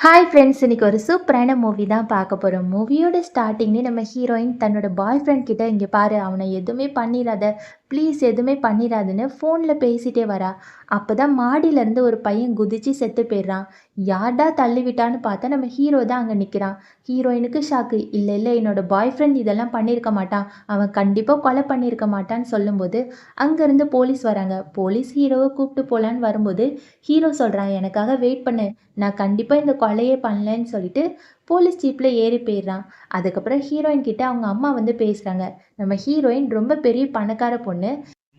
Hi friends, இன்னைக்கு ஒரு சூப்பரான மூவி தான் பார்க்க போகிறோம். மூவியோட ஸ்டார்டிங்லேயே நம்ம ஹீரோயின் தன்னோட பாய் ஃப்ரெண்ட் கிட்ட இங்கே பாரு, அவனை எதுவுமே பண்ணிடாத, ப்ளீஸ் எதுவுமே பண்ணிடாதுன்னு ஃபோனில் பேசிட்டே வரா. அப்போ தான் மாடியிலேருந்து ஒரு பையன் குதிச்சு செத்து போயிடுறான். யார்டா தள்ளி விட்டான்னு பார்த்தா நம்ம ஹீரோ தான் அங்கே நிற்கிறான். ஹீரோயினுக்கு ஷாக்கு. இல்லை இல்லை, என்னோட பாய் ஃப்ரெண்ட் இதெல்லாம் பண்ணியிருக்க மாட்டான், அவன் கண்டிப்பாக கொலை பண்ணியிருக்க மாட்டான்னு சொல்லும்போது அங்கேருந்து போலீஸ் வராங்க. போலீஸ் ஹீரோவை கூப்பிட்டு போகலான்னு வரும்போது ஹீரோ சொல்கிறான், எனக்காக வெயிட் பண்ணு, நான் கண்டிப்பாக இந்த கொலையே பண்ணலன்னு சொல்லிட்டு போலீஸ் ஜீப்பில் ஏறி போயிடுறான். அதுக்கப்புறம் ஹீரோயின் கிட்ட அவங்க அம்மா வந்து பேசுகிறாங்க. நம்ம ஹீரோயின் ரொம்ப பெரிய பணக்கார பொண்ணு.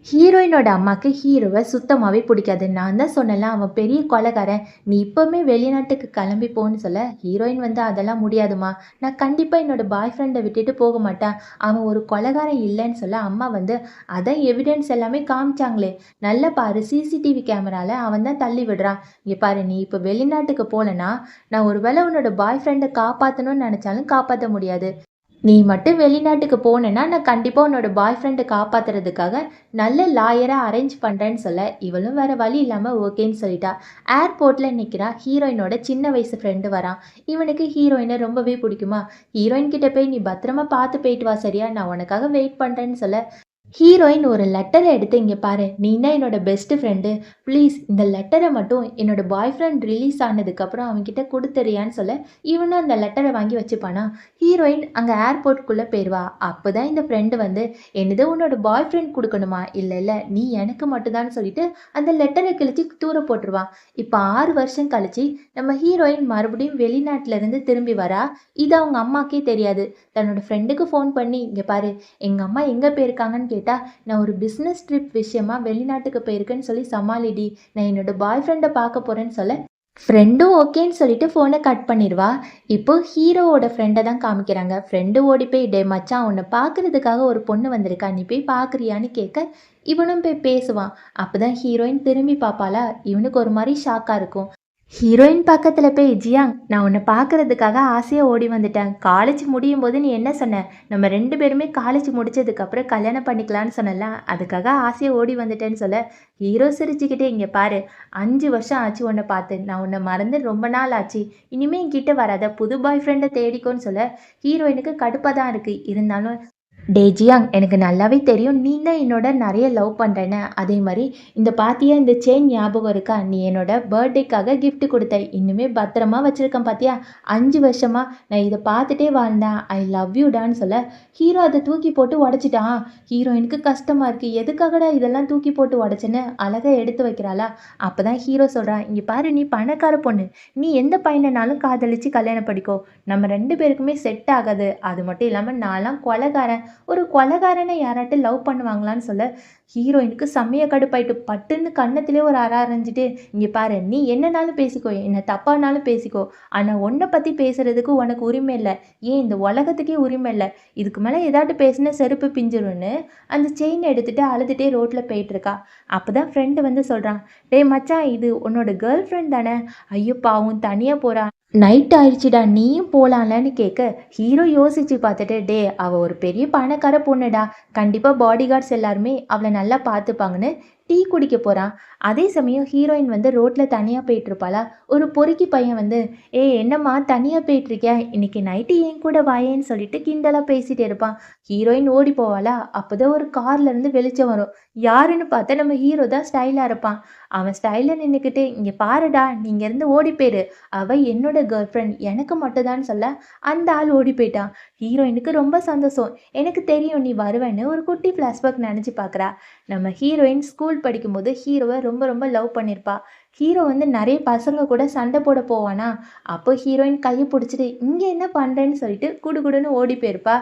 ஹீரோயினோட அம்மாவுக்கு ஹீரோவை சுத்தமாகவே பிடிக்காது. நான் தான் சொன்னல, அவன் பெரிய கொலைகாரன், நீ இப்போவுமே வெளிநாட்டுக்கு கிளம்பி போன்னு சொல்ல ஹீரோயின் வந்து அதெல்லாம் முடியாதுமா, நான் கண்டிப்பாக என்னோட பாய் ஃப்ரெண்டை விட்டுட்டு போக மாட்டேன், அவன் ஒரு கொலைகாரன் இல்லைன்னு சொல்ல அம்மா வந்து அதான் எவிடன்ஸ் எல்லாமே காமிச்சாங்களே, நல்லா பாரு சிசிடிவி கேமராவில் அவன் தான் தள்ளி விடுறான், இங்கே பாரு நீ இப்போ வெளிநாட்டுக்கு போகலன்னா நான் ஒரு வேளை உன்னோட பாய் ஃப்ரெண்டை காப்பாற்றணும்னு நினச்சாலும் காப்பாற்ற முடியாது, நீ மட்டும் வெளிநாட்டுக்கு போனேன்னா நான் கண்டிப்பாக உன்னோட பாய் ஃப்ரெண்டை காப்பாற்றுறதுக்காக நல்ல லாயராக அரேஞ்ச் பண்ணுறேன்னு சொல்ல இவளும் வேறு வழி இல்லாமல் ஓகேன்னு சொல்லிட்டா. ஏர்போர்ட்டில் நிற்கிறா. ஹீரோயினோட சின்ன வயசு ஃப்ரெண்டு வரான். இவனுக்கு ஹீரோயினை ரொம்பவே பிடிக்குமா. ஹீரோயின் கிட்ட போய் நீ பத்திரமா பார்த்து போயிட்டு வா சரியா, நான் உனக்காக வெயிட் பண்ணுறேன்னு சொல்ல ஹீரோயின் ஒரு லெட்டரை எடுத்து இங்கே பாரு, நீ தான் என்னோட பெஸ்ட்டு ஃப்ரெண்டு, ப்ளீஸ் இந்த லெட்டரை மட்டும் என்னோட பாய் ஃப்ரெண்ட் ரிலீஸ் ஆனதுக்கப்புறம் அவன்கிட்ட கொடுத்துறியான்னு சொல்ல இவனும் அந்த லெட்டரை வாங்கி வச்சுப்பானா. ஹீரோயின் அங்கே ஏர்போர்ட்குள்ளே போயிடுவா. அப்போ தான் இந்த ஃப்ரெண்டு வந்து என்னது உன்னோட பாய் ஃப்ரெண்ட் கொடுக்கணுமா, இல்லை இல்லை நீ எனக்கு மட்டும்தான் சொல்லிட்டு அந்த லெட்டரை கிழிச்சு தூர போட்டுருவான். இப்போ 6 வருஷம் கழிச்சு நம்ம ஹீரோயின் மறுபடியும் வெளிநாட்டிலேருந்து திரும்பி வரா. இது அவங்க அம்மாக்கே தெரியாது. தன்னோட ஃப்ரெண்டுக்கு ஃபோன் பண்ணி இங்கே பாரு, எங்கள் அம்மா எங்கே போயிருக்காங்கன்னு கேட்டா, நான் ஒரு பிஸ்னஸ் ட்ரிப் விஷயமா வெளிநாட்டுக்கு போயிருக்கேன்னு சொல்லி சமாளிடி, நான் என்னோட பாய் ஃப்ரெண்டை பார்க்க போகிறேன்னு சொல்ல ஃப்ரெண்டும் ஓகேன்னு சொல்லிட்டு ஃபோனை கட் பண்ணிடுவா. இப்போ ஹீரோவோட ஃப்ரெண்டை தான் காமிக்கிறாங்க. ஃப்ரெண்டு ஓடி போய் டே மச்சான், உன்னை பார்க்கறதுக்காக ஒரு பொண்ணு வந்திருக்கா, நீ போய் பார்க்குறியான்னு கேட்க இவனும் போய் பேசுவான். அப்போ தான் ஹீரோயின் திரும்பி பார்ப்பாளா. இவனுக்கு ஒரு மாதிரி ஷாக்காக இருக்கும். ஹீரோயின் பக்கத்தில் போய் ஜியாங், நான் உன்னை பார்க்கறதுக்காக ஆசையாக ஓடி வந்துட்டேன், காலேஜ் முடியும் போது நீ என்ன சொன்ன, நம்ம 2 பேருமே காலேஜ் முடிச்சதுக்கப்புறம் கல்யாணம் பண்ணிக்கலான்னு சொன்னல, அதுக்காக ஆசையாக ஓடி வந்துட்டேன்னு சொல்ல ஹீரோ சிரிச்சுக்கிட்டே இங்கே பாரு, 5 வருஷம் ஆச்சு உன்னை பார்த்து, நான் உன்னை மறந்து ரொம்ப நாள் ஆச்சு, இனிமேல் என்கிட்ட வராத, புது பாய் ஃப்ரெண்டை தேடிக்கோன்னு சொல்ல ஹீரோயினுக்கு கடுப்பாக தான் இருக்குது. இருந்தாலும் டே ஜியாங், எனக்கு நல்லாவே தெரியும் நீ தான் என்னோட நிறைய லவ் பண்ணுறேன்னு, அதே மாதிரி இந்த பாத்தியா இந்த செயின் ஞாபகம் இருக்கா, நீ என்னோட பர்த்டேக்காக கிஃப்ட் கொடுத்த, இன்னுமே பத்திரமா வச்சுருக்கேன் பாத்தியா, 5 வருஷமா நான் இதை பார்த்துட்டே வாழ்ந்தேன், ஐ லவ் யூடான்னு சொல்ல ஹீரோ அதை தூக்கி போட்டு உடச்சிட்டான். ஹீரோயினுக்கு கஷ்டமாக இருக்குது, எதுக்காகடா இதெல்லாம் தூக்கி போட்டு உடச்சேன்னு அழகாக எடுத்து வைக்கிறாளா. அப்போ தான் ஹீரோ சொல்கிறான், இங்கே பாரு நீ பணக்கார பொண்ணு, நீ எந்த பையனாலும் காதலிச்சு கல்யாணம் படிக்கோ, நம்ம 2 பேருக்குமே செட் ஆகாது, அது மட்டும் இல்லாமல் நான்லாம் கொலைகாரன், ஒரு கொலைகாரனை யாராட்டும் லவ் பண்ணுவாங்களான்னு சொல்ல ஹீரோயினுக்கு செம்மைய கடுப்பாயிட்டு பட்டுன்னு கன்னத்திலே ஒரு அரைஞ்சிட்டு இங்கே பாரு, நீ என்னன்னாலும் பேசிக்கோ, என்ன தப்பானாலும் பேசிக்கோ, ஆனால் உன்னை பற்றி பேசுகிறதுக்கு உனக்கு உரிமை இல்லை, ஏன் இந்த உலகத்துக்கே உரிமை இல்லை, இதுக்கு மேலே ஏதாட்டு பேசினா செருப்பு பிஞ்சிரும்னு அந்த செயினை எடுத்துகிட்டு அழுதுகிட்டே ரோட்டில் போயிட்டுருக்கா. அப்போ தான் ஃப்ரெண்டு வந்து சொல்கிறான், டே மச்சான், இது உன்னோட கேர்ள் ஃப்ரெண்ட் தானே, ஐயோ பாவும் தனியாக போகிறான், நைட் ஆயிடுச்சுடா நீயும் போகலான்னு கேட்க ஹீரோ யோசிச்சு பார்த்துட்டு, டே அவள் ஒரு பெரிய பணக்கார பொண்ணுடா, கண்டிப்பாக பாடி கார்ட்ஸ் எல்லாருமே அவளை நல்லா பார்த்துப்பாங்கன்னு டீ குடிக்க போகிறான். அதே சமயம் ஹீரோயின் வந்து ரோட்டில் தனியாக போயிட்டுருப்பாளா. ஒரு பொறுக்கி பையன் வந்து என்னம்மா தனியாக போயிட்டுருக்கேன், இன்னைக்கு நைட்டு ஏன் கூட வாயேன்னு சொல்லிட்டு கிண்டலாக பேசிகிட்டே இருப்பான். ஹீரோயின் ஓடி போவாளா. அப்போ தான் ஒரு கார்லேருந்து வெளிச்சம் வரும். யாருன்னு பார்த்தா நம்ம ஹீரோ தான் ஸ்டைலாக இருப்பான். அவன் ஸ்டைலில் நின்றுக்கிட்டு இங்கே பாருடா, நீங்கள் இருந்து ஓடி போயிரு, அவள் என்னோட கேர்ள் ஃப்ரெண்ட், எனக்கு மட்டும்தான் சொல்ல அந்த ஆள் ஓடி போயிட்டான். ஹீரோயினுக்கு ரொம்ப சந்தோஷம். எனக்கு தெரியும் நீ வருவேன்னு ஒரு குட்டி ஃப்ளாஷ்பேக் நினச்சி பார்க்குறா. நம்ம ஹீரோயின் ஸ்கூல் படிக்கும்போது ஹீரோவை ரொம்ப ரொம்ப லவ் பண்ணியிருப்பா. ஹீரோ வந்து நிறைய பசங்க கூட சண்டை போட போவானா. அப்போ ஹீரோயின் கையை பிடிச்சிட்டு இங்கே என்ன பண்ணுறேன்னு சொல்லிட்டு குடுகுடுன்னு ஓடி போயிருப்பா.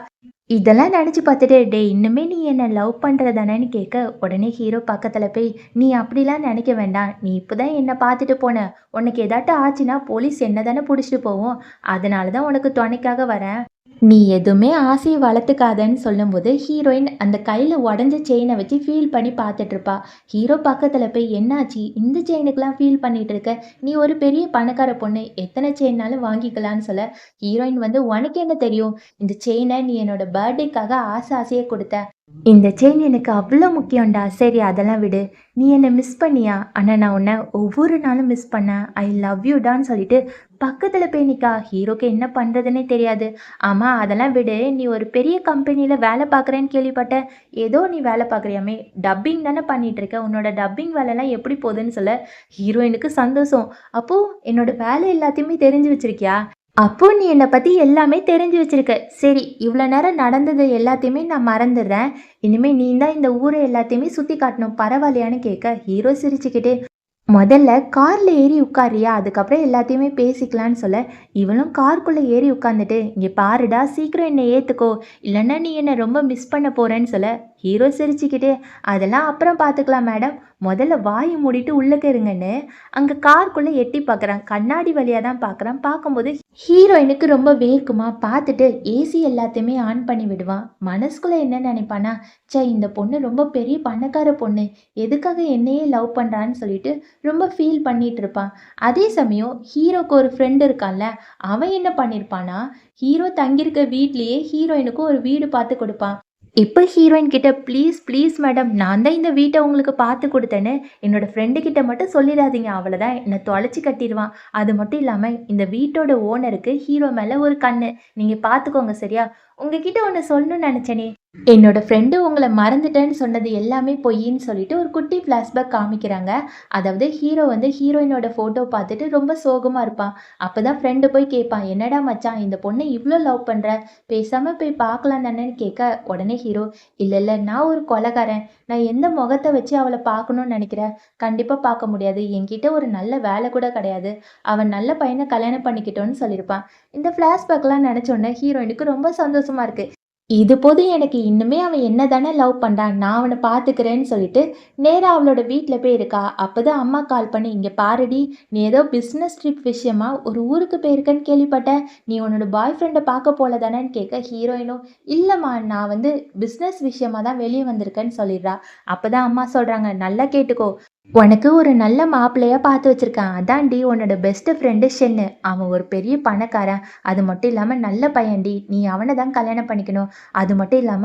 இதெல்லாம் நினச்சி பார்த்துட்டு டே இன்னுமே நீ என்னை லவ் பண்ணுறதானேன்னு கேட்க உடனே ஹீரோ பக்கத்தில் போய் நீ அப்படிலாம் நினைக்க வேண்டாம், நீ இப்போ தான் என்னை பார்த்துட்டு போன, உனக்கு ஏதாட்டும் ஆச்சுன்னா போலீஸ் என்ன தானே பிடிச்சிட்டு போவோம், அதனால தான் உனக்கு துணைக்காக வரேன், நீ எதுவுமே ஆசையை வளர்த்துக்காதன்னு சொல்லும்போது ஹீரோயின் அந்த கையில் உடஞ்ச செயினை வச்சு ஃபீல் பண்ணி பார்த்துட்ருப்பா. ஹீரோ பக்கத்தில் போய் என்னாச்சு இந்த செயினுக்கெலாம் ஃபீல் பண்ணிகிட்டு இருக்க, நீ ஒரு பெரிய பணக்கார பொண்ணு, எத்தனை செயின்னாலும் வாங்கிக்கலான்னு சொல்ல ஹீரோயின் வந்து உனக்கு என்ன தெரியும், இந்த செயினை நீ என்னோட பர்த்டேக்காக ஆசை ஆசையாக கொடுத்த, இந்த செயின் எனக்கு அவ்வளோ முக்கியம்டா. சரி அதெல்லாம் விடு. நீ என்ன மிஸ் பண்ணியா? ஆனா நான் உன்ன ஒவ்வொரு நாளும் மிஸ் பண்ணேன். ஐ லவ் யூடான்னு சொல்லிட்டு பக்கத்துல போய் நிக்கா. ஹீரோக்கு என்ன பண்றதுன்னே தெரியாது. ஆமா அதெல்லாம் விடு. நீ ஒரு பெரிய கம்பெனில வேலை பார்க்குறேன்னு கேள்விப்பட்டேன். ஏதோ நீ வேலை பார்க்குறியாமே! டப்பிங் தானே பண்ணிட்டு இருக்க. உன்னோட டப்பிங் வேலைலாம் எப்படி போகுதுன்னு சொல்ல, ஹீரோயினுக்கு சந்தோஷம். அப்போ என்னோட வேலை எல்லாத்தையுமே தெரிஞ்சு வச்சிருக்கியா? அப்போ நீ என்னை பத்தி எல்லாமே தெரிஞ்சு வச்சிருக்க. சரி, இவ்வளோ நேரம் நடந்தது எல்லாத்தையுமே நான் மறந்துடுறேன். இனிமே நீ தான் இந்த ஊரை எல்லாத்தையுமே சுத்தி காட்டணும். பரவாயில்லையான்னு கேட்க, ஹீரோ சிரிச்சுக்கிட்டே, முதல்ல கார்ல ஏறி உட்காரியா, அதுக்கப்புறம் எல்லாத்தையுமே பேசிக்கலான்னு சொல்ல, இவளும் காருக்குள்ள ஏறி உட்காந்துட்டு, இங்க பாருடா சீக்கிரம் என்னை ஏத்துக்கோ, இல்லைன்னா நீ என்னை ரொம்ப மிஸ் பண்ண போறேன்னு சொல்ல, ஹீரோ சிரிச்சுக்கிட்டே, அதெல்லாம் அப்புறம் பார்த்துக்கலாம் மேடம், முதல்ல வாயை மூடிட்டு உள்ளக்க இருங்கன்னு அங்க காருக்குள்ள எட்டி பார்க்குறான். கண்ணாடி வழியா தான் பார்க்குறான். பார்க்கும்போது ஹீரோயினுக்கு ரொம்ப வேர்க்குமா, பார்த்துட்டு ஏசி எல்லாத்தையுமே ஆன் பண்ணி விடுவான். மனசுக்குள்ள என்ன நினைப்பானா, ச்சே இந்த பொண்ணு ரொம்ப பெரிய பணக்கார பொண்ணு, எதுக்காக என்னையே லவ் பண்றான்னு சொல்லிட்டு ரொம்ப ஃபீல் பண்ணிட்டு இருப்பான். அதே சமயம் ஹீரோக்கு ஒரு ஃப்ரெண்ட் இருக்கான்ல, அவன் என்ன பண்ணியிருப்பானா, ஹீரோ தங்கியிருக்க வீட்லயே ஹீரோயினுக்கு ஒரு வீடு பார்த்து கொடுப்பான். இப்போ ஹீரோயின் கிட்ட ப்ளீஸ் ப்ளீஸ் மேடம், நான் தான் இந்த வீட்டை உங்களுக்கு பார்த்து கொடுத்தேன்னு என்னோட ஃப்ரெண்டு கிட்ட மட்டும் சொல்லிடாதீங்க, அவ்வளோதான் என்னை தொலைச்சி கட்டிடுவான். அது மட்டும் இல்லாமல் இந்த வீட்டோட ஓனருக்கு ஹீரோ மேலே ஒரு கண்ணு, நீங்கள் பார்த்துக்கோங்க சரியா? உங்ககிட்ட ஒன்று சொல்லணும்னு நினச்சேனே, என்னோட ஃப்ரெண்டு உங்கள மறந்துட்டேன்னு சொன்னது எல்லாமே பொய்யின்னு சொல்லிட்டு ஒரு குட்டி ஃப்ளாஷ்பேக் காமிக்கிறாங்க. அதாவது ஹீரோ வந்து ஹீரோயினோட ஃபோட்டோ பார்த்துட்டு ரொம்ப சோகமா இருப்பான். அப்பதான் ஃப்ரெண்டு போய் கேட்பான், "என்னடா மச்சான் இந்த பொண்ண இவ்ளோ லவ் பண்ற? பேசாம போய் பார்க்கலாம் தானேன்னு" கேட்க, உடனே ஹீரோ, "இல்ல இல்ல நான் ஒரு கொலைகாரன். நான் எந்த முகத்த வச்சு அவள பார்க்கணும்னு நினைக்கிறேன்? கண்டிப்பா பார்க்க முடியாது. என்கிட்ட ஒரு நல்ல வேலை கூட கிடையாது. அவன் நல்ல பையன கல்யாணம் பண்ணிக்கிட்டோன்னு" சொல்லியிருப்பான். இந்த ஃப்ளாஷ்பேக்லாம் நினைச்ச உடனே ஹீரோயினுக்கு ரொம்ப சந்தோஷமா இருக்கு. இது போதும் எனக்கு, இன்னுமே அவன் என்ன தானே லவ் பண்றான், நான் அவனை பார்த்துக்கிறேன்னு சொல்லிட்டு நேரா அவளோட வீட்ல போய் இருக்கா. அப்பதான் அம்மா கால் பண்ணி, இங்க பாருடி, நீ ஏதோ பிஸ்னஸ் ட்ரிப் விஷயமா ஒரு ஊருக்கு போயிருக்கேன்னு கேள்விப்பட்டேன். நீ உன்னோட பாய் ஃப்ரெண்டை பார்க்க போல தானேன்னு கேட்க, ஹீரோயினும் இல்லம்மா நான் வந்து பிஸ்னஸ் விஷயமா தான் வெளியே வந்திருக்கேன்னு சொல்லிடுறா. அப்பதான் அம்மா சொல்றாங்க, நல்லா கேட்டுக்கோ, உனக்கு ஒரு நல்ல மாப்பிள்ளையா பார்த்து வச்சிருக்கேன். அதான்டி உன்னோட பெஸ்ட் ஃப்ரெண்டு ஷென்னு. அவன் ஒரு பெரிய பணக்காரன். அது மட்டும் இல்லாம நல்ல பையன்டி. நீ அவனை தான் கல்யாணம் பண்ணிக்கணும். அது மட்டும் இல்லாம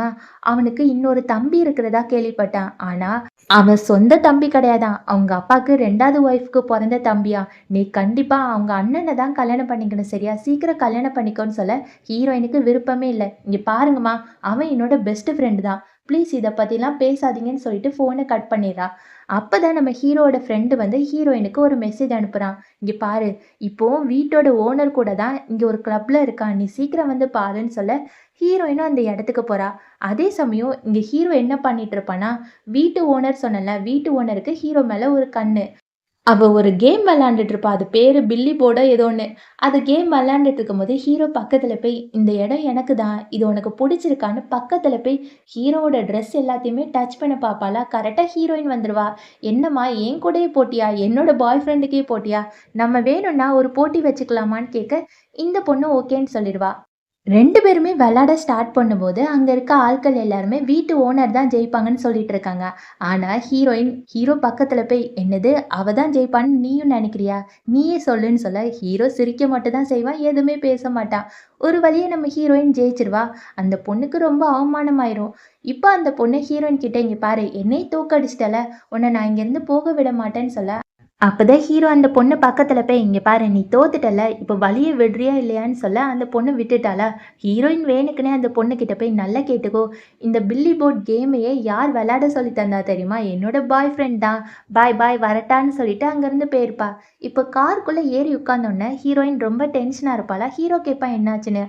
அவனுக்கு இன்னொரு தம்பி இருக்கிறதா கேள்விப்பட்டேன். ஆனா அவன் சொந்த தம்பி கிடையாதாம். அவங்க அப்பாவுக்கு 2வது ஒய்ஃப்க்கு பிறந்த தம்பியா. நீ கண்டிப்பா அவங்க அண்ணனை தான் கல்யாணம் பண்ணிக்கணும் சரியா? சீக்கிரம் கல்யாணம் பண்ணிக்கோன்னு சொல்ல, ஹீரோயினுக்கு விருப்பமே இல்லை. இங்க பாருங்கம்மா, அவன் என்னோட பெஸ்ட் ஃப்ரெண்டு தான். ப்ளீஸ் இதை பற்றிலாம் பேசாதீங்கன்னு சொல்லிட்டு ஃபோனை கட் பண்ணிடுறா. அப்பதான் நம்ம ஹீரோவோட ஃப்ரெண்டு வந்து ஹீரோயினுக்கு ஒரு மெசேஜ் அனுப்புறான். இங்க பாரு, இப்போ வீட்டோட ஓனர் கூட தான் இங்க ஒரு கிளப்ல இருக்கான். நீ சீக்கிரம் வந்து பாருன்னு சொல்ல, ஹீரோயினும் அந்த இடத்துக்கு போறா. அதே சமயம் இங்க ஹீரோ என்ன பண்ணிட்டு இருப்பானா, வீட்டு ஓனர் சொன்னல, வீட்டு ஓனருக்கு ஹீரோ மேல ஒரு கண்ணு. அவ ஒரு கேம் விளையாண்டுட்டு இருப்பா. அது பேரு பில்லி போர்டோ ஏதோ ஒண்ணு. அது கேம் விளையாண்டுட்டு இருக்கும்போது, ஹீரோ பக்கத்துல போய், "இந்த இடம் எனக்கு தான். இது உனக்கு புடிச்சிருக்கான்னு" பக்கத்துல போய் ஹீரோவோட ட்ரெஸ் எல்லாத்தையுமே டச் பண்ண பாப்பாளா. கரெக்ட்டா ஹீரோயின் வந்துருவா. "என்னம்மா என் கூடயே போட்டியா? என்னோட பாய் ஃப்ரெண்டுக்கே போட்டியா? நம்ம வேணும்னா ஒரு போட்டி வச்சுக்கலாமான்னு" கேட்க, இந்த பொண்ணு ஓகேன்னு சொல்லிடுவா. 2 பேருமே விளையாட ஸ்டார்ட் பண்ணும்போது, அங்க இருக்க ஆட்கள் எல்லாருமே வீட்டு ஓனர் தான் ஜெயிப்பாங்கன்னு சொல்லிட்டு இருக்காங்க. ஆனா ஹீரோயின், ஹீரோ பக்கத்துல போய், "என்னது அவ தான் ஜெயிப்பான்னு நீயும் நினைக்கிறியா? நீயே சொல்லுன்னு" சொல்ல, ஹீரோ சிரிக்க மட்டும் தான் செய்வான். எதுவுமே பேச மாட்டான். ஒரு வழியா நம்ம ஹீரோயின் ஜெயிச்சிருவா. அந்த பொண்ணுக்கு ரொம்ப அவமானமாயிரும். இப்ப அந்த பொண்ணு ஹீரோயின் கிட்ட, "இங்க பாரு, என்னைய தோற்கடிச்சிட்டல, உன்ன நான் இங்கேருந்து போக விட மாட்டேன்னு" சொல்ல, அப்பதான் ஹீரோ அந்த பொண்ணு பக்கத்துல போய், "இங்க பாரு நீ தோத்துட்டல, இப்ப வலிய விடுறியா இல்லையான்னு" சொல்ல, அந்த பொண்ணு விட்டுட்டாளா. ஹீரோயின் வேணுக்குனே அந்த பொண்ணு கிட்ட போய், "நல்லா கேட்டுக்கோ, இந்த பில்லி போர்ட் கேமையே யார் விளையாட சொல்லி தந்தா தெரியுமா? என்னோட பாய் ஃப்ரெண்ட் தான். பாய் பாய் வரட்டான்னு" சொல்லிட்டு அங்கிருந்து போயிருப்பா. இப்ப காருக்குள்ள ஏறி உட்கார்ந்தோன்னே ஹீரோயின் ரொம்ப டென்ஷனா இருப்பாளா. ஹீரோ கேட்பான் என்னாச்சுன்னு.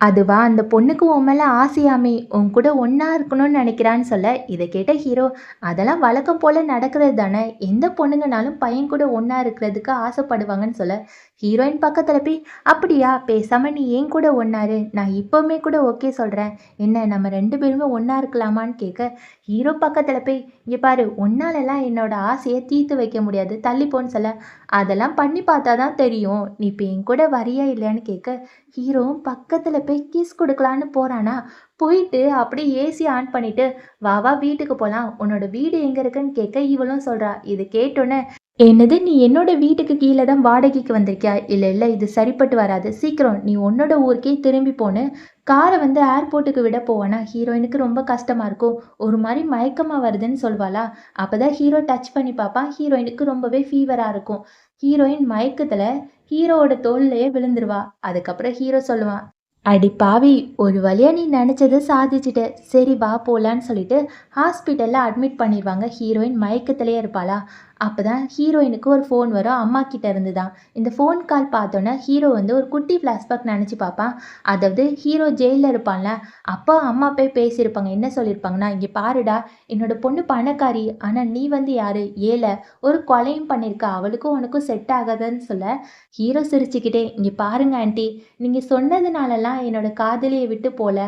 அதுவா, அந்த பொண்ணுக்கு உன் மேல ஆசையாமே, உன் கூட ஒண்ணா இருக்கணும்னு நினைக்கிறான்னு சொல்ல, இத கேட்ட ஹீரோ, அதெல்லாம் வழக்கம் போல நடக்கிறது தானே. எந்த பொண்ணுங்கனாலும் பையன் கூட ஒண்ணா இருக்கிறதுக்கு ஆசைப்படுவாங்கன்னு சொல்ல, ஹீரோயின் பக்கத்துல போய், அப்படியா, பேசாம நீ என் கூட ஒண்ணா இரு. நான் இப்பவுமே கூட ஓகே சொல்றேன். என்ன நம்ம 2 பேருமே ஒண்ணா இருக்கலாமான்னு கேட்க, ஹீரோ பக்கத்துல போய், இங்க பாரு உன்னாலலாம் என்னோட ஆசைய தீர்த்து வைக்க முடியாது. தள்ளிப்போன்னு சொல்ல, அதெல்லாம் பண்ணி பார்த்தா தான் தெரியும். நீ இப்ப என் கூட வரியா இல்லையான்னு கேட்க, ஹீரோவும் பக்கத்துல போய் கிஸ் குடுக்கலான்னு போறானா, போயிட்டு அப்படியே ஏசி ஆன் பண்ணிட்டு, "வா வா வீட்டுக்கு போலாம். உன்னோட வீடு எங்க இருக்குன்னு" கேட்க, இவளும் சொல்றா. இத கேட்டோனே என்னது நீ என்னோட வீட்டுக்கு கீழ தான் வாடகைக்கு வந்திருக்கியா? இல்ல, இல்ல இது சரிப்பட்டு வராது. சீக்கிரம் நீ உன்னோட ஊருக்கே திரும்பி போன்னு கார வந்து ஏர்போர்ட்டுக்கு விட போவானா, ஹீரோயினுக்கு ரொம்ப கஷ்டமா இருக்கும். ஒரு மாரி மயக்கமா வருதுன்னு சொல்வாளா, அப்பதான் ஹீரோ டச் பண்ணி பாப்பான். ஹீரோயினுக்கு ரொம்பவே ஃபீவரா இருக்கும். ஹீரோயின் மயக்கத்துல ஹீரோவோட தோள்லயே விழுந்துருவா. அதுக்கப்புறம் ஹீரோ சொல்லுவான், "அடி பாவி! ஒரு வழியா நீ நெனச்சத சாதிச்சுட்ட. சரி வா போலான்னு" சொல்லிட்டு ஹாஸ்பிட்டல்ல அட்மிட் பண்ணிருவாங்க. ஹீரோயின் மயக்கத்திலேயே இருப்பாளா, அப்பதான் ஹீரோயினுக்கு ஒரு ஃபோன் வரும். அம்மா கிட்ட இருந்து தான். இந்த ஃபோன் கால் பார்த்தோன்னே ஹீரோ வந்து ஒரு குட்டி ஃப்ளாஷ்பேக் நெனச்சு பாப்பான். அதாவது ஹீரோ ஜெயில்ல இருப்பான்ல, அப்போ அம்மா போய் பேசியிருப்பாங்க. என்ன சொல்லியிருப்பாங்கன்னா, "இங்க பாருடா, என்னோட பொண்ணு பணக்காரி. ஆனா நீ வந்து யாரு? ஏழை. ஒரு கொலையும் பண்ணியிருக்க. அவளுக்கும் உனக்கும் செட் ஆகாதுன்னு" சொல்ல, ஹீரோ சிரிச்சுக்கிட்டே, "இங்க பாருங்க ஆன்ட்டி, நீங்க சொன்னதுனாலலாம் என்னோட காதலிய விட்டு போல.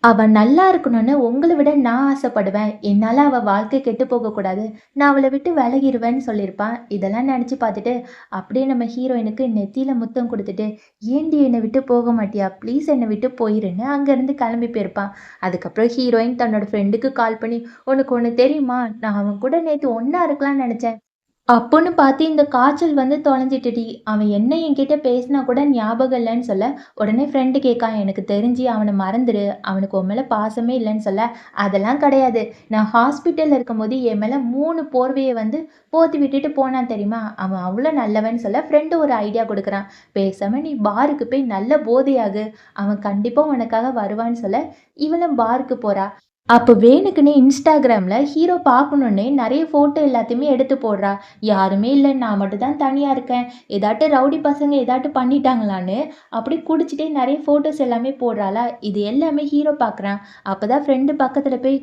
அவ நல்லா இருக்கணும்னு உங்கள விட நான் ஆசைப்படுவேன். என்னால அவ வாழ்க்கை கெட்டுப் போகக்கூடாது. நான் அவள விட்டு விலகிருவேன்னு" சொல்லியிருப்பான். இதெல்லாம் நெனச்சு பார்த்துட்டு, அப்படியே நம்ம ஹீரோயினுக்கு நெத்தியில முத்தம் குடுத்துட்டு, "ஏன்டி என்ன விட்டு போக மாட்டியா? ப்ளீஸ் என்ன விட்டு போயிருன்னு" அங்கேருந்து கிளம்பி போயிருப்பான். அதுக்கப்புறம் ஹீரோயின் தன்னோட ஃப்ரெண்டுக்கு கால் பண்ணி, "உனக்கு ஒண்ணு தெரியுமா? நான் அவன் கூட நேத்து ஒண்ணா இருக்கலாம்னு நெனச்சேன். அப்போன்னு பார்த்து இந்த காய்ச்சல் வந்து தொலைஞ்சிட்டுடி. அவன் என்ன என்கிட்ட பேசினா கூட ஞாபகம் இல்லன்னு" சொல்ல, உடனே ஃப்ரெண்டு கேட்கான், "எனக்கு தெரிஞ்சு அவன மறந்துரு. அவனுக்கு உன் மேல பாசமே இல்லன்னு" சொல்ல, "அதெல்லாம் கிடையாது. நான் ஹாஸ்பிட்டல்ல இருக்கும்போது என் மேல 3 போர்வைய வந்து போத்தி விட்டுட்டு போனான் தெரியுமா? அவன் அவ்ளோ நல்லவன்னு" சொல்ல, ஃப்ரெண்டு ஒரு ஐடியா குடுக்குறான். "பேசாம நீ பாருக்கு போய் நல்ல போதையாகு. அவன் கண்டிப்பா உனக்காக வருவான்னு" சொல்ல, இவளும் பாருக்கு போறா. அப்போ வேணுக்குன்னே இன்ஸ்டாகிராம்ல ஹீரோ பார்க்கணுன்னே நெறைய ஃபோட்டோ எல்லாத்தையுமே எடுத்து போடுறா. யாருமே இல்ல, நான் மட்டும் தான் தனியா இருக்கேன். ஏதாட்டும் ரவுடி பசங்க ஏதாட்டும் பண்ணிட்டாங்களான்னு, அப்படியே குடிச்சிட்டே நெறைய ஃபோட்டோஸ் எல்லாமே போடுறாளா, இது எல்லாமே ஹீரோ பார்க்குறான். அப்பதான் ஃப்ரெண்டு பக்கத்துல போய்,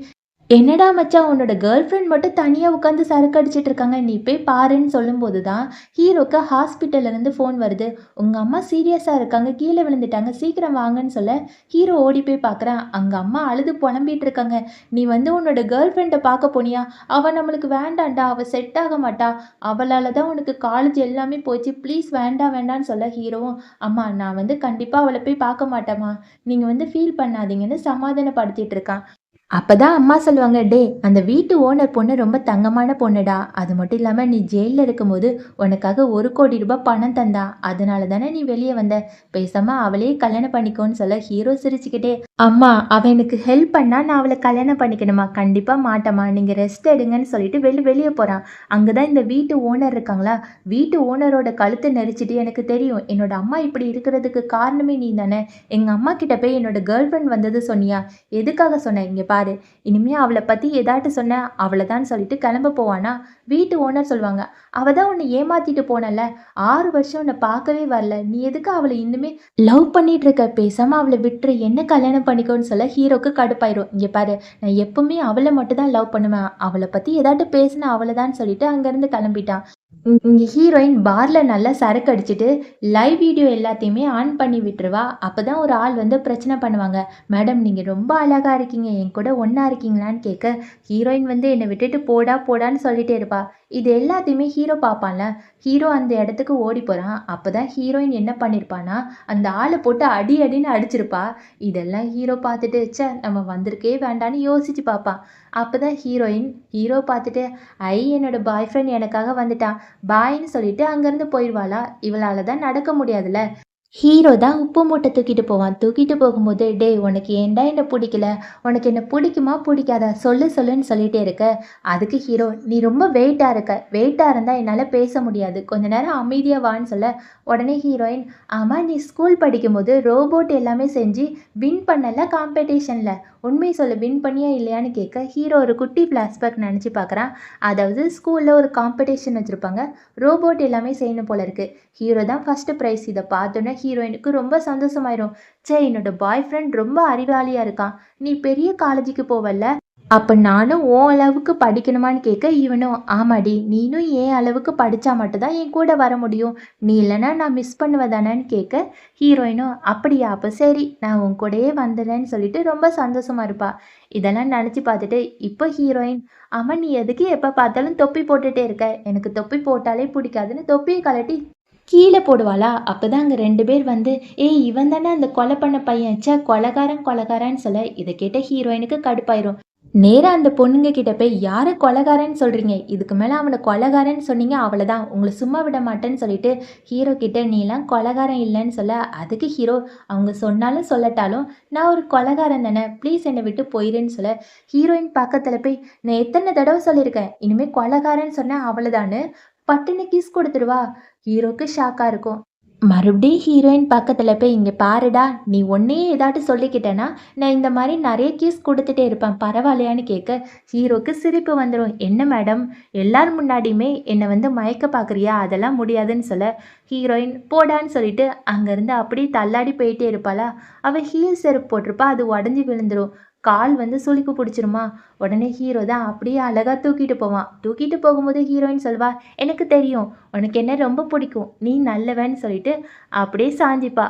"என்னடா மச்சான், உன்னோட கேர்ள் ஃப்ரெண்ட் மட்டும் தனியா உட்காந்து சரக்கு அடிச்சிட்டு இருக்காங்க. நீ போய் பாருன்னு" சொல்லும்போது தான் ஹீரோக்கு ஹாஸ்பிட்டல்ல இருந்து ஃபோன் வருது. "உங்க அம்மா சீரியஸா இருக்காங்க. கீழ விழுந்துட்டாங்க. சீக்கிரம் வாங்கன்னு" சொல்ல, ஹீரோ ஓடி போய் பார்க்குறான். அங்க அம்மா அழுது புலம்பிட்டு இருக்காங்க. "நீ வந்து உன்னோட கேர்ள் ஃப்ரெண்ட பார்க்க போனியா? அவ நம்மளுக்கு வேண்டாம்டா. அவ செட் ஆக மாட்டா. அவளால தான் உனக்கு காலேஜ் எல்லாமே போச்சு. ப்ளீஸ் வேண்டாம் வேண்டான்னு" சொல்ல, ஹீரோவும், "அம்மா நான் வந்து கண்டிப்பா அவள போய் பார்க்க மாட்டேம்மா. நீங்க வந்து ஃபீல் பண்ணாதீங்கன்னு" சமாதானப்படுத்திட்டு இருக்கான். அப்பதான் அம்மா சொல்லுவாங்க, "டேய் அந்த வீட்டு ஓனர் பொண்ணு ரொம்ப தங்கமான பொண்ணுடா. அது மட்டும் இல்லாம நீ ஜெயில்ல இருக்கும்போது உனக்காக ₹1,00,00,000 பணம் தந்தா. அதனால தானே நீ வெளிய வந்த. பேசாம அவளையே கல்யாணம் பண்ணிக்கோன்னு" சொல்ல, ஹீரோ சிரிச்சுக்கிட்டே, "அம்மா அவ எனக்கு ஹெல்ப் பண்ணா நான் அவள கல்யாணம் பண்ணிக்கணுமா? கண்டிப்பா மாட்டேம்மா. நீங்க ரெஸ்ட் எடுங்கன்னு" சொல்லிட்டு வெளிய போறான். அங்க தான் இந்த வீட்டு ஓனர் இருக்காங்களா, வீட்டு ஓனரோட கழுத்த நெரிச்சுட்டு, "எனக்கு தெரியும். என்னோட அம்மா இப்படி இருக்கிறதுக்கு காரணமே நீ தானே. எங்க அம்மா கிட்ட போய் என்னோட கேர்ள் ஃப்ரெண்ட் வந்தது சொன்னியா? எதுக்காக சொன்ன? இங்க பாரு. இனிமே அவள பத்தி ஏதாட்டு சொன்ன அவ்வளதான்னு" சொல்லிட்டு கிளம்ப போவானா, வீட்டு ஓனர் சொல்லுவாங்க, "அவ தான் உன்னை ஏமாத்திட்டு போனல்ல. 6 வருஷம் உன்னை பார்க்கவே வரல. நீ எதுக்கு அவள இன்னுமே லவ் பண்ணிட்டு இருக்க? பேசாம அவள விட்டுரு. என்ன கல்யாணம் பண்ணிக்கோன்னு" சொல்ல, ஹீரோக்கு கடுப்பாயிரும். "இங்க பாரு, நான் எப்பவுமே அவள மட்டும் தான் லவ் பண்ணுவேன். அவள பத்தி ஏதாட்டு பேசினா அவ்வளதான்னு" சொல்லிட்டு அங்கேருந்து கிளம்பிட்டான். இங்க ஹீரோயின் பார்ல நல்லா சரக்கு அடிச்சுட்டு லைவ் வீடியோ எல்லாத்தையுமே ஆன் பண்ணி விட்டுருவா. அப்பதான் ஒரு ஆள் வந்து பிரச்சனை பண்ணுவாங்க. "மேடம் நீங்க ரொம்ப அழகா இருக்கீங்க. என் கூட ஒண்ணா இருக்கீங்களான்னு" கேட்க, ஹீரோயின் வந்து என்னை விட்டுட்டு போடா போடான்னு சொல்லிட்டே இருப்பா. இது எல்லாத்தையுமே ஹீரோ பார்ப்பான்ல. ஹீரோ அந்த இடத்துக்கு ஓடி போறான். அப்பதான் ஹீரோயின் என்ன பண்ணிருப்பான்னா, அந்த ஆளை போட்டு அடி அடின்னு அடிச்சிருப்பா. இதெல்லாம் ஹீரோ பார்த்துட்டு, ச்சே நம்ம வந்திருக்கவே வேண்டான்னு யோசிச்சு பார்ப்பான். அப்பதான் ஹீரோ பார்த்துட்டு, "ஐ என்னோட பாய் ஃப்ரெண்ட் எனக்காக வந்துட்டான். பாய்ன்னு" சொல்லிட்டு அங்கேருந்து போயிருவாளா. இவளால தான் நடக்க முடியாதுல்ல. ஹீரோ தான் உப்பு மூட்டை தூக்கிட்டு போவான். தூக்கிட்டு போகும்போது, "டேய் உனக்கு ஏன்டா என்ன புடிக்கல? உனக்கு என்ன புடிக்குமா புடிக்காதா? சொல்லு சொல்லுன்னு" சொல்லிட்டே இருக்க. அதுக்கு ஹீரோ, "நீ ரொம்ப வெயிட்டா இருக்க. வெயிட்டா இருந்தா என்னால பேச முடியாது. கொஞ்ச நேரம் அமைதியா வான்னு" சொல்ல, உடனே ஹீரோயின், "ஆமா நீ ஸ்கூல் படிக்கும்போது ரோபோட் எல்லாமே செஞ்சு வின் பண்ணல காம்படிஷன்ல. உண்மைய சொல்லு வின் பண்ணியா இல்லையான்னு" கேட்க, ஹீரோ ஒரு குட்டி ஃப்ளாஷ்பேக் நெனச்சு பார்க்குறான். அதாவது ஸ்கூல்ல ஒரு காம்படிஷன் வச்சிருப்பாங்க. ரோபோட் எல்லாமே செய்யணும் போல இருக்கு. ஹீரோ தான் ஃபர்ஸ்ட் பிரைஸ். இத பார்த்தோன்னே ஹீரோயினுக்கு ரொம்ப சந்தோஷமாயிரும். ச்சே என்னோட பாய் ஃப்ரெண்ட் ரொம்ப அறிவாளியா இருக்கான். நீ பெரிய காலேஜுக்கு போவல்ல, அப்ப நானும் உன் அளவுக்கு படிக்கணுமான்னு கேட்க, இவனும், "ஆமாடி நீனும் என் அளவுக்கு படிச்சா மட்டும் தான் என் கூட வர முடியும். நீ இல்லைன்னா நான் மிஸ் பண்ணுவ தானேன்னு" கேட்க, ஹீரோயினும், "அப்படியா அப்ப சரி நான் உன் கூடயே வந்துடுறேன்னு" சொல்லிட்டு ரொம்ப சந்தோஷமா இருப்பா. இதெல்லாம் நினச்சு பார்த்துட்டு இப்போ ஹீரோயின், "ஆமா நீ எதுக்கு எப்ப பார்த்தாலும் தொப்பி போட்டுட்டே இருக்க? எனக்கு தொப்பி போட்டாலே பிடிக்காதுன்னு" தொப்பியை கழட்டி கீழ போடுவாளா, அப்பதான் அங்க 2 பேர் வந்து, "ஏய் இவன் தானே அந்த கொலை பண்ண பையன். ச்சே கொலைகாரன் கொலைகாரன்னு" சொல்ல, இத கேட்ட ஹீரோயினுக்கு கடுப்பாயிரும். நேரா அந்த பொண்ணுங்க கிட்ட போய் யார கொலைகாரன்னு சொல்றீங்க? இதுக்கு மேல அவன கொலைகாரன்னு சொன்னீங்க அவ்வளதான். உங்கள சும்மா விட மாட்டேன்னு சொல்லிட்டு ஹீரோ கிட்ட நீலாம் கொலைகாரன் இல்லன்னு சொல்ல, அதுக்கு ஹீரோ அவங்க சொன்னாலும் சொல்லட்டாலும் நான் ஒரு கொலைகாரன் தானே! ப்ளீஸ் என்ன விட்டு போயிருன்னு சொல்ல, ஹீரோயின் பக்கத்துல போய் நான் எத்தன தடவ சொல்லியிருக்கேன். இனிமே கொலைகாரன்னு சொன்னா அவ்வளதான்னு பட்டுன்னு கிஸ் குடுத்துருவா. ஹீரோக்கு ஷாக்கா இருக்கும். மறுபடியும் ஹீரோயின் பக்கத்துல போய், "இங்க பாருடா, நீ ஒன்னையே ஏதாட்டு சொல்லிக்கிட்டேன்னா, நான் இந்த மாரி நெறைய கிஸ் குடுத்துட்டே இருப்பேன். பரவாயில்லையான்னு?" கேட்க, ஹீரோக்கு சிரிப்பு வந்துரும். "என்ன மேடம், எல்லார் முன்னாடியுமே என்ன வந்து மயக்க பார்க்குறியா? அதெல்லாம் முடியாதுன்னு" சொல்ல, ஹீரோயின் போடான்னு சொல்லிட்டு அங்கருந்து அப்படியே தள்ளாடி போயிட்டே இருப்பாளா, அவ ஹீல் செருப்பு போட்டிருப்பா. அது உடைஞ்சு விழுந்துரும். கால் வந்து சுளுக்கு புடிச்சிருமா, உடனே ஹீரோ தான் அப்படியே அழகா தூக்கிட்டு போவான். தூக்கிட்டு போகும்போது ஹீரோயின் சொல்வா, "எனக்கு தெரியும். உனக்கு என்ன ரொம்ப பிடிக்கும். நீ நல்லவன்னு" சொல்லிட்டு அப்படியே சாஞ்சிப்பா.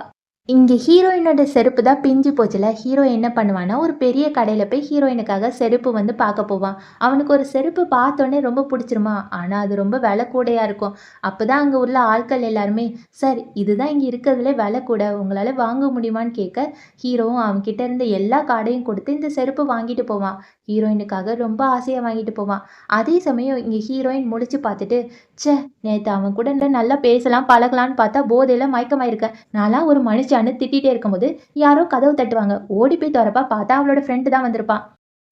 இங்க ஹீரோயினோட செருப்பு தான் பிஞ்சு போச்சுல. ஹீரோ என்ன பண்ணுவான்னா, ஒரு பெரிய கடையில போய் ஹீரோயினுக்காக செருப்பு வந்து பார்க்க போவான். அவனுக்கு ஒரு செருப்பு பார்த்தோனே ரொம்ப புடிச்சிருமா, ஆனா அது ரொம்ப விலை கூடயா இருக்கும். அப்பதான் அங்க உள்ள ஆட்கள் எல்லாருமே, "சார் இதுதான் இங்க இருக்கிறதுலே விலை கூட. உங்களால வாங்க முடியுமான்னு?" கேட்க, ஹீரோவும் அவன்கிட்ட இருந்த எல்லா கார்டையும் கொடுத்து இந்த செருப்பு வாங்கிட்டு போவான். ஹீரோயினுக்காக ரொம்ப ஆசையா வாங்கிட்டு போவான். அதே சமயம் இங்க ஹீரோயின் முழிச்சு பார்த்துட்டு, "ச்சே! நேத்து அவன் கூட நல்லா பேசலாம், பழகலான்னு பார்த்தா போதையில மயக்கமாயிருக்கேன். நான்லாம் ஒரு மனுஷியான்னு" திட்டிட்டே இருக்கும்போது, யாரோ கதவு தட்டுவாங்க. ஓடி போய் தொறப்பா, பார்த்தா அவளோட ஃப்ரெண்டு தான் வந்திருப்பான்.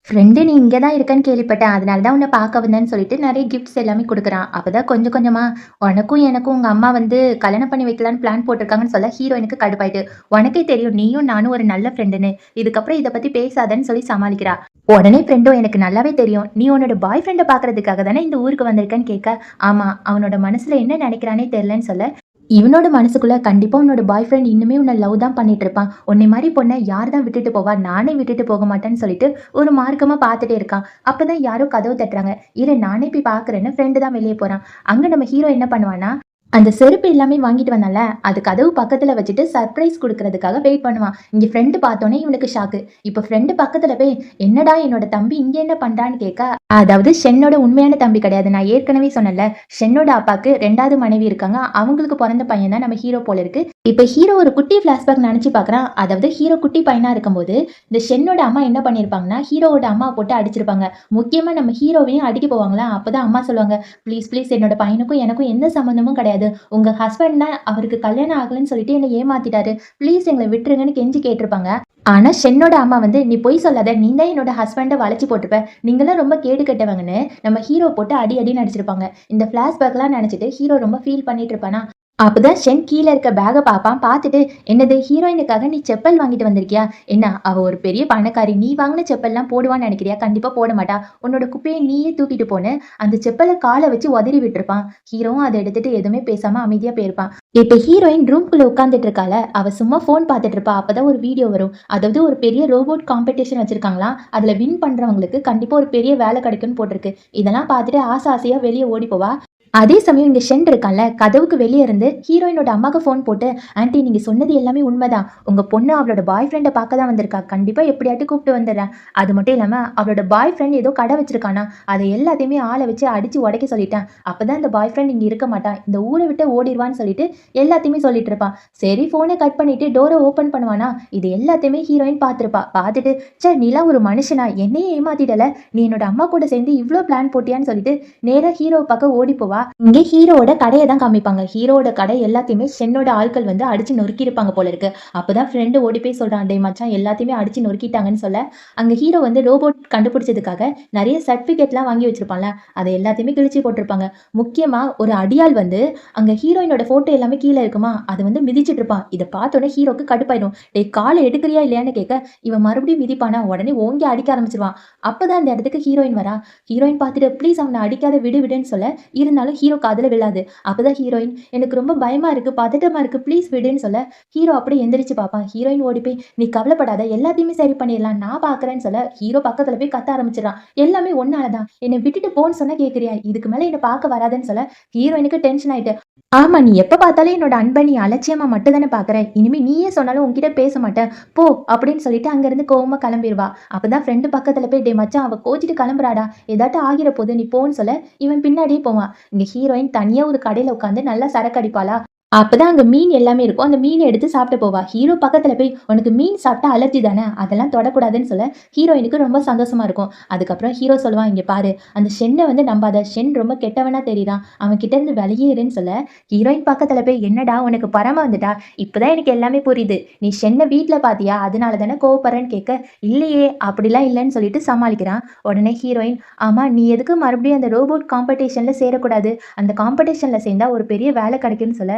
"ஃப்ரெண்டு நீ இங்க தான் இருக்கன்னு கேள்விப்பட்டேன். அதனால தான் உன்ன பார்க்க வந்தேன்னு" சொல்லிட்டு நெறைய கிஃப்ட்ஸ் எல்லாமே குடுக்குறான். அப்பதான் கொஞ்சம் கொஞ்சமா, "உனக்கும் எனக்கும் உங்க அம்மா வந்து கல்யாணம் பண்ணி வைக்கலான்னு பிளான் போட்டுருக்காங்கன்னு" சொல்ல ஹீரோயினுக்கு கடுப்பாயிட்டு, "உனக்கே தெரியும் நீயும் நானும் ஒரு நல்ல ஃப்ரெண்டுன்னு. இதுக்கப்புறம் இத பத்தி பேசாதன்னு" சொல்லி சமாளிக்கிறா. உடனே ஃப்ரெண்டும், "எனக்கு நல்லாவே தெரியும். நீ உன்னோட பாய் ஃப்ரெண்ட பார்க்கறதுக்காக தானே இந்த ஊருக்கு வந்திருக்கன்னு" கேட்க, "ஆமா. அவனோட மனசுல என்ன நெனைக்கிறானே தெரியலன்னு" சொல்ல, இவனோட மனசுக்குள்ள கண்டிப்பா உன்னோட பாய் ஃப்ரெண்ட் இன்னுமே உன்ன லவ் தான் பண்ணிட்டு இருப்பான். உன்னை மாரி பொண்ண யார் தான் விட்டுட்டு போவா? நானே விட்டுட்டு போக மாட்டேன்னு சொல்லிட்டு ஒரு மார்க்கமா பார்த்துட்டே இருக்கான். அப்பதான் யாரோ கதவு தட்டுறாங்க. இரு நானே போய் பார்க்குறேன்னு ஃப்ரெண்டு தான் வெளிய போறான். அங்க நம்ம ஹீரோ என்ன பண்ணுவான்னா, அந்த செருப்பு எல்லாமே வாங்கிட்டு வந்தான்ல, அது கதவு பக்கத்துல வச்சுட்டு சர்ப்ரைஸ் குடுக்குறதுக்காக வெயிட் பண்ணுவான். இங்க ஃப்ரெண்டு பார்த்தோனே இவனுக்கு ஷாக்கு. இப்ப ஃப்ரெண்டு பக்கத்துல போய், "என்னடா என்னோட தம்பி இங்க என்ன பண்றான்னு?" கேட்க, அதாவது ஷென்னோட உண்மையான தம்பி கிடையாது. நான் ஏற்கனவே சொன்னேன்ல, ஷென்னோட அப்பாக்கு 2வது மனைவி இருக்காங்க. அவங்களுக்கு பொறந்த பையன் தான் நம்ம ஹீரோ போல இருக்கு. இப்ப ஹீரோ ஒரு குட்டி ஃபிளாஷ்பேக் நெனச்சு பார்க்குறான். அதாவது ஹீரோ குட்டி பையனா இருக்கும்போது, இந்த ஷென்னோட அம்மா என்ன பண்ணியிருப்பாங்கன்னா, ஹீரோவோட அம்மாவ போட்டு அடிச்சிருப்பாங்க. முக்கியமா நம்ம ஹீரோவையும் அடிக்க போவாங்களா, அப்பதான் அம்மா சொல்லுவாங்க, "ப்ளீஸ் ப்ளீஸ் என்னோட பையனுக்கும் எனக்கும் எந்த சம்மந்தமும் கிடையாது. உங்க ஹஸ்பண்ட் தான் அவருக்கு கல்யாணம் ஆகலன்னு சொல்லிட்டு என்ன ஏமாத்திட்டாரு. ப்ளீஸ் எங்கள விட்டுருங்கன்னு" கெஞ்சி கேட்டிருப்பாங்க. ஆனா ஷென்னோட அம்மா வந்து, "நீ பொய் சொல்லாத. நீ தான் என்னோட ஹஸ்பண்ட வளச்சு போட்டுப்ப. நீங்கலாம் ரொம்ப கேடு கெட்டவங்கன்னு" நம்ம ஹீரோ போட்டு அடி அடின்னு அடிச்சிருப்பாங்க. இந்த ஃபிளாஷ்பேக்லாம் நெனச்சுட்டு ஹீரோ ரொம்ப ஃபீல் பண்ணிட்டு இருப்பானா, அப்பதான் ஷென் கீழ இருக்க பேக்க பாப்பான். பாத்துட்டு, "என்னது ஹீரோயினுக்காக நீ செப்பல் வாங்கிட்டு வந்திருக்கியா? என்ன அவ ஒரு பெரிய பணக்காரி. நீ வாங்குன செப்பல்லாம் போடுவான்னு நெனைக்கிறியா? கண்டிப்பா போட மாட்டா. உன்னோட குப்பைய நீயே தூக்கிட்டு போன்னு" அந்த செப்பல கால வச்சு உதறி விட்டுருப்பான். ஹீரோவும் அத எடுத்துட்டு எதுவுமே பேசாம அமைதியா போயிருப்பான். இப்ப ஹீரோயின் ரூம்குள்ள உட்கார்ந்துட்டு இருக்கால. அவ சும்மா ஃபோன் பாத்துட்டு இருப்பா. அப்பதான் ஒரு வீடியோ வரும். அதாவது ஒரு பெரிய ரோபோட் காம்படிஷன் வச்சிருக்காங்களாம். அதுல வின் பண்றவங்களுக்கு கண்டிப்பா ஒரு பெரிய வேலை கிடைக்கும்னு போட்டிருக்கு. இதெல்லாம் பாத்துட்டு ஆசை ஆசையா வெளிய ஓடி போவா. அதே சமயம் இங்க ஷென் இருக்கான்ல, கதவுக்கு வெளிய இருந்து ஹீரோயினோட அம்மாக்கு ஃபோன் போட்டு, "ஆன்ட்டி நீங்க சொன்னது எல்லாமே உண்மைதான். உங்க பொண்ணு அவளோட பாய் ஃப்ரெண்ட பார்க்க தான் வந்திருக்கா. கண்டிப்பா எப்படியாட்டு கூப்பிட்டு வந்துடுறேன். அது மட்டும் இல்லாம அவளோட பாய் ஃப்ரெண்ட் ஏதோ கடை வச்சிருக்கானா, அத எல்லாத்தையுமே ஆள வச்சு அடிச்சு உடைக்க சொல்லிட்டேன். அப்பதான் இந்த பாய் ஃப்ரெண்ட் இங்க இருக்க மாட்டான். இந்த ஊர விட்டு ஓடிருவான்னு" சொல்லிட்டு எல்லாத்தையுமே சொல்லிட்டு இருப்பான். சரி ஃபோன கட் பண்ணிட்டு டோர ஓப்பன் பண்ணுவானா, இது எல்லாத்தையுமே ஹீரோயின் பார்த்திருப்பா. பார்த்துட்டு, "ச்சே நீலாம் ஒரு மனுஷனா? என்னையே ஏமாத்திட்டல. நீ என்னோட அம்மா கூட சேர்ந்து இவ்ளோ பிளான் போட்டியான்னு" சொல்லிட்டு நேரா ஹீரோவ பார்க்க ஓடி போவா. இங்கே ஹீரோவோட கடைய தான் காமிப்பாங்க. ஹீரோவோட கடை எல்லாத்தையுமே ஷென்னோட ஆட்கள் வந்து அடிச்சு நொறுக்கியிருப்பாங்க போல இருக்கு. அப்பதான் ஃப்ரெண்டு ஓடி போய் சொல்றான், "டேய் மச்சான் எல்லாத்தையுமே அடிச்சு நொறுக்கிட்டாங்கன்னு" சொல்ல, அங்க ஹீரோ வந்து ரோபோட் கண்டுபிடிச்சதுக்காக நெறைய சர்டிஃபிகேட்லாம் வாங்கி வச்சிருப்பான்ல, அத எல்லாத்தையுமே கிழிச்சு போட்டிருப்பாங்க. முக்கியமா ஒரு அடியாள் வந்து அங்க ஹீரோயினோட ஃபோட்டோ எல்லாமே கீழ இருக்குமா, அத வந்து மிதிச்சிட்டு இருப்பான். இத பார்த்தோனே ஹீரோக்கு கடுப்பாயிடும். "டேய் கால எடுக்குறியா இல்லையான்னு?" கேட்க, இவன் மறுபடியும் மிதிப்பானா, உடனே ஓங்கி அடிக்க ஆரம்பிச்சுருவான். அப்பதான் அந்த இடத்துக்கு ஹீரோயின் வரா. ஹீரோயின் பார்த்துட்டு, "ப்ளீஸ் அவன அடிக்காத விடு விடுன்னு" சொல்ல, இருந்தாலும் ஹீரோ காதுல விழாது. அப்பதான் ஹீரோயின், "எனக்கு ரொம்ப பயமா இருக்கு, பதட்டமா இருக்கு, ப்ளீஸ் விடுன்னு" சொல்ல, ஹீரோ அப்படியே எந்திரிச்சு பார்ப்பான். ஹீரோயின் ஓடி போய், "நீ கவலைப்படாத, எல்லாத்தையுமே சரி பண்ணிடலாம், நான் பார்க்குறேன்னு" சொல்ல, ஹீரோ பக்கத்துல போய் கத்த ஆரம்பிச்சிடுறான். "எல்லாமே உன்னால தான். என்னை விட்டுட்டு போன்னு சொன்னா கேட்கிறியா? இதுக்கு மேல என்ன பார்க்க வராதன்னு" சொல்ல, ஹீரோயினுக்கு டென்ஷன் ஆயிட்டு, "ஆமா நீ எப்ப பார்த்தாலும் என்னோட அன்ப நீ அலட்சியமா மட்டும் தானே பார்க்குற. இனிமே நீயே சொன்னாலும் உன்கிட்ட பேச மாட்டேன். போ" அப்படின்னு சொல்லிட்டு அங்கிருந்து கோவமா கிளம்பிருவா. அப்பதான் ஃப்ரெண்டு பக்கத்துல போய், "டேய் மச்சான் அவ கோச்சிட்டு கிளம்புறாடா. ஏதாட்டும் ஆகிற போது நீ போன்னு" சொல்ல, இவன் பின்னாடியே போவான். இங்க ஹீரோயின் தனியா ஒரு கடையில உட்காந்து நல்லா சரக்கு அடிப்பாளா. அப்பதான் அங்க மீன் எல்லாமே இருக்கும். அந்த மீன எடுத்து சாப்பிட போவா. ஹீரோ பக்கத்துல போய், "உனக்கு மீன் சாப்பிட்டா அலர்ஜி தானே? அதெல்லாம் தொடக்கூடாதுன்னு" சொல்ல, ஹீரோயினுக்கு ரொம்ப சந்தோஷமா இருக்கும். அதுக்கப்புறம் ஹீரோ சொல்லுவான், "இங்க பாரு, அந்த ஷென்ன வந்து நம்பாத. ஷென் ரொம்ப கெட்டவனா தெரியிறான். அவன் கிட்ட இருந்து விலகியே இருன்னு" சொல்ல, ஹீரோயின் பக்கத்துல போய், "என்னடா உனக்கு பொறாம வந்துட்டா? இப்பதான் எனக்கு எல்லாமே புரியுது. நீ ஷென்ன வீட்ல பாத்தியா? அதனால தானே கோவப்படுறேன்னு" கேட்க, "இல்லையே, அப்படிலாம் இல்லன்னு" சொல்லிட்டு சமாளிக்கிறான். உடனே ஹீரோயின், "ஆமா, நீ எதுக்கு மறுபடியும் அந்த ரோபோட் காம்படிஷன்ல சேரக்கூடாது? அந்த காம்படிஷன்ல சேர்ந்தா ஒரு பெரிய வேலை கிடைக்கும்னு" சொல்ல,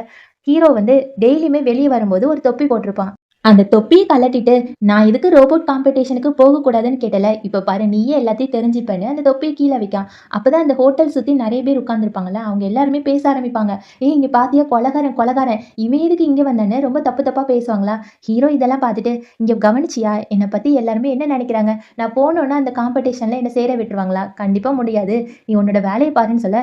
ஹீரோ வந்து டெய்லியுமே வெளிய வரும்போது ஒரு தொப்பி போட்டிருப்பான். அந்த தொப்பிய கழட்டிட்டு, "நான் எதுக்கு ரோபோட் காம்படிஷனுக்கு போகக்கூடாதுன்னு கேட்டல, இப்ப பாரு நீயே எல்லாத்தையும் தெரிஞ்சுப்பன்னு" அந்த தொப்பிய கீழ வைக்கான். அப்பதான் அந்த ஹோட்டல் சுத்தி நெறைய பேர் உட்கார்ந்திருப்பாங்கல்ல, அவங்க எல்லாருமே பேச ஆரம்பிப்பாங்க. "ஏய் இங்க பாத்தியா கொலைகாரன் கொலைகாரன். இவன் எதுக்கு இங்க வந்தான்னு" ரொம்ப தப்பு தப்பா பேசுவாங்களா. ஹீரோ இதெல்லாம் பாத்துட்டு, "இங்க கவனிச்சியா? என்ன பத்தி எல்லாருமே என்ன நெனைக்கிறாங்க? நான் போனோனே அந்த காம்படிஷன்ல என்ன சேர விட்டுருவாங்களா? கண்டிப்பா முடியாது. நீ உன்னோட வேலைய பாருன்னு" சொல்ல,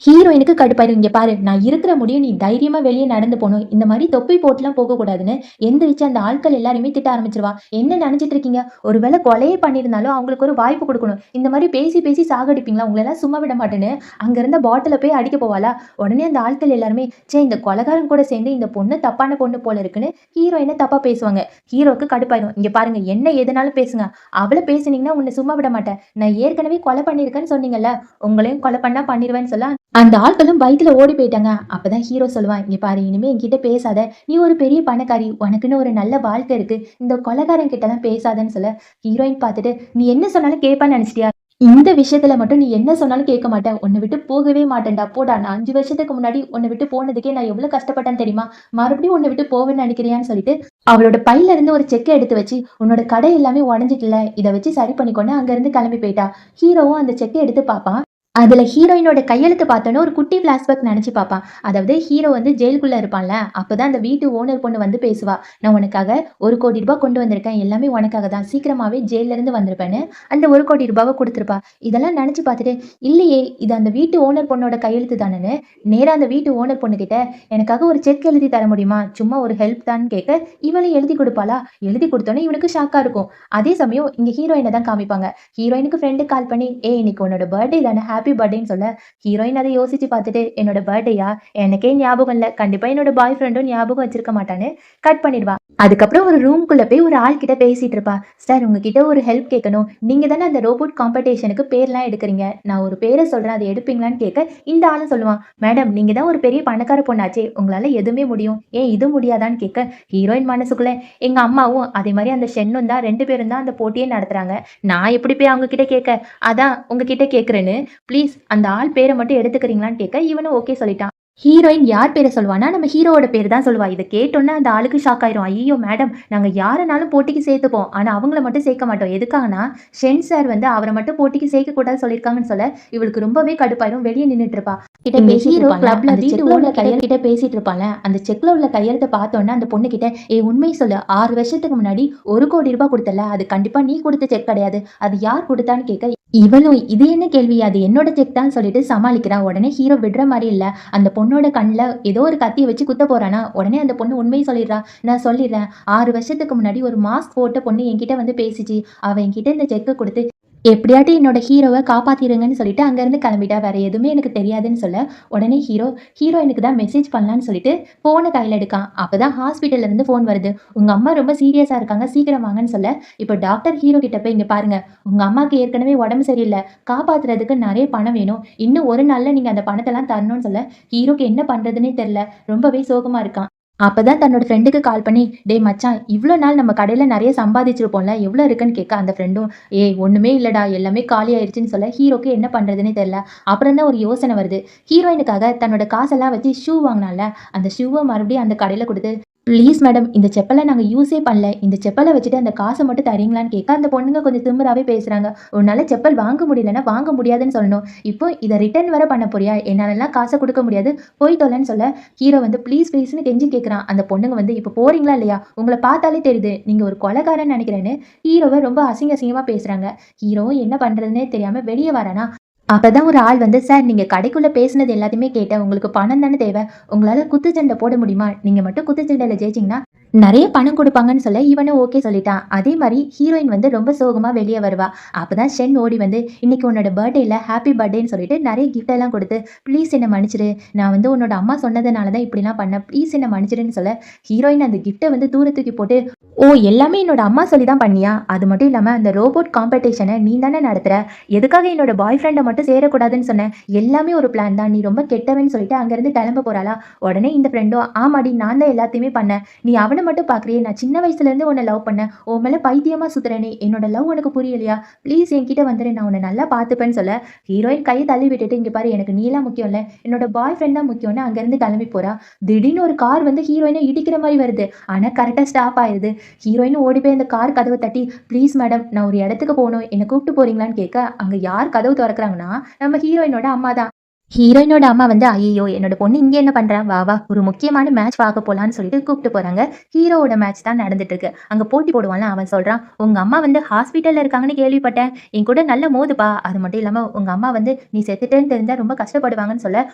ஹீரோயினுக்கு கடுப்பாயிரும். "இங்க பாரு, நான் இருக்கிற முடியும் நீ தைரியமா வெளிய நடந்து போணும். இந்த மாரி தொப்பி போட்டுலாம் போகக்கூடாதுன்னு" எந்திரிச்சு அந்த ஆட்கள் எல்லாரையுமே திட்ட ஆரம்பிச்சுருவா. "என்ன நெனச்சுட்டு இருக்கீங்க? ஒரு வேள கொலையே பண்ணியிருந்தாலும் அவங்களுக்கு ஒரு வாய்ப்பு குடுக்கணும். இந்த மாரி பேசி பேசி சாகடிப்பீங்களா? உங்களலாம் சும்மா விட மாட்டேன்னு" அங்க இருந்த பாட்டில போய் அடிக்க போவாளா, உடனே அந்த ஆட்கள் எல்லாருமே, "ச்சே, இந்த கொலைகாரன் கூட சேர்ந்து இந்த பொண்ணு தப்பான பொண்ணு போல இருக்குன்னு" ஹீரோயின தப்பா பேசுவாங்க. ஹீரோக்கு கடுப்பாயிரும். "இங்க பாருங்க, என்ன எதுனாலும் பேசுங்க. அவள பேசுனீங்கன்னா உன்ன சும்மா விட மாட்டேன். நான் ஏற்கனவே கொலை பண்ணியிருக்கேன்னு சொன்னீங்கல்ல, உங்களையும் கொலை பண்ணா பண்ணிருவேன்னு" சொல்ல, அந்த ஆட்களும் பயத்துல ஓடி போயிட்டாங்க. அப்பதான் ஹீரோ சொல்லுவான், "இங்க பாரு, இனிமே என்கிட்ட பேசாத. நீ ஒரு பெரிய பணக்காரி. உனக்குன்னு ஒரு நல்ல வாழ்க்கை இருக்கு. இந்த கொலைகாரன் கிட்டலாம் பேசாதன்னு" சொல்ல, ஹீரோயின் பார்த்துட்டு, "நீ என்ன சொன்னாலும் கேட்பான்னு நெனச்சிட்டியா? இந்த விஷயத்துல மட்டும் நீ என்ன சொன்னாலும் கேட்க மாட்டேன். உன்ன விட்டு போகவே மாட்டேன்டா. போடா, நான் 5 வருஷத்துக்கு முன்னாடி உன்ன விட்டு போனதுக்கே நான் எவ்வளவு கஷ்டப்பட்டேன்னு தெரியுமா? மறுபடியும் உன்ன விட்டு போவேன்னு நெனைக்கிறியான்னு" சொல்லிட்டு, அவளோட பையில இருந்து ஒரு செக்க எடுத்து வச்சு, "உன்னோட கடை எல்லாமே உடைஞ்சிட்டுல்ல, இத வச்சு சரி பண்ணிக்கோன்னு" அங்க இருந்து கிளம்பி போயிட்டா. ஹீரோவும் அந்த செக்க எடுத்து பார்ப்பான். அதுல ஹீரோயினோட கையெழுத்து பார்த்தோன்னே ஒரு குட்டி ஃபிளாஷ்பேக் நெனச்சு பார்ப்பான். அதாவது ஹீரோ வந்து ஜெயிலுக்குள்ள இருப்பான்ல, அப்பதான் அந்த வீட்டு ஓனர் பொண்ணு வந்து பேசுவா. "நான் உனக்காக ரூ. 1,00,00,000 கொண்டு வந்திருக்கேன். எல்லாமே உனக்காக தான். சீக்கிரமாவே ஜெயில்ல இருந்து வந்திருப்பேன்னு" அந்த ரூ. 1,00,00,000 குடுத்திருப்பா. இதெல்லாம் நெனச்சு பார்த்துட்டு, "இல்லையே, இது அந்த வீட்டு ஓனர் பொண்ணோட கையெழுத்து தானேன்னு" நேரா அந்த வீட்டு ஓனர் பொண்ணுகிட்ட, "எனக்காக ஒரு செக் எழுதி தர முடியுமா? சும்மா ஒரு ஹெல்ப் தான்னு" கேட்க, இவளும் எழுதி குடுப்பாளா. எழுதி குடுத்தோனே இவனுக்கு ஷாக்கா இருக்கும். அதே சமயம் இங்க ஹீரோயின தான் காமிப்பாங்க. ஹீரோயினுக்கு ஃப்ரெண்டு கால் பண்ணி, "ஏய் இன்னைக்கு உன்னோட பர்த்டே தானே, ஹாப்பி பர்த்டேன்னு" சொல்ல, ஹீரோயின் அத யோசிச்சு பார்த்துட்டு, "என்னோட பர்த்டேயா? எனக்கே ஞாபகம் இல்ல. கண்டிப்பா என்னோட பாய் ஃப்ரெண்டும் ஞாபகம் வச்சிருக்க மாட்டான்னு" கட் பண்ணிடுவா. அதுக்கப்புறம் ஒரு ரூம்குள்ள போய் ஒரு ஆள் கிட்ட பேசிட்டு இருப்பா. "சார், உங்ககிட்ட ஒரு ஹெல்ப் கேட்கணும். நீங்க தானே அந்த ரோபோட் காம்படிஷனுக்கு பேர்லாம் எடுக்குறீங்க. நான் ஒரு பேர சொல்றேன். அத எடுப்பீங்களான்னு" கேட்க, இந்த ஆளும் சொல்லுவான், "மேடம், நீங்க தான் ஒரு பெரிய பணக்கார பொண்ணாச்சே. உங்களால எதுவுமே முடியும். ஏன் இது முடியாதான்னு" கேட்க, ஹீரோயின் மனசுக்குள்ள, "எங்க அம்மாவும் அதே மாரி அந்த ஷென்னும் தான் 2 பேரும் தான் அந்த போட்டியே நடத்துறாங்க. நான் எப்படி போய் அவங்க கிட்ட கேட்க? அதான் உங்ககிட்ட கேட்கிறேன்னு. ப்ளீஸ் அந்த ஆள் பேர மட்டும் எடுத்துக்கிறீங்களான்னு" கேட்க, இவனும் ஓகே சொல்லிட்டான். ஹீரோயின் யார் பேர சொல்லுவான்னா, நம்ம ஹீரோவோட பேரு தான் சொல்லுவா. இத கேட்டோனே அந்த ஆளுக்கு ஷாக் ஆயிரும். "ஐயய்யோ! மேடம், நாங்க யாரனாலும் போட்டிக்கு சேர்த்துப்போம். ஆனா அவங்கள மட்டும் சேர்க்க மாட்டோம். எதுக்காகன்னா, ஷென் சார் வந்து அவர மட்டும் போட்டிக்கு சேர்க்கக்கூடாதுன்னு சொல்லியிருக்காங்கன்னு" சொல்ல, இவளுக்கு ரொம்பவே கடுப்பாயிரும். வெளிய நின்னுட்டு இருப்பா. கிட்ட பேசிட்டு இருப்பான்ல, கிளப்ல அந்த வீட்டு ஓனர் கிட்ட பேசிட்டு இருப்பான்ல, அந்த செக்ல உள்ள கையெழுத்த பார்த்தோனே அந்த பொண்ணு கிட்ட, "ஏய் உண்மைய சொல்லு. 6 வருஷத்துக்கு முன்னாடி ரூ. 1,00,00,000 குடுத்தல்ல, அது கண்டிப்பா நீ குடுத்த செக் கிடையாது. அது யார் குடுத்தான்னு" கேட்க, இவளும் "இது என்ன கேள்வி? அது என்னோட செக் தான்" சொல்லிட்டு சமாளிக்கிறா. உடனே ஹீரோ விடுற மாரி இல்ல. அந்த பொண்ணோட கண்ல ஏதோ ஒரு கத்திய வச்சு குத்த போறானா, உடனே அந்த பொண்ணு உண்மைய சொல்லிடுறா. "நான் சொல்லிடுறேன். 6 வருஷத்துக்கு முன்னாடி ஒரு மாஸ்க் போட்ட பொண்ணு என்கிட்ட வந்து பேசிச்சு. அவ என்கிட்ட இந்த செக்க குடுத்து எப்படியாட்டும் என்னோட ஹீரோவ காப்பாத்திருங்கன்னு" சொல்லிட்டு அங்கருந்து கிளம்பிட்டா. வேற எதுவுமே எனக்கு தெரியாதுன்னு சொல்ல, உடனே ஹீரோ ஹீரோயினுக்கு தான் மெசேஜ் பண்ணலான்னு சொல்லிட்டு ஃபோன கையில எடுக்கான். அப்பதான் ஹாஸ்பிட்டல்ல இருந்து ஃபோன் வருது. "உங்க அம்மா ரொம்ப சீரியஸா இருக்காங்க. சீக்கிரம் வாங்கன்னு" சொல்ல, இப்ப டாக்டர் ஹீரோ கிட்ட போய், "இங்க பாருங்க, உங்க அம்மாக்கு ஏற்கனவே உடம்பு சரியில்ல. காப்பாத்துறதுக்கு நெறைய பணம் வேணும். இன்னும் 1 நாள்ல நீங்க அந்த பணத்தெல்லாம் தரணும்னு" சொல்ல, ஹீரோக்கு என்ன பண்றதுன்னே தெரியல. ரொம்பவே சோகமா இருக்கான். அப்பதான் தன்னோட ஃப்ரெண்டுக்கு கால் பண்ணி, "டேய் மச்சான், இவ்ளோ நாள் நம்ம கடையில நெறைய சம்பாதிச்சிருப்போம்ல, எவ்ளோ இருக்குன்னு" கேட்க, அந்த ஃப்ரெண்டும், "ஏய் ஒண்ணுமே இல்லடா, எல்லாமே காலி ஆயிருச்சுன்னு" சொல்ல, ஹீரோக்கு என்ன பண்றதுன்னே தெரியல. அப்புறம் தான் ஒரு யோசனை வருது. ஹீரோயினுக்காக தன்னோட காசெல்லாம் வச்சு ஷூ வாங்குனான்ல, அந்த ஷூவ மறுபடியும் அந்த கடையில குடுத்து, "ப்ளீஸ் மேடம், இந்த செப்பல நாங்க யூஸே பண்ணல. இந்த செப்பல வச்சுட்டு அந்த காச மட்டும் தர்றீங்களான்னு" கேட்க, அந்த பொண்ணுங்க கொஞ்சம் திமிராவே பேசுறாங்க. "உன்னால செப்பல் வாங்க முடியலன்னா வாங்க முடியாதுன்னு சொல்லணும். இப்போ இத ரிட்டர்ன் வேற பண்ண போறியா? என்னாலலாம் காச குடுக்க முடியாது. போய் தொலைன்னு" சொல்ல, ஹீரோ வந்து ப்ளீஸ் ப்ளீஸ்ன்னு கெஞ்சி கேட்குறான். அந்த பொண்ணுங்க வந்து, "இப்ப போறீங்களா இல்லையா? உங்கள பார்த்தாலே தெரியுது. நீங்க ஒரு கொலைகாரன்னு நெனைக்கிறேன்னு" ஹீரோவ ரொம்ப அசிங்கமா பேசுறாங்க. ஹீரோவும் என்ன பண்றதுன்னே தெரியாம வெளிய வரானா, அப்பதான் ஒரு ஆள் வந்து, "சார், நீங்க கடைக்குள்ள பேசினது எல்லாத்தையுமே கேட்டேன். உங்களுக்கு பணம் தானே தேவை. உங்களால குத்துச்சண்டை போட முடியுமா? நீங்க மட்டும் குத்துச்சண்டையில ஜெயிச்சீங்கன்னா நெறைய பணம் குடுப்பாங்கன்னு சொல்ல இவனும் ஓகே சொல்லிட்டான். அதே மாரி ஹீரோயின் வந்து ரொம்ப சோகமா வெளிய வருவா. அப்பதான் ஷென் ஓடி வந்து, "இன்னைக்கு உன்னோட பர்த்டேல ஹேப்பி பர்த்டேன்னு சொல்லிட்டு நெறைய கிஃப்ட் எல்லாம் குடுத்து, ப்ளீஸ் என்ன மன்னிச்சிடு. நான் வந்து உன்னோட அம்மா சொன்னதுனால தான் இப்படிலாம் பண்ணேன். ப்ளீஸ் என்ன மன்னிச்சிடுன்னு" சொல்ல, ஹீரோயின் அந்த கிஃப்ட்ட வந்து தூர தூக்கி போட்டு, "ஓ! எல்லாமே என்னோட அம்மா சொல்லி தான் பண்ணியா? அது மட்டும் இல்லாம அந்த ரோபோட் காம்படிஷன நீ தானே நடத்துற. எதுக்காக என்னோட பாய் ஃப்ரெண்ட மட்டும் சேரக்கூடாதுன்னு சொன்ன? எல்லாமே ஒரு பிளான் தான். நீ ரொம்ப கெட்டவன்னு" சொல்லிட்டு அங்கருந்து கிளம்ப போறாளா, உடனே இந்த ஃப்ரெண்டும், "ஆமாடி நான் தான் எல்லாத்தையுமே பண்ணேன். நீ அவன மட்டும் பார்க்குறியே! நான் சின்ன வயசுலேருந்து உன்ன லவ் பண்ணேன். உன் மேல பைத்தியமா சுத்துறேனே! என்னோட லவ் உனக்கு புரியலையா? ப்ளீஸ் என்கிட்ட வந்துரு. நான் உன்ன நல்லா பார்த்துப்பேன்னு" சொல்ல, ஹீரோயின் கைய தள்ளி விட்டுட்டு, "இங்க பாரு எனக்கு நீலாம் முக்கியம் இல்ல. என்னோட பாய் ஃப்ரெண்ட் தான் முக்கியம்னு" அங்கேருந்து கிளம்பி போறா. திடீர்னு ஒரு கார் வந்து ஹீரோயின இடிக்கிற மாரி வருது. ஆனா கரெக்ட்டா ஸ்டாப் ஆயிருது. ஹீரோயினும் ஓடி போய் அந்த கார் கதவ தட்டி, "ப்ளீஸ் மேடம் நான் ஒரு இடத்துக்கு போணும். என்ன கூப்பிட்டு போறீங்களான்னு" கேட்க, அங்க யார் கதவு தொறக்குறாங்கன்னா, நம்ம ஹீரோயினோட அம்மா தான். ஹீரோயினோட அம்மா வந்து, "ஐயய்யோ! என்னோட பொண்ணு இங்க என்ன பண்றா? வா, வா ஒரு முக்கியமான மேட்ச் பார்க்க போலான்னு" சொல்லிட்டு கூப்பிட்டு போறாங்க. ஹீரோவோட மேட்ச் தான் நடந்துட்டு இருக்கு. அங்க போட்டி போடுவான்ல, அவன் சொல்றான், "உங்க அம்மா வந்து ஹாஸ்பிட்டல்ல இருக்காங்கன்னு கேள்விப்பட்டேன். என் கூட நல்லா மோதுப்பா. அது மட்டும் இல்லாம உங்க அம்மா வந்து நீ செத்துட்டேன்னு தெரிஞ்சா ரொம்ப கஷ்டப்படுவாங்கன்னு" சொல்ல,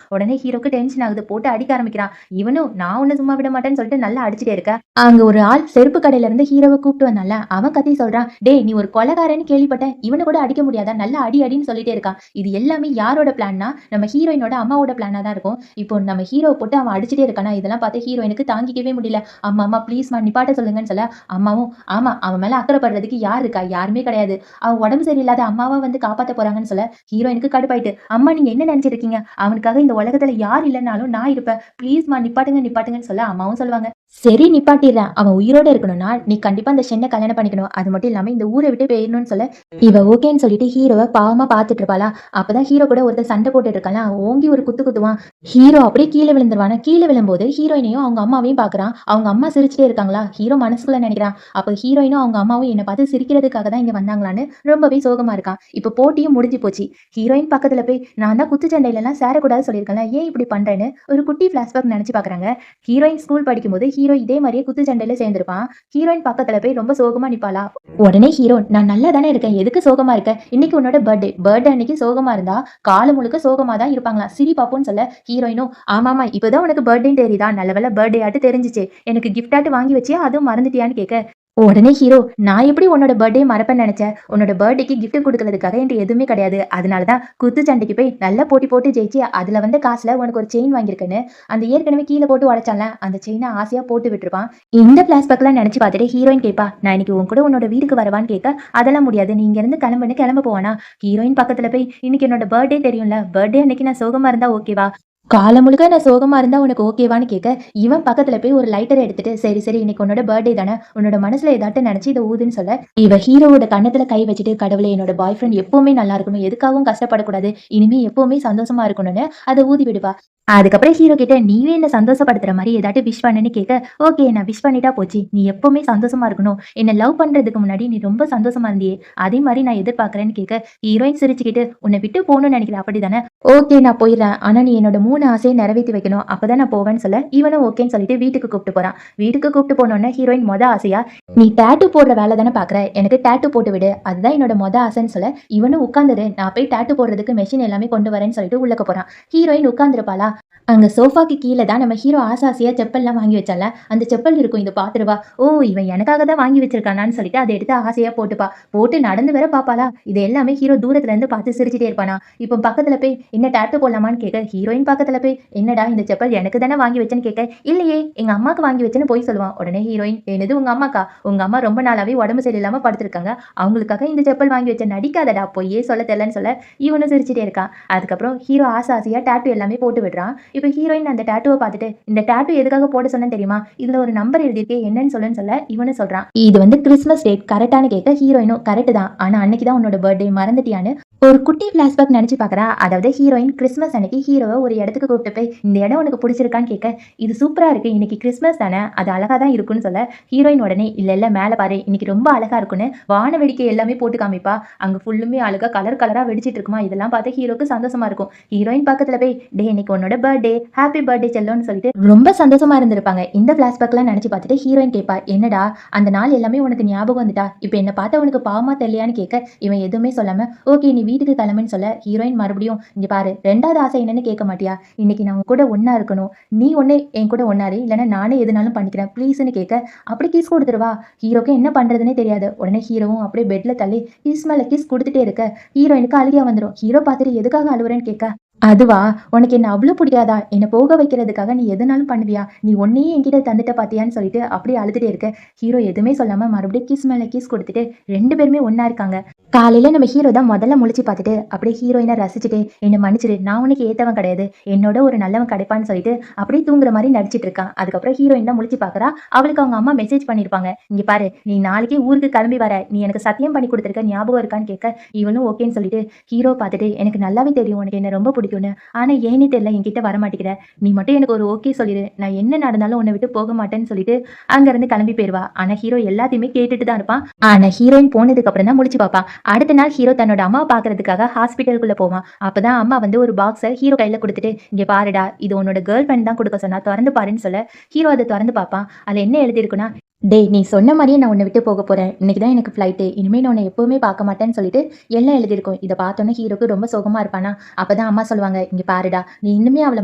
உடனே ஹீரோக்கு டென்ஷன் ஆகுது. போட்டு அடிக்க ஆரம்பிக்கிறான். இவனும், "நான் உன்ன சும்மா விட மாட்டேன்னு" சொல்லிட்டு நல்லா அடிச்சிட்டே இருக்க, அங்க ஒரு ஆள் செருப்பு கடையில இருந்து ஹீரோவ கூப்பிட்டு வந்தான்ல, அவன் கத்தி சொல்றான், "டேய் நீ ஒரு கொலைகாரன்னு கேள்விப்பட்டேன். இவன கூட அடிக்க முடியாதா? நல்லா அடி அடின்னு சொல்லிட்டே இருக்கான்." இது எல்லாமே யாரோட பிளான்னா, நம்ம ஹீரோயினோட அம்மாவோட பிளானா தான் இருக்கும். இப்போ நம்ம ஹீரோவ போட்டு அவன் அடிச்சிட்டே இருக்கானா, இதெல்லாம் பார்த்து ஹீரோயினுக்கு தாங்கிக்கவே முடியல. "அம்மா, அம்மா ப்ளீஸ்மா நிப்பாட்ட சொல்லுங்கன்னு" சொல்ல, அம்மாவும், "ஆமா அவன் மேல அக்கறைப்படுறதுக்கு யார் இருக்கா? யாருமே கிடையாது. அவன் உடம்பு சரியில்லாத அம்மாவ வந்து காப்பாத்த போறாங்கன்னு" சொல்ல, ஹீரோயினுக்கு கடுப்பாயிட்டு, "அம்மா நீங்க என்ன நினைச்சிட்டு இருக்கீங்க? அவனுக்காக இந்த உலகத்துல யார் இல்லனாலும் நான் இருப்பேன். ப்ளீஸ்மா நிப்பாட்டுங்க நிப்பாட்டுங்கன்னு" சொல்ல, அம்மாவும் சொல்லுவாங்க, "சரி நிப்பாட்டிர்றேன். அவன் உயிரோட இருக்கணும்னா, நீ கண்டிப்பா அந்த ஷென்ன கல்யாணம் பண்ணிக்கணும். அது மட்டும் இல்லாம இந்த ஊர விட்டு போயிரணும்னு" சொல்ல, இவ ஓகேன்னு சொல்லிட்டு ஹீரோவ பாவமா பார்த்துட்டு இருப்பாளா, அப்பதான் ஹீரோ கூட ஒருத்தன் சண்டை போட்டுட்டு இருக்கான்ல, அவன் ஓங்கி ஒரு குத்து குத்துவான். ஹீரோ அப்படியே கீழ விழுந்துருவான். கீழ விழும்போது ஹீரோயினையும் அவங்க அம்மாவையும் பார்க்குறான். அவங்க அம்மா சிரிச்சுட்டே இருக்காங்களா, ஹீரோ மனசுக்குள்ள நினைக்கிறான். அப்ப ஹீரோயினும் அவங்க அம்மாவும் என்ன பார்த்து சிரிக்கிறதுக்காக தான் இங்க வந்தாங்களான்னு ரொம்பவே சோகமா இருக்கான். இப்ப போட்டியும் முடிஞ்சு போச்சு. ஹீரோயின் பக்கத்துல போய், "நான் தான் குத்துச்சண்டையிலலாம் சேரக்கூடாதுன்னு சொல்லியிருக்கேன்ல, ஏன் இப்படி பண்றேன்னு" ஒரு குட்டி ஃபிளாஷ்பேக் நினைச்சு பார்க்குறாங்க. ஹீரோயின் ஸ்கூல் படிக்கும்போது ஹீரோ இதே மாரியே குத்துச்சண்டையில சேர்ந்திருப்பான். ஹீரோயின் பக்கத்துல போய் ரொம்ப சோகமா நிப்பாளா. உடனே ஹீரோ, "நான் நல்லா தானே இருக்கேன். எதுக்கு சோகமா இருக்க? இன்னைக்கு உன்னோட பர்த்டே. பர்த்டே அன்னைக்கு சோகமா இருந்தா, காலம் முழுக்க சோகமா தான் இருப்பாங்களாம். சிரி பாப்போம்ன்னு" சொல்ல, ஹீரோயினும், "ஆமாமா இப்பதான் உனக்கு பர்த்டேன்னு தெரியுதா? நல்ல வேளை பர்த்டே ஆட்டு தெரிஞ்சுச்சு. எனக்கு கிஃப்ட் ஆட்டு வாங்கி வச்சியா? அதுவும் மறந்துட்டியான்னு" கேட்க, உடனே ஹீரோ, "நான் எப்படி உன்னோட பர்த்டே மறப்பேன்னு நெனச்சேன்? உன்னோட பர்த்டேக்கு கிஃப்ட் குடுக்குறதுக்காக என்ட்ட எதுவுமே கிடையாது. அதனால தான் குத்துச்சண்டைக்கு போய் நல்லா போட்டி போட்டு ஜெயிச்சு, அதுல வந்த காசுல உனக்கு ஒரு செயின் வாங்கியிருக்கேன்னு" அந்த ஏற்கனவே கீழ போட்டு உடைச்சான்ல, அந்த செயின ஆசையா போட்டு விட்டுருப்பான். இந்த ஃபிளாஷ்பேக்லாம் நெனச்சு பார்த்துட்டு ஹீரோயின் கேட்பா, "நான் இன்னைக்கு உன் கூட உன்னோட வீட்டுக்கு வரவான்னு" கேட்க, "அதெல்லாம் முடியாது. நீ இங்கருந்து கிளம்புன்னு" கிளம்ப போவானா, ஹீரோயின் பக்கத்துல போய், "இன்னைக்கு என்னோட பர்த்டே தெரியும்ல, பர்த்டே அன்னைக்கு நான் சோகமா இருந்தா ஓகேவா? காலம் முழுக்க நான் சோகமா இருந்தா உனக்கு ஓகேவான்னு" கேட்க, இவன் பக்கத்துல போய் ஒரு லைட்டர் எடுத்துட்டு, "சரி சரி இன்னைக்கு உன்னோட பர்த்டே தானே, உன்னோட மனசுல ஏதாட்டும் நினைச்சு இதை ஊதுன்னு" சொல்ல, இவ ஹீரோவோட கன்னத்துல கை வச்சுட்டு, "கடவுளே என்னோட பாய் ஃப்ரெண்ட் எப்பவுமே நல்லா இருக்கணும், எதுக்காகவும் கஷ்டப்படக்கூடாது, இனிமே எப்பவுமே சந்தோஷமா இருக்கணும்னு" அதை ஊதி விடுவா. அதுக்கப்புறம் ஹீரோ கிட்ட, "நீயும் என்ன சந்தோஷப்படுத்துற மாதிரி ஏதாட்டும் விஷ் பண்ணுன்னு" கேட்க, "ஓகே நான் விஷ் பண்ணிட்டா போச்சு. நீ எப்பவுமே சந்தோஷமா இருக்கணும். என்ன லவ் பண்றதுக்கு முன்னாடி நீ ரொம்ப சந்தோஷமா இருந்தியே, அதே மாதிரி நான் எதிர்பார்க்கறேன்னு" கேட்க, ஹீரோயின் சிரிச்சுக்கிட்டு, "உன்னை விட்டு போகணும்னு நினைக்கிறேன் அப்படிதானே? ஓகே நான் போயிடுறேன். ஆனா நீ என்னோட 3 ஆசையை நிறைவேத்தி வைக்கணும். அப்பதான் நான் போவேன்னு" சொல்ல, இவனும் ஓகேன்னு சொல்லிட்டு வீட்டுக்கு கூப்பிட்டு போறான். வீட்டுக்கு கூப்பிட்டு போனோன்னே ஹீரோயின் ஆசையா, "நீ டாட்டூ போடுற வேலை தானே பார்க்குற. எனக்கு டாட்டூ போட்டு விடு. அதுதான் என்னோட ஆசைன்னு" சொல்ல, இவனும் உட்காந்துரு நான் போய் டாட்டூ போடுறதுக்கு மெஷின் எல்லாமே கொண்டு வரேன்னு சொல்லிட்டு உள்ளக்க போறான். ஹீரோயின் உட்காந்துருப்பாளா, அங்க சோஃபாக்கு கீழ தான் நம்ம ஹீரோ ஆசையா செப்பல்லாம் வாங்கி வச்சான்ல, அந்த செப்பல் இருக்கும். "இத பார்த்துட்டு வா." "ஓ! இவன் எனக்காக தான் வாங்கி வச்சிருக்கானான்னு" சொல்லிட்டு அத எடுத்து ஆசையா போட்டுப்பா. போட்டு நடந்து வேற பார்ப்பாளா, இது எல்லாமே ஹீரோ தூரத்துல இருந்து பார்த்து சிரிச்சுட்டே இருப்பானா. இப்போ பக்கத்துல போய், "என்ன டாட்டூ போடலாமான்னு" கேட்க, ஹீரோயின் பக்கத்துல போய், "என்னடா இந்த செப்பல் எனக்கு தானே வாங்கி வச்சேன்னு" கேட்க, "இல்லையே எங்க அம்மாக்கு வாங்கி வச்சேன்னு" பொய் சொல்லுவான். உடனே ஹீரோயின், "என்னது உங்க அம்மாக்கா? உங்க அம்மா ரொம்ப நாளாவே உடம்பு சரியில்லாம படுத்திருக்காங்க. அவங்களுக்காக இந்த செப்பல் வாங்கி வச்சேன். நடிக்காதடா, பொய்யே சொல்ல தெரியலன்னு" சொல்ல, இவனும் சிரிச்சுட்டே இருக்கான். அதுக்கப்புறம் ஹீரோ ஆசையா டாட்டூ எல்லாமே போட்டு விடுறான். இப்ப ஹீரோயின் அந்த டாட்டூவ பார்த்துட்டு, "இந்த டாட்டூ எதுக்காக போட சொன்னேன்னு தெரியுமா? இதுல ஒரு நம்பர் எழுதியிருக்கே என்னன்னு சொல்லுன்னு" சொல்ல, இவனும் சொல்றான், "இது வந்து கிறிஸ்மஸ் டேட் கரெக்ட்டான்னு" கேட்க, ஹீரோயினும், "கரெக்ட் தான். ஆனா அன்னைக்கு தான் உன்னோட பர்த்டே மறந்துட்டியான்னு" ஒரு குட்டி ஃபிளாஷ்பேக் நினைச்சு பார்க்கறா. அதாவது ஹீரோயின் கிறிஸ்மஸ் அன்னைக்கு ஹீரோவ ஒரு இடத்துக்கு கூப்பிட்டு போய், "இந்த இடம் உனக்கு பிடிச்சிருக்கான்னு" கேட்க, "இது சூப்பரா இருக்கு. இன்னைக்கு கிறிஸ்மஸ் தானே, அது அழகா தான் இருக்குன்னு" சொல்ல, ஹீரோயின் உடனே, "இல்ல இல்ல மேல பாரு, இன்னைக்கு ரொம்ப அழகா இருக்குன்னு" வான வேடிக்கை எல்லாமே போட்டு காமிப்பா. அங்க ஃபுல்லுமே அழகா கலர் கலரா வெடிச்சிட்டு இருக்குமா. இதெல்லாம் பார்த்து ஹீரோக்கு சந்தோஷமா இருக்கும். ஹீரோயின் பக்கத்துல போய், "டேய் இன்னைக்கு உன்னோட பர்த்டே, ஹாப்பி பர்த்டே செல்லம்னு" சொல்லிட்டு ரொம்ப சந்தோஷமா இருந்திருப்பாங்க. இந்த ஃபிளாஷ்பேக்லாம் நினைச்சு பார்த்துட்டு ஹீரோயின் கேட்பா, "என்னடா அந்த நாள் எல்லாமே உனக்கு ஞாபகம் வந்துட்டா? இப்ப என்ன பார்த்தா உனக்கு பாவமா தெரியலையான்னு" கேட்க, இவன் எதுவுமே சொல்லாம, "ஓகே நீ வீட்டுக்கு கிளம்புன்னு சொல்ல ஹீரோயின் மறுபடியும் இங்க பாரு, 2வது ஆசை என்னன்னு கேட்க மாட்டியா? இன்னைக்கு நான் உன் கூட ஒண்ணா இருக்கணும். நீ ஒண்ணு என் கூட ஒண்ணா இரு, இல்லைன்னா நானே எதுனாலும் பண்ணிக்கிறேன் ப்ளீஸ்ன்னு கேட்க, அப்படி கிஸ் கொடுத்துருவா. ஹீரோக்கு என்ன பண்றதுன்னே தெரியாது. உடனே ஹீரோவும் அப்படியே பெட்ல தள்ளி கிஸ் மேல கிஸ் கொடுத்துட்டே இருக்க ஹீரோயினுக்கு அழுகையா வந்துடும். ஹீரோ பார்த்துட்டு எதுக்காக அழுவுறேன்னு கேட்க, அதுவா, உனக்கு என்ன அவ்வளோ பிடிக்காதா? என்ன போக வைக்கிறதுக்காக நீ எதுனாலும் பண்ணுவியா? நீ ஒன்னையே என்கிட்ட தந்துட்ட பாத்தியான்னு சொல்லிட்டு அப்படியே அழுதுட்டே இருக்க. ஹீரோ எதுவுமே சொல்லாம மறுபடியும் கிஸ் மேல கிஸ் கொடுத்துட்டு 2 பேருமே ஒண்ணா இருக்காங்க. காலையில நம்ம ஹீரோ தான் முதல்ல முழிச்சு பார்த்துட்டு அப்படியே ஹீரோயினை ரசிச்சுட்டு, என்ன மன்னிச்சிடு, நான் உனக்கு ஏத்தவன் கிடையாது, என்னோட ஒரு நல்லவன் கிடைப்பான்னு சொல்லிட்டு அப்படியே தூங்குற மாதிரி நடிச்சிட்டு இருக்கான். அதுக்கப்புறம் ஹீரோயின் தான் முழிச்சு பார்க்கறா. அவளுக்கு அவங்க அம்மா மெசேஜ் பண்ணிருப்பாங்க, இங்க பாரு, நீ நாளைக்கே ஊருக்கு கிளம்பி வர, நீ எனக்கு சத்தியம் பண்ணி கொடுத்துருக்க, ஞாபகம் இருக்கான்னு கேட்க இவனும் ஓகேன்னு சொல்லிட்டு ஹீரோ பார்த்துட்டு, எனக்கு நல்லாவே தெரியும் உனக்கு என்ன ரொம்ப பிடிக்கும்னு, ஆனா ஏனே தெரியல என்கிட்ட வர மாட்டேங்கிற, நீ மட்டும் எனக்கு ஒரு ஓகே சொல்லிடு, நான் என்ன நடந்தாலும் உன்னை விட்டு போக மாட்டேன்னு சொல்லிட்டு அங்க இருந்து கிளம்பி போயிருவா. ஆனா ஹீரோ எல்லாத்தையுமே கேட்டுட்டு தான் இருப்பான். ஆனா ஹீரோயின் போனதுக்கு அப்புறம் தான் முழிச்சு பார்ப்பான். அடுத்த நாள் ஹீரோ தன்னோட அம்மா பாக்குறதுக்காக ஹாஸ்பிட்டலுக்குள்ள போவான். அப்பதான் அம்மா வந்து ஒரு பாக்ஸை ஹீரோ கையில கொடுத்துட்டு, இங்க பாருடா, இது உன்னோட கேர்ள் ஃப்ரெண்ட் தான் கொடுக்க சொன்னா, திறந்து பாருன்னு சொல்ல ஹீரோ அதை திறந்து பார்ப்பான். அதுல என்ன எழுதி இருக்குன்னா, டேய், நீ சொன்ன மாதிரியே நான் உன்னை விட்டு போக போறேன், இன்னைக்கு தான் எனக்கு ஃப்ளைட்டு, இனிமேல் நான் உன்னை எப்பவுமே பார்க்க மாட்டேன்னு சொல்லிட்டு எல்லாம் எழுதியிருக்கும். இதை பார்த்தோன்னே ஹீரோக்கு ரொம்ப சோகமா இருப்பானா. அப்பதான் அம்மா சொல்லுவாங்க, இங்க பாருடா, நீ இன்னுமே அவளை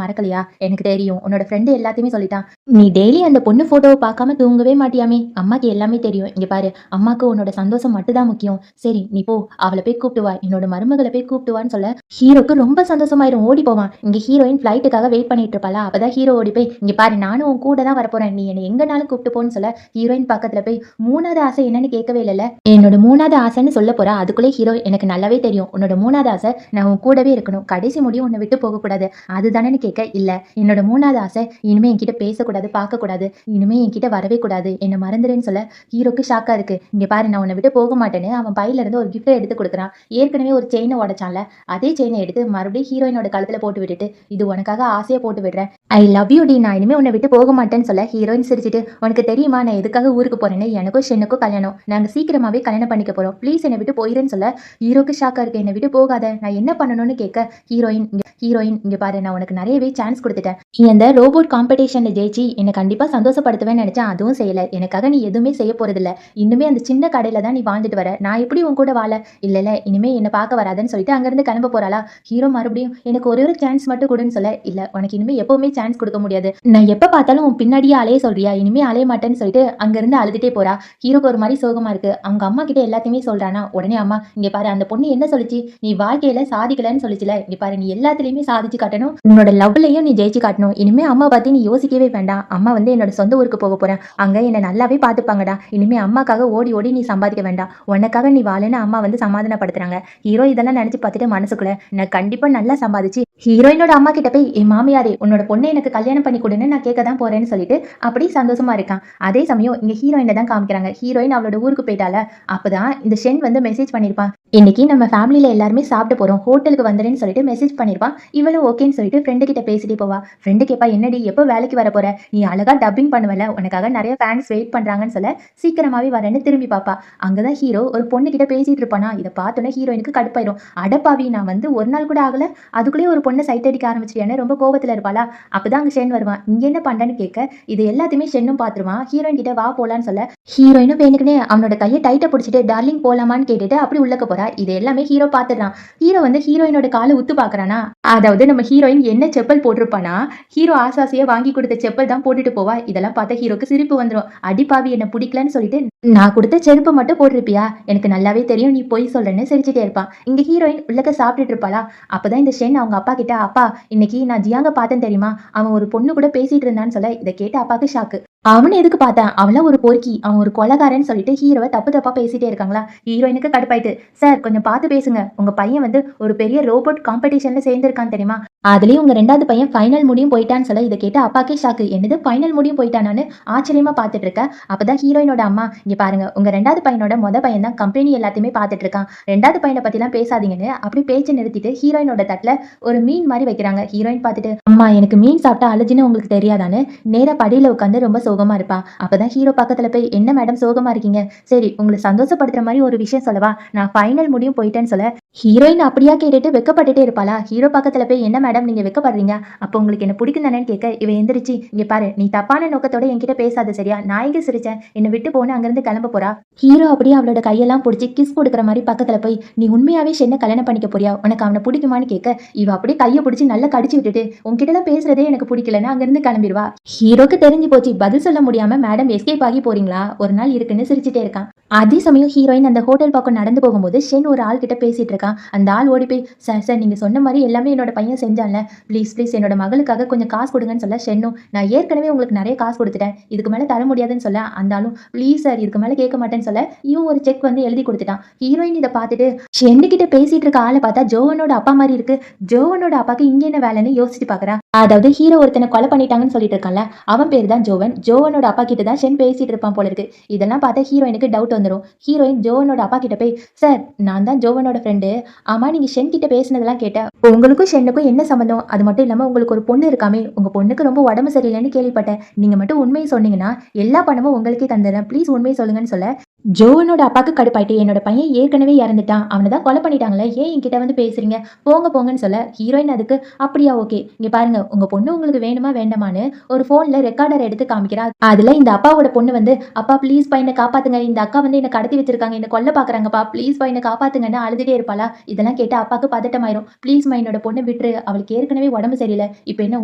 மறக்கலையா? எனக்கு தெரியும், உன்னோட ஃப்ரெண்டு எல்லாத்தையுமே சொல்லிட்டான், நீ டெய்லி அந்த பொண்ணு போட்டோவை பார்க்காம தூங்கவே மாட்டியாமே, அம்மாக்கு எல்லாமே தெரியும், இங்க பாரு, அம்மாக்கு உன்னோட சந்தோஷம் மட்டும்தான் முக்கியம், சரி நீ போ, அவளை போய் கூப்பிட்டு வா, என்னோட மருமகளை போய் கூப்பிட்டு வான்னு சொல்ல ஹீரோக்கு ரொம்ப சந்தோஷமாயிரும், ஓடி போவான். இங்க ஹீரோயின் ஃப்ளைட்டுக்காக வெயிட் பண்ணிட்டு இருப்பாளா. அப்பதான் ஹீரோ ஓடி போய், இங்க பாரு, நானும் உன் கூட தான் வரப்போறேன், நீ என்னை எங்கனாலும் கூப்பிட்டு போன்னு சொல்ல ஹீரோயின் பக்கத்துல போய், 3வது ஆசை என்னன்னு கேட்கவே இல்லைல்ல, என்னோட 3வது ஆசைன்னு சொல்ல போறா. அதுக்குள்ளே ஹீரோ, எனக்கு நல்லாவே தெரியும், உன்னோட 3வது ஆசை நான் உன் கூடவே இருக்கணும், கடைசி முடியும் உன்னை விட்டு போக கூடாது, அதுதானேன்னு கேட்க, இல்ல, என்னோட 3வது ஆசை இனிமே என்கிட்ட பேசக்கூடாது, பார்க்க கூடாது, இனிமே என்கிட்ட வரவே கூடாது, என்ன மறந்துடுன்னு சொல்ல ஹீரோக்கு ஷாக்கா இருக்கு. இங்க பாரு, நான் உன்னை விட்டு போக மாட்டேன்னு அவன் பையில இருந்து ஒரு கிஃப்ட்டை எடுத்து கொடுக்குறான். ஏற்கனவே ஒரு செயினை உடைச்சான்ல, அதே செயினை எடுத்து மறுபடியும் ஹீரோயினோட கழுத்துல போட்டு விட்டுட்டு, இது உனக்காக ஆசையா போட்டு விடுறேன், ஐ லவ் யூ டி, நான் இனிமே உன்னை விட்டு போக மாட்டேன்னு சொல்ல ஹீரோயின் சிரிச்சிட்டு, உனக்கு தெரியுமா நான் எதுக்காக ஊருக்கு போறேன்னு? எனக்கும் ஷென்னுக்கும் கல்யாணம், நாங்க சீக்கிரமாவே கல்யாணம் பண்ணிக்க போறோம், ப்ளீஸ் என்னை விட்டு போயிருன்னு சொல்ல ஹீரோக்கு ஷாக்கா இருக்கு. என்னை விட்டு போகாத, நான் என்ன பண்ணணும்னு கேட்க ஹீரோயின் இங்க பாரு, நான் உனக்கு நிறையவே சான்ஸ் கொடுத்துட்டேன், நீ அந்த ரோபோட் காம்படிஷன்ல ஜெயிச்சு என்னை கண்டிப்பா சந்தோஷப்படுத்துவேன்னு நினைச்சேன், அதுவும் செய்யல, எனக்காக நீ எதுவுமே செய்ய போறதில்ல, இன்னுமே அந்த சின்ன கடையில தான் நீ வாழ்ந்துட்டு வர, நான் எப்படி உன் கூட வாழ, இல்ல இனிமே என்ன பார்க்க வராதுன்னு சொல்லிட்டு அங்கிருந்து கிளம்ப போறாளா. ஹீரோ மறுபடியும், எனக்கு ஒரே ஒரு சான்ஸ் மட்டும் கொடுன்னு சொல்ல, இல்ல, உனக்கு இனிமே எப்பவுமே சான்ஸ் கொடுக்க முடியாது, நான் எப்ப பார்த்தாலும் உன் பின்னாடியே அலைய சொல்றியா, இனிமே அலைய மாட்டேன்னு சொல்லிட்டு அங்கிருந்து அழுதுட்டே போறா. ஹீரோக்கு ஒரு மாதிரி சோகமா இருக்கு. அவங்க அம்மா கிட்ட எல்லாத்தையுமே சொல்றானா. உடனே அம்மா, இங்க பாரு, அந்த பொண்ணு என்ன சொல்லிச்சு, நீ வாழ்க்கையில சாதிக்கலன்னு சொல்லிச்சுல, இங்க பாரு, நீ எல்லாத்துலயுமே சாதிச்சு காட்டணும், உன்னோட லவ்லையும் நீ ஜெயிச்சு காட்டணும், இனிமே அம்மா பத்தி நீ யோசிக்கவே வேண்டாம், அம்மா வந்து என்னோட சொந்த ஊருக்கு போக போறேன், அங்க என்ன நல்லாவே பாத்துப்பாங்கடா, இனிமே அம்மாக்காக ஓடி ஓடி நீ சம்பாதிக்க வேண்டாம், உனக்காக நீ வாழன்னு அம்மா வந்து சமாதானப்படுத்துறாங்க. ஹீரோ இதெல்லாம் நினைச்சு பார்த்துட்டு மனசுக்குள்ள, நான் கண்டிப்பா நல்லா சம்பாதிச்சு ஹீரோயினோட அம்மா கிட்ட போய், என் மாமியாரே, உன்னோட பொண்ணை எனக்கு கல்யாணம் பண்ணி கொடுன்னு நான் கேட்க தான் போறேன்னு சொல்லிட்டு அப்படி சந்தோஷமா இருக்கான். அதே சமயம் இங்க ஹீரோயினை தான் காமிக்கிறாங்க. ஹீரோயின் அவளோட ஊருக்கு போயிட்டால. அப்பதான் இந்த ஷென் வந்து மெசேஜ் பண்ணிருப்பான், இன்னைக்கு நம்ம ஃபேமிலியில எல்லாருமே சாப்பிட்டு போறோம், ஹோட்டலுக்கு வந்துடுன்னு சொல்லிட்டு மெசேஜ் பண்ணிருப்பான். இவளும் ஓகேன்னு சொல்லிட்டு ஃப்ரெண்டு கிட்ட பேசிட்டு போவா. ஃப்ரெண்டு கேப்பா, என்னடி எப்போ வேலைக்கு வர போற, நீ அழகா டப்பிங் பண்ணுவல, உனக்காக நிறைய ஃபேன்ஸ் வெயிட் பண்றாங்கன்னு சொல்ல சீக்கிரமாவே வரேன்னு திரும்பி பாப்பா. அங்கதான் ஹீரோ ஒரு பொண்ணு கிட்ட பேசிட்டு இருப்பானா. இதை பார்த்தோன்னே ஹீரோயினுக்கு கடுப்பாயிரும். அடப்பாவி, நான் வந்து ஒரு நாள் கூட ஆகல, அதுக்குள்ளேயே ஒரு பொண்ணை சைட் அடிக்க ஆரம்பிச்சிட்டியான்னு ரொம்ப கோபத்துல இருப்பாளா. அப்பதான் அங்க ஷென் வருவான். இங்க என்ன பண்றேன்னு கேட்க இது எல்லாத்தையுமே ஷென்னும் பாத்துருவான். ஹீரோயின் கிட்ட வா போலான்னு சொல்ல ஹீரோயினும் வேணுக்குனே அவனோட கையை டைட்டா பிடிச்சிட்டு டார்லிங் போலாமான்னு கேட்டுட்டு அப்படி உள்ளக்க போறா. இது எல்லாமே ஹீரோ பாத்துறான். ஹீரோ வந்து ஹீரோயினோட காலை உத்து பாக்குறானா. அதாவது நம்ம ஹீரோயின் என்ன செப்பல் போட்டிருப்பானா, ஹீரோ ஆசாசியா வாங்கி கொடுத்த செப்பல் தான் போட்டுட்டு போவா. இதெல்லாம் பார்த்தா ஹீரோக்கு சிரிப்பு வந்துடும். அடிப்பாவி, என்ன பிடிக்கலன்னு சொல்லிட்டு நான் கொடுத்த செருப்பு மட்டும் போட்டிருப்பியா, எனக்கு நல்லாவே தெரியும் நீ பொய் சொல்றேன்னு சிரிச்சுட்டே இருப்பான். இங்க ஹீரோயின் உள்ளக்க சாப்பிட்டுட்டு இருப்பாளா. அப்பதான் இந்த ஷென் அவங்க அப்பா கிட்ட, அப்பா இன்னைக்கு நான் ஜியாங்க பார்த்தேன் தெரியுமா, அவன் ஒரு பொண்ணு கூட பேசிட்டு இருந்தான்னு சொல்ல இதை கேட்டு அப்பாவுக்கு ஷாக்கு. அவனு எதுக்கு பார்த்தேன், அவளாம் ஒரு பொறுக்கி, அவன் ஒரு கொலகாரன்னு சொல்லிட்டு ஹீரோவை தப்பு தப்பா பேசிட்டே இருக்காங்களா. ஹீரோயினுக்கு கடுப்பாயிட்டு, சார் கொஞ்சம் பார்த்து பேசுங்க, உங்க பையன் வந்து ஒரு பெரிய ரோபோட் காம்படிஷன்ல சேர்ந்திருக்கான் தெரியுமா, அதுலயும் உங்க 2வது பையன் ஃபைனல் முடியும் போயிட்டான்னு சொல்ல இதை கேட்டு அப்பாக்கே ஷாக்கு. என்னது ஃபைனல் முடியும் போயிட்டானான்னு ஆச்சரியமா பார்த்துட்டு இருக்க. அப்பதான் ஹீரோயினோட அம்மா, இங்க பாருங்க, உங்க 2வது பையனோட பையன் தான் கம்பெனி எல்லாத்தையுமே பார்த்துட்டு இருக்கான், 2வது பையனை பத்தி எல்லாம் பேசாதீங்கன்னு அப்படி பேச்சு நிறுத்திட்டு ஹீரோயினோட தட்டுல ஒரு மீன் மாதிரி வைக்கிறாங்க. ஹீரோயின் பார்த்துட்டு, அம்மா எனக்கு மீன் சாப்பிட்டா அலர்ஜின்னு உங்களுக்கு தெரியாதான்னு நேரா படியில உட்காந்து ரொம்ப சோகமா இருப்பா. அப்பதான் ஹீரோ பக்கத்துல போய், என்ன மேடம் சோகமா இருக்கீங்க, சரி உங்களை சந்தோஷப்படுத்துற மாதிரி ஒரு விஷயம் சொல்லவா, நான் ஃபைனல் முடியும் போயிட்டேன்னு சொல்ல ஹீரோயின் அப்படியா கேட்டுட்டு வெக்கப்பட்டுட்டே இருப்பாளா? ஹீரோ பக்கத்துல போய், "என்ன மேடம் நீங்க வெக்கப்படுறீங்க? அப்போ உங்களுக்கு என்ன பிடிக்கும் தானேன்னு?" கேட்க, இவ எந்திரிச்சு, "இங்க பாரு, நீ தப்பான நோக்கத்தோட என்கிட்ட பேசாத சரியா? நான் எங்க சிரிச்சேன்? என்ன விட்டு போன்னு அங்கிருந்து கிளம்ப போறா." ஹீரோ அப்படியே அவளோட கையெல்லாம் புடிச்சு கிஸ் குடுக்குற மாரி பக்கத்துல போய், "நீ உண்மையாவே ஷென்ன கல்யாணம் பண்ணிக்க போறியா? உனக்கு அவன பிடிக்குமான்னு?" கேட்க, இவ அப்படியே கைய புடிச்சு நல்லா கடிச்சு விட்டுட்டு, "உன்கிட்டலாம் பேசுறதே எனக்கு பிடிக்கலன்னு" அங்கிருந்து கிளம்பிருவா. ஹீரோக்கு தெரிஞ்சு போச்சு. பதில் சொல்ல முடியாம, "மேடம் எஸ்கேப் ஆகி போறீங்களா? ஒரு நாள் இருக்குன்னு" சிரிச்சுட்டே இருக்கான். அதே சமயம் ஹீரோயின் அந்த ஹோட்டல் பக்கம் நடந்து போகும்போது ஷென் ஒரு ஆள் கிட்ட பேசிட்டு இருக்கான். அந்த ஆள் ஓடி போய், "சார் சார் நீங்க சொன்ன மாரி எல்லாமே என்னோட பையன் செஞ்சான்ல. ப்ளீஸ் ப்ளீஸ் என்னோட மகளுக்காக கொஞ்சம் காசு குடுங்கன்னு" சொல்ல, ஷென்னும், "நான் ஏற்கனவே உங்களுக்கு நெறைய காசு குடுத்துட்டேன். இதுக்கு மேல தர முடியாதுன்னு" சொல்ல, அந்த ஆளும், "ப்ளீஸ் சார் இதுக்கு மேல கேட்க மாட்டேன்னு" சொல்ல, இவன் ஒரு செக் வந்து எழுதி குடுத்துட்டான். ஹீரோயின் இத பார்த்துட்டு ஷென்னு கிட்ட பேசிட்டு இருக்க ஆள பார்த்தா ஜோவனோட அப்பா மாரி இருக்கு. ஜோவனோட அப்பாக்கு இங்க என்ன வேலைன்னு யோசிச்சு பார்க்கறா. அதாவது ஹீரோ ஒருத்தன கொலை பண்ணிட்டாங்கன்னு சொல்லிட்டு இருக்கான்ல, அவன் பேரு தான் ஜோவன். ஜோவனோட அப்பா கிட்ட தான் ஷென் பேசிட்டு இருப்பான் போல இருக்கு. இதெல்லாம் பார்த்தா ஹீரோயினுக்கு டவுட் வந்துரும். ஹீரோயின் ஜோவனோட அப்பா கிட்ட போய், "சார் நான் தான் ஜோவனோட ஃப்ரெண்டு. ஆமா நீங்க ஷென் கிட்ட பேசினதெல்லாம் கேட்டேன். உங்களுக்கும் ஷென்னுக்கும் என்ன சம்மந்தம்? அது மட்டும் இல்லாம உங்களுக்கு ஒரு பொண்ணு இருக்காமே, உங்க பொண்ணுக்கு ரொம்ப உடம்பு சரியில்லைன்னு கேள்விப்பட்டேன். நீங்க மட்டும் உண்மைய சொன்னீங்கன்னா எல்லா பணமும் உங்களுக்கே தந்துடுறேன். ப்ளீஸ் உண்மைய சொல்லுங்கன்னு" சொல்ல, ஜோவனோட அப்பாக்கு கடுப்பாயிட்டு, "என்னோட பையன் ஏற்கனவே இறந்துட்டான். அவன தான் கொலை பண்ணிட்டாங்கல்ல. ஏன் என்கிட்ட வந்து பேசுறீங்க? போங்க போங்கன்னு" சொல்ல, ஹீரோயின் அதுக்கு, "அப்படியா ஓகே. இங்க பாருங்க உங்க பொண்ணு உங்களுக்கு வேணுமா வேண்டாமான்னு ஒரு ஃபோன்ல ரெக்கார்டர் எடுத்து காமிக்கிறா. அதுல இந்த அப்பாவோட பொண்ணு வந்து, 'அப்பா ப்ளீஸ்ப்பா என்ன காப்பாத்துங்க. இந்த அக்கா வந்து என்ன கடத்தி வச்சிருக்காங்க. என்ன கொல்ல பார்க்குறாங்கப்பா. ப்ளீஸ்ப்பா என்ன காப்பாத்துங்கன்னு' அழுதுட்டே இருப்பாளா. இதெல்லாம் கேட்டு அப்பாக்கு பதட்டமாயிரும். "ப்ளீஸ்மா என்னோட பொண்ண விட்டுரு. அவளுக்கு ஏற்கனவே உடம்பு சரியில்ல. இப்ப என்ன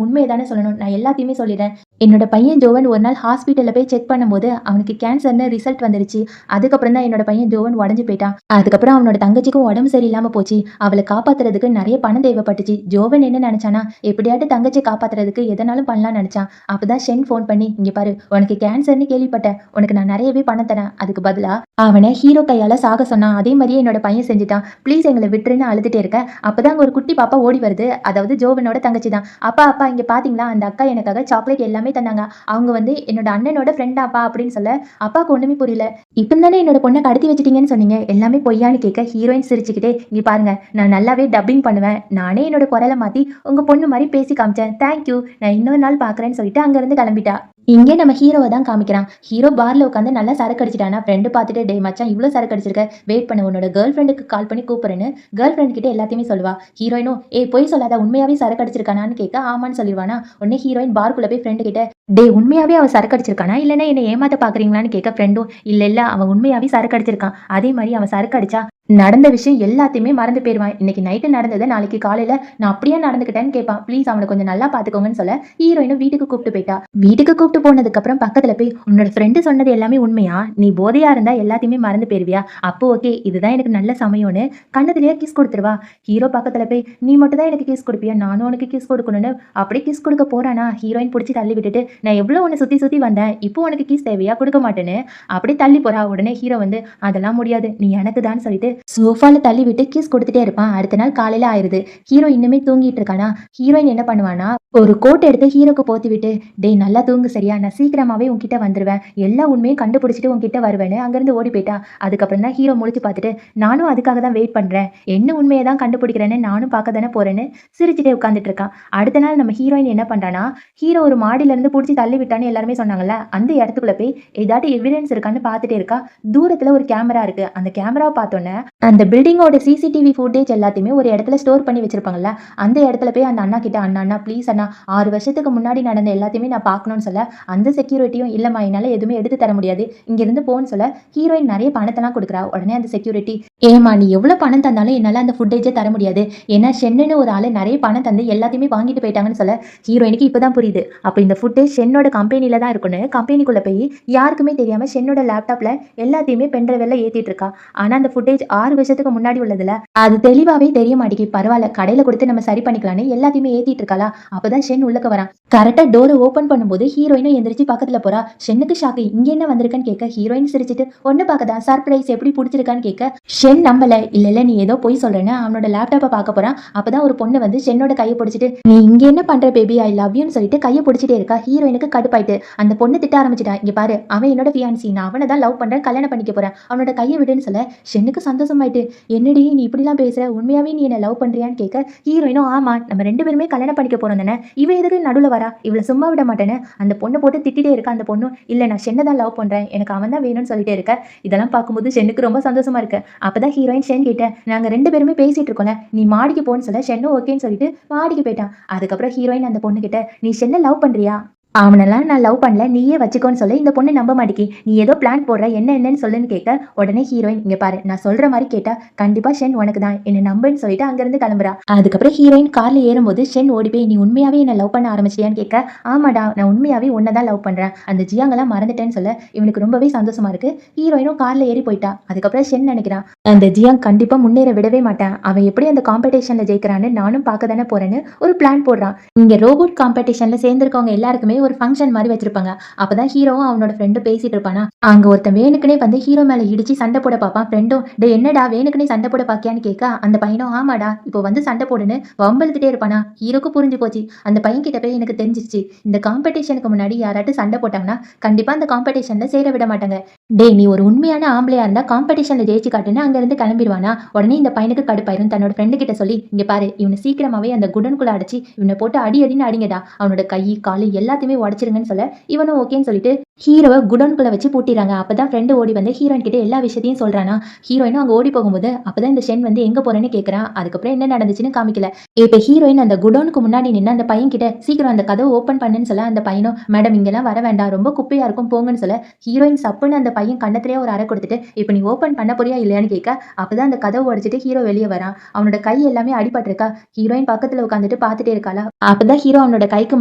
உண்மைய தானே சொல்லணும். நான் எல்லாத்தையுமே சொல்லிடுறேன். என்னோட பையன் ஜோவன் ஒரு நாள் ஹாஸ்பிட்டல்ல போய் செக் பண்ணும்போது அவனுக்கு கேன்சர்ன்னு ரிசல்ட் வந்துருச்சு. அதுக்கப்புறம் தான் என்னோட பையன் ஜோவன் உடஞ்சு போயிட்டான். அதுக்கப்புறம் அவனோட தங்கச்சிக்கும் உடம்பு சரியில்லாம போச்சு. அவளை காப்பாத்துறதுக்கு நிறைய பணம் தேவைப்பட்டுச்சு. ஜோவன் என்ன நினைச்சானா, எப்படியாட்டு தங்கச்சி காப்பாத்துறதுக்கு எதனாலும் பண்ணலாம்னு நினைச்சான். அப்பதான் ஷென் ஃபோன் பண்ணி, "இங்க பாரு உனக்கு கேன்சர்னு கேள்விப்பட்டேன். உனக்கு நான் நிறையவே பணம் தரேன். அதுக்கு பதிலா அவனை ஹீரோ கையால சாக சொன்னான். அதே மாதிரியே என்னோட பையன் செஞ்சுட்டான். ப்ளீஸ் எங்களை விட்டுருன்னு" அழுதுட்டே இருக்க, அப்பதான் அங்க ஒரு குட்டி பாப்பா ஓடி வருது. அதாவது ஜோவனோட தங்கச்சி தான். "அப்பா அப்பா இங்க பாத்தீங்களா, அந்த அக்கா எனக்காக சாக்லேட் எல்லாமே தந்தாங்க. அவங்க வந்து என்னோட அண்ணனோட ஃப்ரெண்டாப்பா" அப்படின்னு சொல்ல, அப்பாவுக்கு ஒண்ணுமே புரியல. "இப்ப தானே என்னோட பொண்ண கடத்தி வச்சுட்டீங்கன்னு சொன்னீங்க. எல்லாமே பொய்யான்னு?" கேட்க, ஹீரோயின் சிரிச்சுக்கிட்டே, "இங்க பாருங்க நான் நல்லாவே டப்பிங் பண்ணுவேன். நானே என்னோட குரல மாத்தி உங்க பொண்ணு மாரி பேசி காமிச்சேன். Thank you. நான் இன்னொரு நாள் பார்க்குறேன்னு" சொல்லிட்டு அங்கிருந்து கிளம்பிட்டா. இங்கே நம்ம ஹீரோவ தான் காமிக்கிறான். ஹீரோ பார்ல உட்காந்து நல்லா சரக்கு அடிச்சிட்டானா, ஃப்ரெண்டு பார்த்துட்டு, "டேய் மச்சான் இவ்ளோ சரக்கு அடிச்சிருக்க. வெயிட் பண்ணு உன்னோட கேர்ள் ஃப்ரெண்டுக்கு கால் பண்ணி கூப்பிடுறேன்னு" கேர்ள் ஃப்ரெண்ட் கிட்ட எல்லாத்தையுமே சொல்லுவா. ஹீரோயினும், "ஏய் பொய் சொல்லாத உண்மையாவே சரக்கு அடிச்சிருக்கானான்னு?" கேட்க, ஆமான்னு சொல்லிருவானா. உடனே ஹீரோயின் பார்க்குள்ள போய் ஃப்ரெண்டு கிட்ட, "டேய் உண்மையாவே அவ சரக்கு அடிச்சிருக்கானா? இல்லன்னா என்ன ஏமாத்த பார்க்குறீங்களான்னு?" கேட்க, ஃப்ரெண்டும், "இல்ல இல்ல அவன் உண்மையாவே சரக்கு அடிச்சிருக்கான். அதே மாரி அவன் சரக்கு அடிச்சா நடந்த விஷயம் எல்லாத்தையுமே மறந்து போயிருவான். இன்னைக்கு நைட்டு நடந்தத நாளைக்கு காலையில நான் அப்படியே நடந்துக்கிட்டேன்னு கேட்பான். ப்ளீஸ் அவன கொஞ்சம் நல்லா பார்த்துக்கோங்கன்னு" சொல்ல, ஹீரோயினும் வீட்டுக்கு கூப்பிட்டு போயிட்டா. வீட்டுக்கு கூப்பிட்டு போனதுக்கப்புறம் பக்கத்துல போய், "உன்னோட ஃப்ரெண்டு சொன்னது எல்லாமே உண்மையா? நீ போதையா இருந்தா எல்லாத்தையுமே மறந்து போயிருவியா? அப்போ ஓகே. இதுதான் எனக்கு நல்ல சமயம்னு" கண்ணத்துலயே கிஸ் குடுத்துருவா. ஹீரோ பக்கத்துல போய், "நீ மட்டும் தான் எனக்கு கிஸ் குடுப்பியா? நானும் உனக்கு கிஸ் குடுக்கணும்னு" அப்படியே கிஸ் குடுக்க போறானா, ஹீரோயின் புடிச்சு தள்ளி விட்டுட்டு, "நான் எவ்வளோ உன்னை சுத்தி சுத்தி வந்தேன். இப்போ உனக்கு கிஸ் தேவையா? குடுக்க மாட்டேன்னு" அப்படியே தள்ளி போறா. உடனே ஹீரோ வந்து, "அதெல்லாம் முடியாது. நீ எனக்கு தான்" சொல்லிட்டு சோஃபால தள்ளி விட்டு கிஸ் குடுத்துட்டே இருப்பான். அடுத்த நாள் காலையில ஆயிருது. ஹீரோ இன்னுமே தூங்கிட்டு இருக்கானா, ஹீரோயின் என்ன பண்ணுவானா, ஒரு கோட் எடுத்து ஹீரோக்கு போத்தி விட்டு, "டேய் நல்லா தூங்கு சரியா? நான் சீக்கிரமாவே உன்கிட்ட வந்துருவேன். எல்லா உண்மையும் கண்டுபிடிச்சிட்டு உன்கிட்ட வருவேன்னு" அங்கிருந்து ஓடி போயிட்டா. அதுக்கப்புறம் தான் ஹீரோ முழிச்சு பார்த்துட்டு, "நானும் அதுக்காக தான் வெயிட் பண்றேன். என்ன உண்மைய தான் கண்டுபிடிக்கிறேன்னு நானும் பார்க்க தானே போறேன்னு" சிரிச்சுட்டே உட்கார்ந்துட்டு இருக்கான். அடுத்த நாள் நம்ம ஹீரோயின் என்ன பண்றானா, ஹீரோ ஒரு மாடியில இருந்து புடிச்சு தள்ளி விட்டான்னு எல்லாருமே சொன்னாங்கல்ல, அந்த இடத்துக்குள்ள போய் ஏதாட்டு எவிடன்ஸ் இருக்கான்னு பார்த்துட்டே இருக்கா. தூரத்துல ஒரு கேமரா இருக்கு. அந்த கேமராவை பார்த்தோன்னே, அந்த பில்டிங்கோட சிசிடிவி ஃபுட்டேஜ் எல்லாத்தையுமே ஒரு இடத்துல ஸ்டோர் பண்ணி வச்சிருப்பாங்கல்ல, அந்த இடத்துல போய் அந்த அண்ணா கிட்ட, "அண்ணா அண்ணா ப்ளீஸ் அண்ணா 6 வருஷத்துக்கு முன்னாடி நடந்த எல்லாத்தையுமே நான் பார்க்கணும்னு" சொல்ல, அந்த செக்யூரிட்டியும், "இல்லம்மா என்னால எதுவுமே எடுத்து தர முடியாது. இங்கிருந்து போன்னு" சொல்ல, ஹீரோயின் நிறைய பணத்தெல்லாம் கொடுக்குறா. உடனே அந்த செக்யூரிட்டி, "ஏம்மா நீ எவ்வளோ பணம் தந்தாலும் என்னால அந்த ஃபுட்டேஜை தர முடியாது. ஏன்னா ஷென்னுன்னு ஒரு ஆளு நிறைய பணம் தந்து எல்லாத்தையுமே வாங்கிட்டு போயிட்டாங்கன்னு" சொல்ல, ஹீரோயினுக்கு இப்பதான் புரியுது. அப்போ இந்த ஃபுட்டேஜ் ஷென்னோட கம்பெனில தான் இருக்குன்னு கம்பெனிக்குள்ள போய் யாருக்குமே தெரியாம ஷென்னோட லேப்டாப்ல எல்லாத்தையுமே பென்ட்ரைவ்ல ஏத்திட்டு இருக்கா. ஆனா அந்த ஃபுட்டேஜ் 6 வருஷத்துக்கு முன்னாடி உள்ளதுல அது தெளிவாவே தெரிய மாட்டேங்குது. பரவாயில்ல கடையில கொடுத்து நம்ம சரி பண்ணிக்கலாம்னு எல்லாத்தையுமே ஏத்திட்டு இருக்காளா. அப்பதான் ஷென் உள்ளக்க வரான். கரெக்டா டோரை ஓபன் பண்ணும்போது ஹீரோயினும் எந்திரிச்சு பக்கத்துல போறா. ஷென்னுக்கு ஷாக்கு. இங்க என்ன வந்திருக்கன்னு கேட்க, ஹீரோயின் சிரிச்சிட்டு, "ஒண்ணு பார்க்கதான் சர்ப்ரைஸ் எப்படி பிடிச்சிருக்கான்னு" கேட்க, ஷென் நம்பல. "இல்ல இல்ல நீ ஏதோ போய் சொல்றேன்னு" அவனோட லேப்டாப்பை பார்க்க போறான். அப்பதான் ஒரு பொண்ணு வந்து ஷென்னோட கையை பிடிச்சிட்டு, "நீ இங்க என்ன பண்ற பேபி, ஐ லவ் யூன்னு" சொல்லிட்டு கையை பிடிச்சிட்டே இருக்கா. ஹீரோயினுக்கு கடுப்பாயிட்டு அந்த பொண்ணு திட்ட ஆரம்பிச்சிட்டா. "இங்க பாரு அவன் என்னோட ஃபியான்சி. நான் அவனை தான் லவ் பண்றேன். கல்யாணம் பண்ணிக்க போறேன். அவனோட கையை விடுன்னு" சொல்ல, ஷென்னுக்கு சந்தோஷம் சந்தோஷமாயிட்டு, "என்னடி நீ இப்படிலாம் பேசுற? உண்மையாவே நீ என்ன லவ் பண்றியான்னு?" கேட்க, ஹீரோயினும், "ஆமா, நம்ம 2 பேருமே கல்யாணம் பண்ணிக்க போறோம் தானே. இவ எதுக்கு நடுவுல வரா? இவள சும்மா விட மாட்டேன்னு." அந்த பொண்ண போட்டு திட்டிட்டே இருக்க. அந்த பொண்ணும், "இல்ல நான் ஷென்ன தான் லவ் பண்றேன். எனக்கு அவன் தான் வேணும்னு" சொல்லிட்டே இருக்க. இதெல்லாம் பார்க்கும்போது ஷென்னுக்கு ரொம்ப சந்தோஷமா இருக்கு. அப்பதான் ஹீரோயின் ஷென் கிட்ட, "நாங்க 2 பேருமே பேசிட்டு இருக்கோம்ல, நீ மாடிக்கு போன்னு" சொல்ல, ஷென்னும் ஓகேன்னு சொல்லிட்டு மாடிக்கு போயிட்டான். அதுக்கப்புறம் ஹீரோயின் அந்த பொண்ணுகிட்ட, "நீ ஷென்ன லவ் பண்றியா?" "அவனெல்லாம் நான் லவ் பண்ணல. நீயே வச்சுக்கோன்னு" சொல்ல, இந்த பொண்ணு நம்ப மாட்டேங்கி, "நீ ஏதோ பிளான் போடுற. என்னன்னு சொல்லுன்னு" கேட்க, உடனே ஹீரோயின், "இங்க பாரு, நான் சொல்ற மாரி கேட்டா கண்டிப்பா ஷென் உனக்கு தான். என்ன நம்புன்னு" சொல்லிட்டு அங்கிருந்து கிளம்புறா. அதுக்கப்புறம் ஹீரோயின் கார்ல ஏறும்போது ஷென் ஓடி போய், "நீ உண்மையாவே என்ன லவ் பண்ண ஆரம்பிச்சிட்டியான்னு" கேட்க, "ஆமாடா, நான் உண்மையாவே உன்ன தான் லவ் பண்றேன். அந்த ஜியாங்கெல்லாம் மறந்துட்டேன்னு" சொல்ல, இவனுக்கு ரொம்பவே சந்தோஷமா இருக்கு. ஹீரோயினும் கார்ல ஏறி போயிட்டா. அதுக்கப்புறம் ஷென் நினைக்கிறான், அந்த ஜியாங் கண்டிப்பா முன்னேற விடவே மாட்டான். அவன் எப்படி அந்த காம்படிஷன்ல ஜெயிக்கிறான்னு நானும் பார்க்க தானே போறேன்னு ஒரு பிளான் போடுறான். இங்க ரோபோட் காம்படிஷன்ல சேர்ந்திருக்கவங்க எல்லாருக்குமே ஒரு ஃபங்க்ஷன் மாதிரி வச்சிருப்பாங்க. அப்பதான் ஹீரோவும் அவனோட ஃப்ரெண்டும் பேசிட்டு இருப்பானா, அங்க ஒருத்தன் வேணுக்குனே வந்து ஹீரோ மேல இடிச்சு சண்டை போட பார்ப்பான். ஃப்ரெண்டும், "டேய் என்னடா வேணுக்குனே சண்டை போட பாக்கியான்னு?" கேட்க, அந்த பையனும், "ஆமாடா, இப்போ வந்து சண்டை போடுன்னு" வம்பிழுத்துட்டே இருப்பானா. ஹீரோக்கு புரிஞ்சு போச்சு. அந்த பையன் கிட்ட போய், "எனக்கு தெரிஞ்சிருச்சு, இந்த காம்படிஷனுக்கு முன்னாடி யாராட்டும் சண்டை போட்டாங்கன்னா கண்டிப்பா அந்த காம்படிஷன்ல சேர விட மாட்டாங்க. டேய் நீ ஒரு உண்மையான ஆம்பளையா இருந்தா காம்படிஷன்ல ஜெயிச்சு காட்டுன்னு" அங்க இருந்து கிளம்பிடுவானா. உடனே இந்த பையனுக்கு கடுப்பாயிரும். தன்னோட ஃப்ரெண்டு கிட்ட சொல்லி, "இங்க பாரு, இவனை சீக்கிரமாவே அந்த குடோன்குள்ள அடைச்சு இவனை போட்டு அடி அடின்னு அடிங்கடா. அவனோட கை காலு எல்லாத்தையுமே உடைச்சிருங்கன்னு" சொல்ல, இவனும் ஓகேன்னு சொல்லிட்டு ஹீரோவை குடோன்குள்ள வச்சு பூட்டிடுறாங்க. அப்பதான் ஃப்ரெண்டு ஓடி வந்து ஹீரோயின் கிட்ட எல்லா விஷயத்தையும் சொல்றானா. ஹீரோயினும் அங்க ஓடி போகும்போது அப்பதான் இந்த ஷென் வந்து எங்க போறேன்னு கேக்குறான். அதுக்கப்புறம் என்ன நடந்துச்சுன்னு காமிக்கல. இப்ப ஹீரோயின் அந்த குடோனுக்கு முன்னாடி நின்று அந்த பையன் கிட்ட, "சீக்கிரம் அந்த கதவை ஓபன் பண்ணுன்னு" சொல்ல, அந்த பையனும், "மேடம் இங்கெல்லாம் வர வேண்டாம், ரொம்ப குப்பையா இருக்கும், போங்கன்னு" சொல்ல, ஹீரோயின் சப்புன்னு அந்த பையன் கண்ணத்திலேயே ஒரு அறை கொடுத்துட்டு, "இப்ப நீ ஓபன் பண்ண போறியா இல்லையான்னு" கேட்க, அப்பதான் அந்த கதவை உடைச்சிட்டு ஹீரோ வெளியே வரான். அவனோட கை எல்லாமே அடிபட்டிருக்கா. ஹீரோயின் பக்கத்துல உட்காந்துட்டு பாத்துட்டே இருக்காளா. அப்பதான் ஹீரோ அவனோட கைக்கு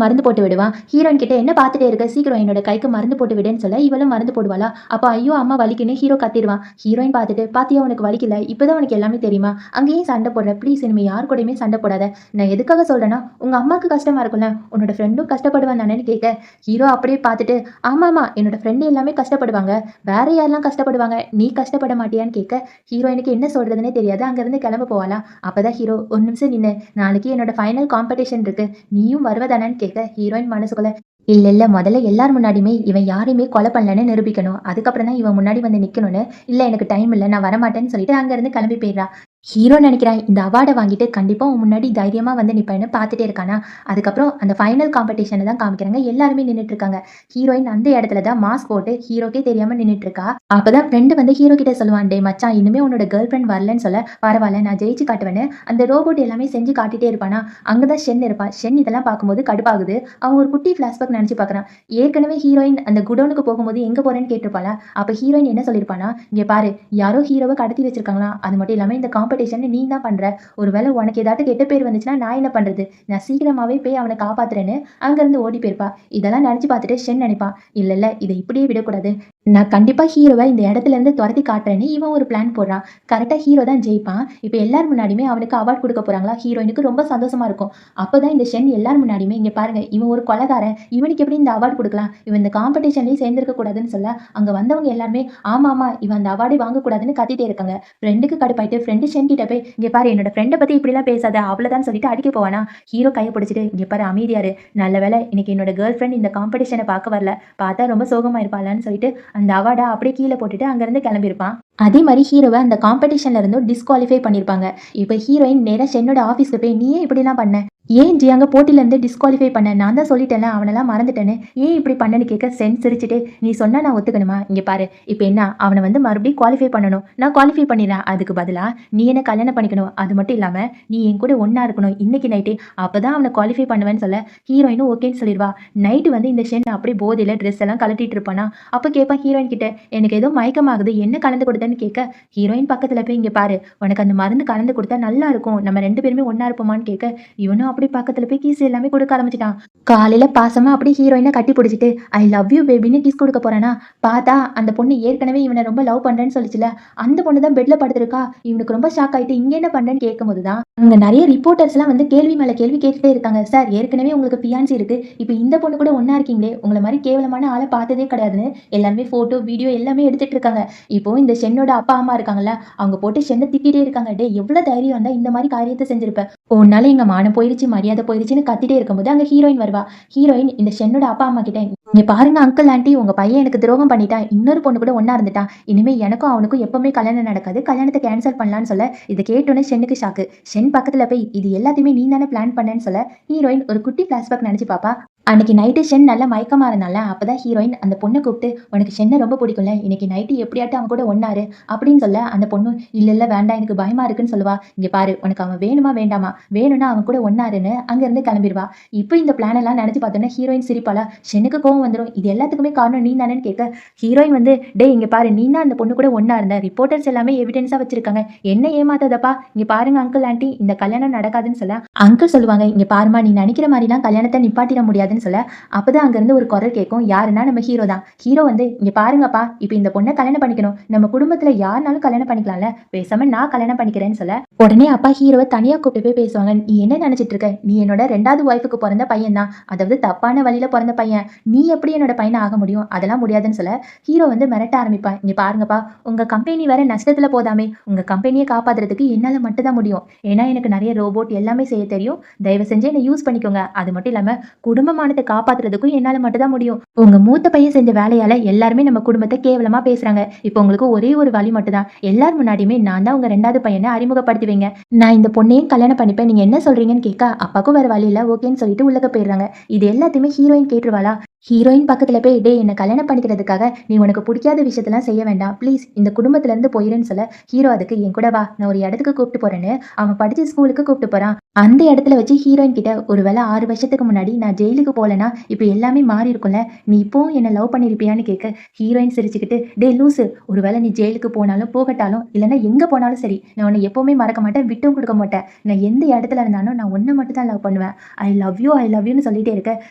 மருந்து போட்டு விடுவான். ஹீரோயின் கிட்ட, "என்ன பாத்துட்டே இருக்க, சீக்கிரம் என்னோட கைக்கு மருந்து போட்டு விடுன்னு" சொல்ல, இவளும் மருந்து போடுவாளா. அப்ப ஐயோ அம்மா வலிக்குன்னு ஹீரோ கத்திடுவான். ஹீரோயின் பார்த்துட்டு, "பாத்தியா உனக்கு வலிக்கல, இப்பதான் உனக்கு எல்லாமே தெரியுமா, அங்க ஏன் சண்டை போடுற, ப்ளீஸ் இனிமே யார் கூடயுமே சண்டை போடாத. நான் எதுக்காக சொல்றேன்னா, உங்க அம்மாக்கு கஷ்டமா இருக்கும்ல, உன்னோட ஃப்ரெண்டும் கஷ்டப்படுவான் தானேன்னு" கேட்க, ஹீரோ அப்படியே பார்த்துட்டு, "ஆமாமா, என்னோட ஃப்ரெண்டு எல்லாமே கஷ்டப்படுவாங்க, வேற யாரெல்லாம் கஷ்டப்படுவாங்க, நீ கஷ்டப்பட மாட்டியான்னு" கேட்க, ஹீரோயினுக்கு என்ன சொல்றதுன்னே தெரியாது. அங்கிருந்து கிளம்ப போவாளா. அப்பதான் ஹீரோ, "ஒரு நிமிஷம் நின்னு, நாளைக்கு என்னோட ஃபைனல் காம்படிஷன் இருக்கு, நீயும் வருவதானேன்னு" கேட்க, ஹீரோயின் மனசுக்குள்ள, "இல்ல இல்ல, முதல்ல எல்லார் முன்னாடியுமே இவன் யாரையுமே கொலை பண்ணலன்னு நிரூபிக்கணும், அதுக்கப்புறம் தான் இவன் முன்னாடி வந்து நிக்கணும்னு. இல்ல எனக்கு டைம் இல்ல, நான் வரமாட்டேன்னு" சொல்லிட்டு அங்க இருந்து கிளம்பி போயிடுறா. ஹீரோ நினைக்கிறான், இந்த அவார்டை வாங்கிட்டு கண்டிப்பா உன் முன்னாடி தைரியமா வந்து நிப்பேன்னு. பார்த்துட்டே இருக்கானா. அதுக்கப்புறம் அந்த ஃபைனல் காம்படிஷனை தான் காமிக்கிறாங்க. எல்லாருமே நின்னுட்டு இருக்காங்க. ஹீரோயின் அந்த இடத்துல தான் மாஸ்க் போட்டு ஹீரோக்கே தெரியாம நின்னுட்டு இருக்கா. அப்பதான் ஃப்ரெண்டு வந்து ஹீரோ கிட்ட சொல்லுவான், "டேய் மச்சான், இனிமே உன்னோட கேர்ள் ஃப்ரெண்ட் வரலன்னு" சொல்ல, "பரவாயில்ல, நான் ஜெயிச்சு காட்டுவேன்னு" அந்த ரோபோட் எல்லாமே செஞ்சு காட்டிட்டே இருப்பானா. அங்கதான் ஷென் இருப்பான். ஷென் இதெல்லாம் பார்க்கும்போது கடுப்பாகுது. அவன் ஒரு குட்டி ஃபிளாஷ்பேக் நினைச்சு பார்க்கறான். ஏற்கனவே ஹீரோயின் அந்த குடோனுக்கு போகும்போது எங்க போறேன்னு கேட்டிருப்பாளா. அப்ப ஹீரோயின் என்ன சொல்லியிருப்பானா, "இங்க பாரு, யாரோ ஹீரோவை கடத்தி வச்சிருக்காங்களாம். அது மட்டும் இல்லாம இந்த காம்படிஷன் நீ தான் பண்ற. ஒருவேளை உனக்கு ஏதாட்டும் கெட்ட பேர் வந்துச்சுன்னா நான் என்ன பண்றது? நான் சீக்கிரமாவே போய் அவனை காப்பாத்துறேன்னு" அங்கிருந்து ஓடி போயிருப்பா. இதெல்லாம் நினைச்சு பார்த்துட்டு ஷென் நினைப்பான், "இல்ல இல்ல, இதை இப்படியே விடக்கூடாது. நான் கண்டிப்பா ஹீரோவை இந்த இடத்துல இருந்து துரத்தி காட்டுறேன்னு" இவன் ஒரு பிளான் போடுறான். கரெக்டா ஹீரோ தான் ஜெயிப்பான். இப்ப எல்லார் முன்னாடியுமே அவனுக்கு அவார்ட் கொடுக்க போறாங்களா. ஹீரோயினுக்கு ரொம்ப சந்தோஷமா இருக்கும். அப்பதான் இந்த ஷென் எல்லார் முன்னாடியுமே, "இங்க பாருங்க, இவன் ஒரு கொலைகாரன். இவனுக்கு எப்படி இந்த அவார்ட் கொடுக்கலாம்? இவன் இந்த காம்படிஷன்லயே சேர்ந்திருக்க கூடாதுன்னு" சொல்ல, அங்க வந்தவங்க எல்லாருமே, "ஆமா இவன் அந்த அவார்டே வாங்கக்கூடாதுன்னு" கத்திட்டே இருக்காங்க. ஃப்ரெண்டுக்கு கடுப்பாயிட்டு ஃப்ரெண்டு ஷென் கிட்ட போய், "இங்க பாரு, என்னோட ஃப்ரெண்ட பத்தி இப்படிலாம் பேசாத, அவ்வளவுதான்" சொல்லிட்டு அடிக்க போவானா. ஹீரோ கைய பிடிச்சிட்டு, "இங்க பாரு, அமைதியா இரு. நல்ல வேளை இன்னைக்கு என்னோட கேர்ள் ஃப்ரெண்ட் இந்த காம்படிஷனை பார்க்க வரல. பார்த்தா ரொம்ப சோகமா இருப்பாளான்னு" சொல்லிட்டு அந்த அவார்டை அப்படியே கீழே போட்டுட்டு அங்கிருந்து கிளம்பியிருப்பான். அதே மாதிரி ஹீரோவை அந்த காம்படிஷன்ல இருந்தும் டிஸ்குவாலிஃபை பண்ணியிருப்பாங்க. இப்ப ஹீரோயின் நேரா ஷென்னோட ஆஃபீஸ்க்கு போய், "நீ ஏன் இப்படிலாம் பண்ண? ஏன் ஜியாங்க போட்டில இருந்து டிஸ்குவாலிஃபை பண்ண? நான் தான் சொல்லிட்டேன்ல, அவனெல்லாம் மறந்துட்டேன்னு. ஏன் இப்படி பண்ணன்னு?" கேட்க, ஷென் சிரிச்சுட்டு, "நீ சொன்னா நான் ஒத்துக்கணுமா? இங்க பாரு, இப்ப என்ன, அவனை வந்து மறுபடியும் குவாலிஃபை பண்ணணும். நான் குவாலிஃபை பண்ணிடுறேன். அதுக்கு பதிலா நீ என்ன கல்யாணம் பண்ணிக்கணும். அது மட்டும் இல்லாம நீ என் கூட ஒண்ணா இருக்கணும் இன்னைக்கு நைட்டே. அப்பதான் அவனை குவாலிஃபை பண்ணுவேன்னு" சொல்ல, ஹீரோயினும் ஓகேன்னு சொல்லிடுவா. நைட்டு வந்து இந்த ஷென் அப்படியே போதையில ட்ரெஸ் எல்லாம் கழட்டிட்டு இருப்பானா. அப்ப கேட்பான் ஹீரோயின் கிட்ட, "எனக்கு ஏதோ மயக்கமாகுது, என்ன கலந்து கொடுத்தேன்னு" கேட்க, ஹீரோயின் பக்கத்துல போய், "இங்க பாரு, உனக்கு அந்த மருந்து கலந்து கொடுத்தா நல்லா இருக்கும். நம்ம 2 பேருமே ஒண்ணா இருப்போமான்னு" கேட்க, இவனும் அப்படியே பக்கத்துல போய் கிஸ் எல்லாமே கொடுக்க ஆரம்பிச்சிட்டான். காலையில பாசமா அப்படியே ஹீரோயினை கட்டி பிடிச்சிட்டு, "ஐ லவ் யூ பேபின்னு" கிஸ் கொடுக்க போறானா. பார்த்தா அந்த பொண்ணு ஏற்கனவே இவனை ரொம்ப லவ் பண்றேன்னு சொல்லிச்சுல, அந்த பொண்ணு தான் பெட்ல படுத்திருக்கா. இவனுக்கு ரொம்ப ஷாக் ஆயிட்டு, "இங்க என்ன பண்றேன்னு" கேட்கும்போது தான் அங்க நிறைய ரிப்போர்ட்டர்ஸ் எல்லாம் வந்து கேள்வி மேல கேள்வி கேட்டுட்டே இருக்காங்க. "சார், ஏற்கனவே உங்களுக்கு ஃபியான்சி இருக்கு, இப்ப இந்த பொண்ணு கூட ஒண்ணா இருக்கீங்களே, உங்களை மாதிரி கேவலமான ஆளை பார்த்ததே கிடையாதுன்னு" எல்லாருமே போட்டோ வீடியோ எல்லாமே எடுத்துட்டு இருக்காங்க. இப்போ இந்த ஷென்னோட அப்பா அம்மா இருக்காங்கல்ல, அவங்க போட்டு ஷென்னை திட்டிட்டே இருக்காங்க. "டேய் எவ்வளவு தைரியம் இருந்தா இந்த மாதிரி காரியத்தை செஞ்சிருப்ப, உன்னால எங்க மானம் போயிருச்சு, மரியாதை போயிருச்சுன்னு" கத்திட்டே இருக்கும்போது அங்க ஹீரோயின் வருவா. ஹீரோயின் இந்த ஷென்னோட அப்பா அம்மா கிட்ட, இங்க பாருங்க அங்கிள், ஆன்டி, உங்க பையன் எனக்கு துரோகம் பண்ணிட்டான். இன்னொரு பொண்ணு கூட ஒண்ணா இருந்துட்டான். இனிமே எனக்கும் அவனுக்கும் எப்பவுமே கல்யாணம் நடக்காது. கல்யாணத்த கேன்சல் பண்ணலான்னு சொல்ல, இத கேட்டோனே ஷென்னுக்கு ஷாக்கு. ஷென் பக்கத்துல போய், இது எல்லாத்தையுமே நீ தானே பிளான் பண்ணேன்னு சொல்ல, ஹீரோயின் ஒரு குட்டி ஃபிளாஷ்பேக் நெனச்சு பாப்பா. அன்னைக்கு நைட்டு ஷென் நல்லா மயக்கமா இருந்தான்ல, அப்பதான் ஹீரோயின் அந்த பொண்ண கூப்ட்டு, "உனக்கு ஷென்ன ரொம்ப பிடிக்கும்ல, இன்னைக்கு நைட்டு எப்படியாட்டும் அவன் கூட ஒண்ணா இரு" அப்படின்னு சொல்ல, அந்த பொண்ணு, "இல்ல இல்ல வேண்டாம், எனக்கு பயமா இருக்குன்னு" சொல்லுவா. "இங்க பாரு, உனக்கு அவன் வேணுமா வேண்டாமா? வேணும்னா அவன் கூட ஒண்ணா இருன்னு" அங்கிருந்து கிளம்பிருவா. இப்போ இந்த பிளான் எல்லாம் நெனச்சு பார்த்தோன்னே ஹீரோயின் சிரிப்பாளா, ஷென்னுக்கு கோவம் வந்துரும். இது எல்லாத்துக்குமே காரணம் நீ தானேன்னு கேட்க, ஹீரோயின் வந்து, "டேய் இங்க பாரு, நீ தான் அந்த பொண்ணு கூட ஒண்ணா இருந்த. ரிப்போர்ட்டர்ஸ் எல்லாமே எவிடன்ஸா வச்சிருக்காங்க. என்ன ஏமாத்தாதப்பா. இங்க பாருங்க அங்கிள், ஆன்டி, இந்த கல்யாணம் நடக்காதுன்னு" சொல்ல, அங்கிள் சொல்லுவாங்க, "இங்க பாரும்மா, நீ நெனைக்கிற மாரிலாம் கல்யாணத்த நிப்பாட்டிட முடியாதுன்னு" சொல்ல, அப்பதான் அங்கிருந்து ஒரு குரல் கேட்கும். யாருன்னா நம்ம ஹீரோ தான். ஹீரோ வந்து, "இங்க பாருங்கப்பா, இப்ப இந்த பொண்ண கல்யாணம் பண்ணிக்கணும். நம்ம குடும்பத்துல யாருனாலும் கல்யாணம் பண்ணிக்கலாம்ல. பேசாம நான் கல்யாணம் பண்ணிக்கிறேன்னு" சொல்ல, உடனே அப்பா ஹீரோவ தனியா கூப்பிட்டு போய் பேசுவாங்க. "நீ என்ன நெனச்சிட்டு இருக்க? நீ என்னோட 2வது ஒய்ஃப்க்கு பொறந்த பையன் தான். அதாவது தப்பான வழியில பொறந்த பையன். நீ எப்படி என்னோட பையனா ஆக முடியும்? அதெல்லாம் முடியாதுன்னு" சொல்ல, ஹீரோ வந்து மிரட்ட ஆரம்பிப்பான். "இங்க பாருங்கப்பா, உங்க கம்பெனி வேற நஷ்டத்துல போதாமே. உங்க கம்பெனிய காப்பாத்துறதுக்கு என்னால மட்டும் தான் முடியும். ஏன்னா எனக்கு நெறைய ரோபோட் எல்லாமே செய்ய தெரியும். தயவு செஞ்சு என்ன யூஸ் பண்ணிக்கோங்க. அது மட்டும் இல்லாம குடும்பமானத காப்பாத்துறதுக்கும் என்னால மட்டும் தான் முடியும். உங்க மூத்த பையன் செஞ்ச வேலையால எல்லாருமே நம்ம குடும்பத்த கேவலமா பேசுறாங்க. இப்போ உங்களுக்கு ஒரே ஒரு வழி மட்டும் தான். எல்லார் முன்னாடியுமே நான் தான் உங்க 2வது பையன அறிமுகப்படுத்தி வைங்க. நான் இந்த பொண்ணையும் கல்யாணம் பண்ணிப்பேன். நீங்க என்ன சொல்றீங்கன்னு" கேட்க, அப்பாக்கும் வேற வழி இல்ல. ஓகேன்னு சொல்லிட்டு உள்ளக்க போயிடுறாங்க. இது எல்லாத்தையுமே ஹீரோயின் கேட்டுருவாளா? ஹீரோயின் பக்கத்துல போய், "டேய் என்ன கல்யாணம் பண்ணிக்கிறதுக்காக நீ உனக்கு புடிக்காத விஷயத்தலாம் செய்ய வேண்டாம். ப்ளீஸ் இந்த குடும்பத்துல இருந்து போயிருன்னு" சொல்ல, ஹீரோ அதுக்கு, "என் கூட வா. நான் ஒரு இடத்துக்கு கூப்பிட்டு போறேன்னு" அவன் படிச்ச ஸ்கூலுக்கு கூப்பிட்டு போறான். அந்த இடத்துல வச்சு ஹீரோயின் கிட்ட, "ஒருவேளை 6 வருஷத்துக்கு முன்னாடி நான் ஜெயிலுக்கு போலனா, இப்ப எல்லாமே மாறி இருக்கும்ல. நீ இப்பவும் என்ன லவ் பண்ணியிருப்பியான்னு" கேட்க, ஹீரோயின் சிரிச்சுக்கிட்டு, "டேய் லூசு, ஒருவேளை நீ ஜெயிலுக்கு போனாலும் போகட்டாலும், இல்லன்னா எங்க போனாலும் சரி, நான் உன்னை எப்பவுமே மறக்க மாட்டேன், விட்டும் குடுக்க மாட்டேன். நான் எந்த இடத்துல இருந்தாலும் நான் உன்ன மட்டும் தான் லவ் பண்ணுவேன். I love you, I love யூன்னு" சொல்லிட்டே இருக்க,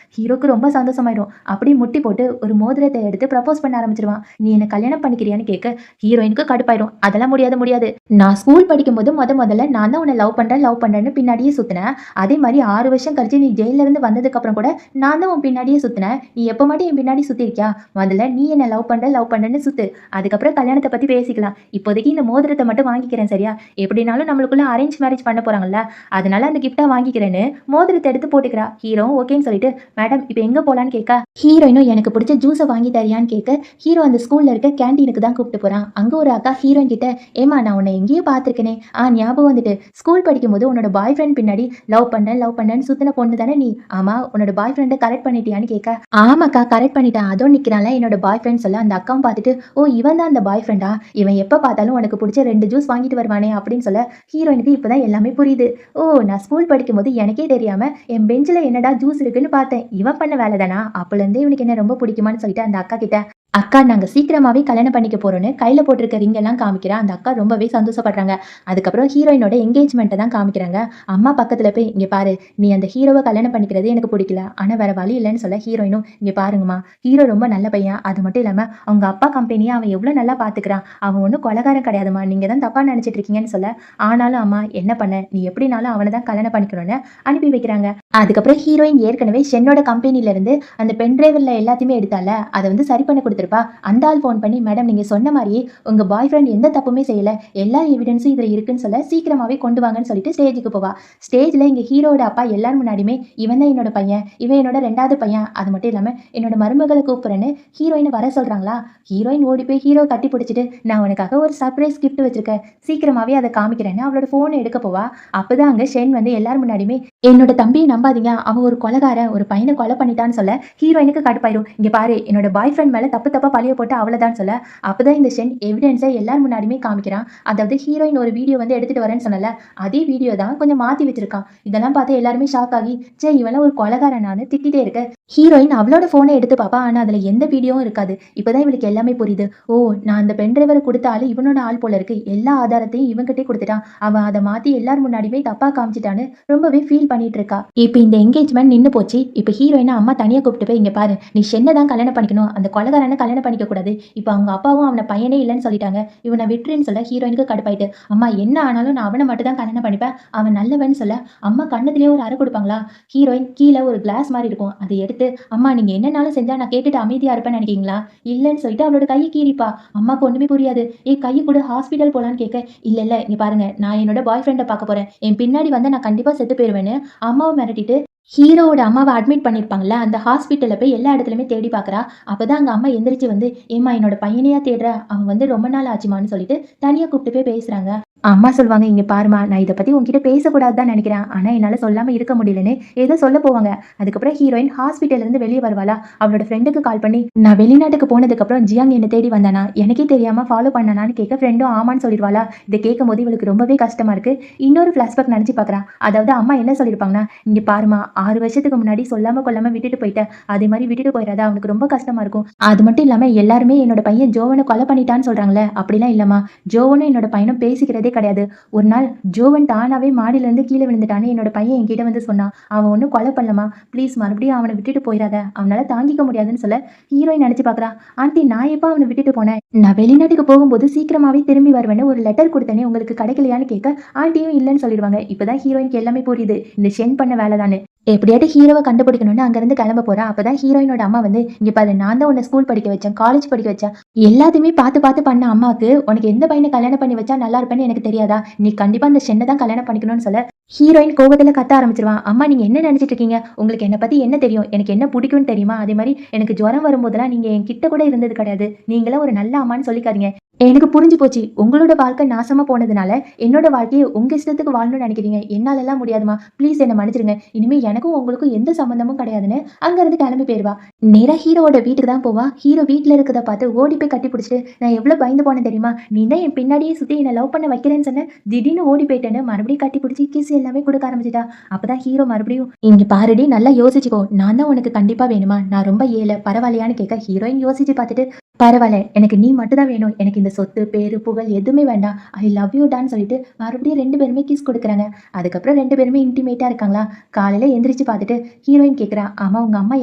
ஹீரோக்கு ரொம்ப சந்தோஷமாயிரும். அப்படியே முட்டி போட்டு ஒரு மோதிரத்த எடுத்து ப்ரப்போஸ் பண்ண ஆரம்பிச்சுருவான். "நீ என்ன கல்யாணம் பண்ணிக்கிறியான்னு" கேட்க, ஹீரோயினுக்கு கடுப்பாயிரும். "அதெல்லாம் முடியாது முடியாது. நான் ஸ்கூல் படிக்கும்போது முதல்ல நான் தான் உன்ன லவ் பண்றேன்னு பின்னாடியே சுத்துனேன். அதே மாரி 6 வருஷம் கழிச்சு நீ ஜெயில்ல இருந்து வந்ததுக்கு அப்புறம் கூட நான் தான் உன் பின்னாடியே சுத்துனேன். நீ எப்ப மட்டும் என் பின்னாடி சுத்தியிருக்கியா? முதல்ல நீ என்ன லவ் பண்றேன்னு சுத்து. அதுக்கப்புறம் கல்யாணத்த பத்தி பேசிக்கலாம். இப்போதைக்கு இந்த மோதிரத்த மட்டும் வாங்கிக்கிறேன் சரியா? எப்படினாலும் நம்மளுக்குள்ள அரேஞ்ச் மேரேஜ் பண்ண போறாங்கல்ல. அதனால அந்த கிஃப்ட்டா வாங்கிக்கிறேன்னு" மோதிரத்த எடுத்து போட்டுக்கிறா. ஹீரோவும் ஓகேன்னு சொல்லிட்டு, "மேடம் இப்ப எங்க போலான்னு" கேட்க, ஹீரோயினும், "எனக்கு பிடிச்ச ஜூஸ வாங்கி தரியான்னு" கேட்க, ஹீரோ அந்த ஸ்கூல்ல இருக்க கேண்டீனுக்கு தான் கூப்பிட்டு போறான். அங்க ஒரு அக்கா ஹீரோயின் கிட்ட, "ஏம்மா நான் உன்ன எங்கேயோ பார்த்திருக்கேனே. ஞாபகம் வந்துட்டு. ஸ்கூல் படிக்கும்போது உன்னோட பாய் ஃப்ரெண்ட் பின்னாடி லவ் பண்றேன்னு சுத்தின பொண்ணு தானே நீ? ஆமா, உன்னோட பாய் ஃப்ரெண்ட கரெக்ட் பண்ணிட்டியான்னு" கேட்க, "ஆமாக்கா கரெக்ட் பண்ணிட்டேன். அதோ நிக்கிறான்ல என்னோட பாய் ஃப்ரெண்ட்" சொல்ல, அந்த அக்காவும் பார்த்துட்டு, "ஓ இவன் தான் அந்த பாய் ஃப்ரெண்டா? இவன் எப்ப பார்த்தாலும் உனக்கு பிடிச்ச 2 ஜூஸ் வாங்கிட்டு வருவானே" அப்படின்னு சொல்ல, ஹீரோயினுக்கு இப்பதான் எல்லாமே புரியுது. "ஓ நான் ஸ்கூல் படிக்கும்போது எனக்கே தெரியாம என் பெஞ்சில என்னடா ஜூஸ் இருக்குன்னு பார்த்தேன். இவன் பண்ண வேலை தானா? அப்பலேருந்தே இவனுக்கு என்ன ரொம்ப பிடிக்குமான்னு" சொல்லிட்டு அந்த அக்கா கிட்ட, "அக்கா நாங்க சீக்கிரமாவே கல்யாணம் பண்ணிக்க போறோம்னு" கையில போட்டிருக்க ரிங் எல்லாம் காமிக்கிறா. அந்த அக்கா ரொம்பவே சந்தோஷப்படுறாங்க. அதுக்கப்புறம் ஹீரோயினோட என்கேஜ்மெண்ட்ட தான் காமிக்கிறாங்க. அம்மா பக்கத்துல போய், "இங்க பாரு, நீ அந்த ஹீரோவ கல்யாணம் பண்ணிக்கிறது எனக்கு பிடிக்கல. ஆனா வேற வழி இல்லன்னு" சொல்ல, ஹீரோயினும், "இங்க பாருங்கம்மா, ஹீரோ ரொம்ப நல்ல பையன். அது மட்டும் இல்லாம அவங்க அப்பா கம்பெனிய அவன் எவ்வளவு நல்லா பார்த்துக்கிறான். அவன் ஒண்ணும் கொலைகாரன் கிடையாதும்மா. நீங்க தான் தப்பா நினைச்சிட்டு இருக்கீங்கன்னு" சொல்ல, "ஆனாலும் அம்மா என்ன பண்ண? நீ எப்படினாலும் அவன தான் கல்யாணம் பண்ணிக்கணும்னு" அனுப்பி வைக்கிறாங்க. அதுக்கப்புறம் ஹீரோயின் ஏற்கனவே ஷென்னோட கம்பெனில இருந்து அந்த பென் டிரைவ்ல எல்லாத்தையுமே எடுத்தால, அத வந்து சரி பண்ண குடுத்திருப்பா. அந்த ஆள் ஃபோன் பண்ணி, "மேடம் நீங்க சொன்ன மாரியே உங்க பாய் ஃப்ரெண்ட் எந்த தப்புமே செய்யல. எல்லா எவிடன்ஸும் இதுல இருக்குன்னு" சொல்ல, சீக்கிரமாவே கொண்டு வாங்கன்னு சொல்லிட்டு ஸ்டேஜுக்கு போவா. ஸ்டேஜ்ல இங்க ஹீரோவோட அப்பா எல்லார் முன்னாடியுமே, "இவன் தான் என்னோட பையன். இவன் என்னோட 2வது பையன். அது மட்டும் இல்லாம என்னோட மருமகள கூப்பிடுறேன்னு" ஹீரோயின வர சொல்றாங்களா? ஹீரோயின் ஓடி போய் ஹீரோவ கட்டி பிடிச்சிட்டு, "நான் உனக்காக ஒரு சர்ப்ரைஸ் கிஃப்ட் வச்சிருக்கேன். சீக்கிரமாவே அத காமிக்கிறேன்னு" அவளோட ஃபோன எடுக்க போவா. அப்பதான் அங்க ஷென் வந்து எல்லார் முன்னாடியுமே, "என்னோட தம்பிய நம்பாதீங்க. அவன் ஒரு கொலைகாரன். ஒரு பையன கொலை பண்ணிட்டான்னு" சொல்ல, ஹீரோயினுக்கு கடுப்பாயிரும். "இங்க பாரு, என்னோட பாய் ஃப்ரெண்ட் மேல தப்பு தப்பா பழிய போட்டு அவ்வளவுதான்" சொல்ல, அப்பதான் இந்த ஷென் எவிடன்ஸ எல்லார் முன்னாடியுமே காமிக்கிறான். அதாவது ஹீரோயின் ஒரு வீடியோ வந்து எடுத்துட்டு வரேன்னு சொன்னல, அதே வீடியோ தான் கொஞ்சம் மாத்தி வச்சிருக்கான். இதெல்லாம் பார்த்து எல்லாருமே ஷாக் ஆகி, ச்சே இவன்லாம் ஒரு கொலைகாரனான்னு திட்டிட்டே இருக்க, ஹீரோயின் அவளோட ஃபோன எடுத்து பாப்பா. ஆனா அதுல எந்த வீடியோவும் இருக்காது. இப்பதான் இவளுக்கு எல்லாமே புரியுது. ஓ நான் அந்த பென் டிரைவர குடுத்த ஆளு இவனோட ஆள் போல இருக்கு. எல்லா ஆதாரத்தையும் இவன்கிட்டயே குடுத்துட்டான். அவன் அத மாத்தி எல்லார் முன்னாடியுமே தப்பா காமிச்சுட்டான்னு ரொம்பவே ஃபீல் பண்ணிட்டு இருக்கா. இப்ப இந்த என்கேஜ்மெண்ட் நின்னு போச்சு. இப்ப ஹீரோயின அம்மா தனியா கூப்பிட்டு போய், "இங்க பாரு, நீ ஷென்ன தான் கல்யாணம் பண்ணிக்கணும். அந்த கொலைகாரன கல்யாணம் பண்ணிக்க கூடாது. இப்ப அவங்க அப்பாவும் அவன பையனே இல்லன்னு சொல்லிட்டாங்க. இவன விட்டுருன்னு" சொல்ல, ஹீரோயினுக்கு கடுப்பாயிட்டு, "அம்மா என்ன ஆனாலும் நான் அவன மட்டும் தான் கல்யாணம் பண்ணிப்பேன். அவன் நல்லவன்னு" சொல்ல, அம்மா கண்ணத்திலேயே ஒரு அறை குடுப்பாங்களா? ஹீரோயின் கீழ ஒரு கிளாஸ் மாரி இருக்கும். அத எடுத்து, "அம்மா நீங்க என்னனாலும் செஞ்சா நான் கேட்டுட்டு அமைதியா இருப்பேன்னு நினைக்கிறீங்களா?" இல்லன்னு சொல்லிட்டு அவளோட கைய கீறிப்பா. அம்மாக்கு ஒண்ணுமே புரியாது. "ஏய் கைய குடு, ஹாஸ்பிடல் போலான்னு" கேட்க, "இல்ல இல்ல இங்க பாருங்க, நான் என்னோட பாய் ஃப்ரெண்ட பார்க்க போறேன். என் பின்னாடி வந்தா நான் கண்டிப்பா செத்து போயிருவேன்னு" அம்மாவ மிரட்டிட்டு ஹீரோவோட அம்மாவ அட்மிட் பண்ணியிருப்பாங்கல்ல, அந்த ஹாஸ்பிட்டல்ல போய் எல்லா இடத்துலயுமே தேடி பார்க்குறா. அப்பதான் அங்க அம்மா எந்திரிச்சு வந்து, "ஏம்மா என்னோட பையனையா தேடுற? அவன் வந்து ரொம்ப நாள் ஆச்சும்மான்னு" சொல்லிட்டு தனியா கூப்பிட்டு போய் பேசுறாங்க. அம்மா சொல்லுவாங்க, "இங்க பாரும்மா, நான் இத பத்தி உன்கிட்ட பேசக்கூடாது தான் நெனைக்கிறேன். ஆனா என்னால சொல்லாம இருக்க முடியலன்னு" ஏதோ சொல்ல போவாங்க. அதுக்கப்புறம் ஹீரோயின் ஹாஸ்பிட்டல்ல இருந்து வெளிய வருவாளா, அவளோட ஃப்ரெண்டுக்கு கால் பண்ணி, "நான் வெளிநாட்டுக்கு போனதுக்கப்புறம் ஜியாங் என்ன தேடி வந்தானா? எனக்கே தெரியாம ஃபாலோ பண்ணானான்னு" கேட்க ஃப்ரெண்டும் ஆமான்னு சொல்லிருவாளா. இத கேட்கும்போது இவளுக்கு ரொம்பவே கஷ்டமா இருக்கு. இன்னொரு ஃபிளாஷ்பேக் நெனச்சு பார்க்குறா. அதாவது அம்மா என்ன சொல்லியிருப்பாங்கன்னா, "இங்க பாரும்மா, 6 வருஷத்துக்கு முன்னாடி சொல்லாம கொள்ளாம விட்டுட்டு போயிட்ட. அதே மாரி விட்டுட்டு போயிறாத. அவனுக்கு ரொம்ப கஷ்டமா இருக்கும். அது மட்டும் இல்லாம எல்லாருமே என்னோட பையன் ஜோவன கொலை பண்ணிட்டான்னு சொல்றாங்கல்ல. அப்படிலாம் இல்லம்மா. ஜோவனும் என்னோட பையனும் பேசிக்கிறதே கிடையாது. ஒரு நாள் ஜோவன் தானாவே மாடியில இருந்து கீழ விழுந்துட்டான்னு என்னோட பையன் என்கிட்ட வந்து சொன்னான். அவன் ஒண்ணும் கொலை பண்ணலம்மா. ப்ளீஸ் மறுபடியும் அவன விட்டுட்டு போயிறாத. அவனால தாங்கிக்க முடியாதுன்னு" சொல்ல ஹீரோயின் நெனச்சு பார்க்குறா. "ஆண்டி நான் எப்ப அவன விட்டுட்டு போனேன்? நான் வெளிநாட்டுக்கு போகும்போது சீக்கிரமாவே திரும்பி வருவேன்னு ஒரு லெட்டர் குடுத்தேனே, உங்களுக்கு கிடைக்கலையான்னு" கேட்க ஆன்ட்டியும் இல்லன்னு சொல்லிருவாங்க. இப்பதான் ஹீரோயினுக்கு எல்லாமே புரியுது. இந்த ஷென் பண்ண வேல தான்னு. எப்படியாட்டும் ஹீரோவ கண்டுபிடிக்கணும்னு அங்கருந்து கிளம்ப போறா. அப்பதான் ஹீரோயினோட அம்மா வந்து, "இங்க பாரு, நான் தான் உன்ன ஸ்கூல் படிக்க வச்சேன், காலேஜ் படிக்க வச்சேன். எல்லாத்தையுமே பார்த்து பார்த்து பண்ண அம்மாக்கு, உனக்கு எந்த பையன கல்யாணம் பண்ணி வச்சா நல்லா இருப்பேன்னு எனக்கு தெரியாதா? நீ கண்டிப்பா அந்த ஷென்ன தான் கல்யாணம் பண்ணிக்கணும்னு" சொல்ல, ஹீரோயின் கோவத்துல கத்த ஆரம்பிச்சுருவா. "அம்மா நீங்க என்ன நெனச்சிட்டு இருக்கீங்க? உங்களுக்கு என்ன பத்தி என்ன தெரியும்? எனக்கு என்ன புடிக்கும்னு தெரியுமா? அதே மாரி எனக்கு ஜுரம் வரும்போதெல்லாம் நீங்க என்கிட்ட கூட இருந்தது கிடையாது. நீங்கலாம் ஒரு நல்ல அம்மான்னு சொல்லிக்காதீங்க. எனக்கு புரிஞ்சு போச்சு. உங்களோட வாழ்க்கை நாசமா போனதுனால, என்னோட வாழ்க்கைய உங்க இஷ்டத்துக்கு வாழணும்னு நெனைக்கிறீங்க. என்னாலலாம் முடியாதும்மா. ப்ளீஸ் என்ன மன்னிச்சிடுங்க. இனிமே எனக்கும் உங்களுக்கும் எந்த சம்மந்தமும் கிடையாதுன்னு" அங்கருந்து கிளம்பி போயிருவா. நேரா ஹீரோவோட வீட்டுக்கு தான் போவா. ஹீரோ வீட்ல இருக்கத பார்த்து ஓடி போய் கட்டி பிடிச்சுட்டு, "நான் எவ்ளோ பயந்து போனேன் தெரியுமா? நீ தான் என் பின்னாடியே சுத்தி என்ன லவ் பண்ண வைக்கிறேன்னு சொன்ன. திடீர்னு ஓடி போயிட்டேன்னு" மறுபடியும் கட்டி பிடிச்சு கிஸ் எல்லாமே குடுக்க ஆரம்பிச்சுட்டா. அப்பதான் ஹீரோ மறுபடியும், "இங்க பாருடி, நல்லா யோசிச்சுக்கோ. நான் தான் உனக்கு கண்டிப்பா வேணுமா? நான் ரொம்ப ஏழை, பரவாயில்லையான்னு" கேட்க ஹீரோயின் யோசிச்சு பார்த்துட்டு, "பரவால்ல. எனக்கு நீ மட்டும் தான் வேணும். எனக்கு இந்த சொத்து, பேரு, புகழ் எதுவுமே வேண்டாம். ஐ லவ் யூ டான்னு" சொல்லிட்டு மறுபடியும் 2 பேருமே கிஸ் குடுக்குறாங்க. அதுக்கப்புறம் 2 பேருமே இன்டிமேட்டா இருக்காங்களா. காலையில எந்திரிச்சு பார்த்துட்டு ஹீரோயின் கேட்கிறா, "ஆமா உங்க அம்மா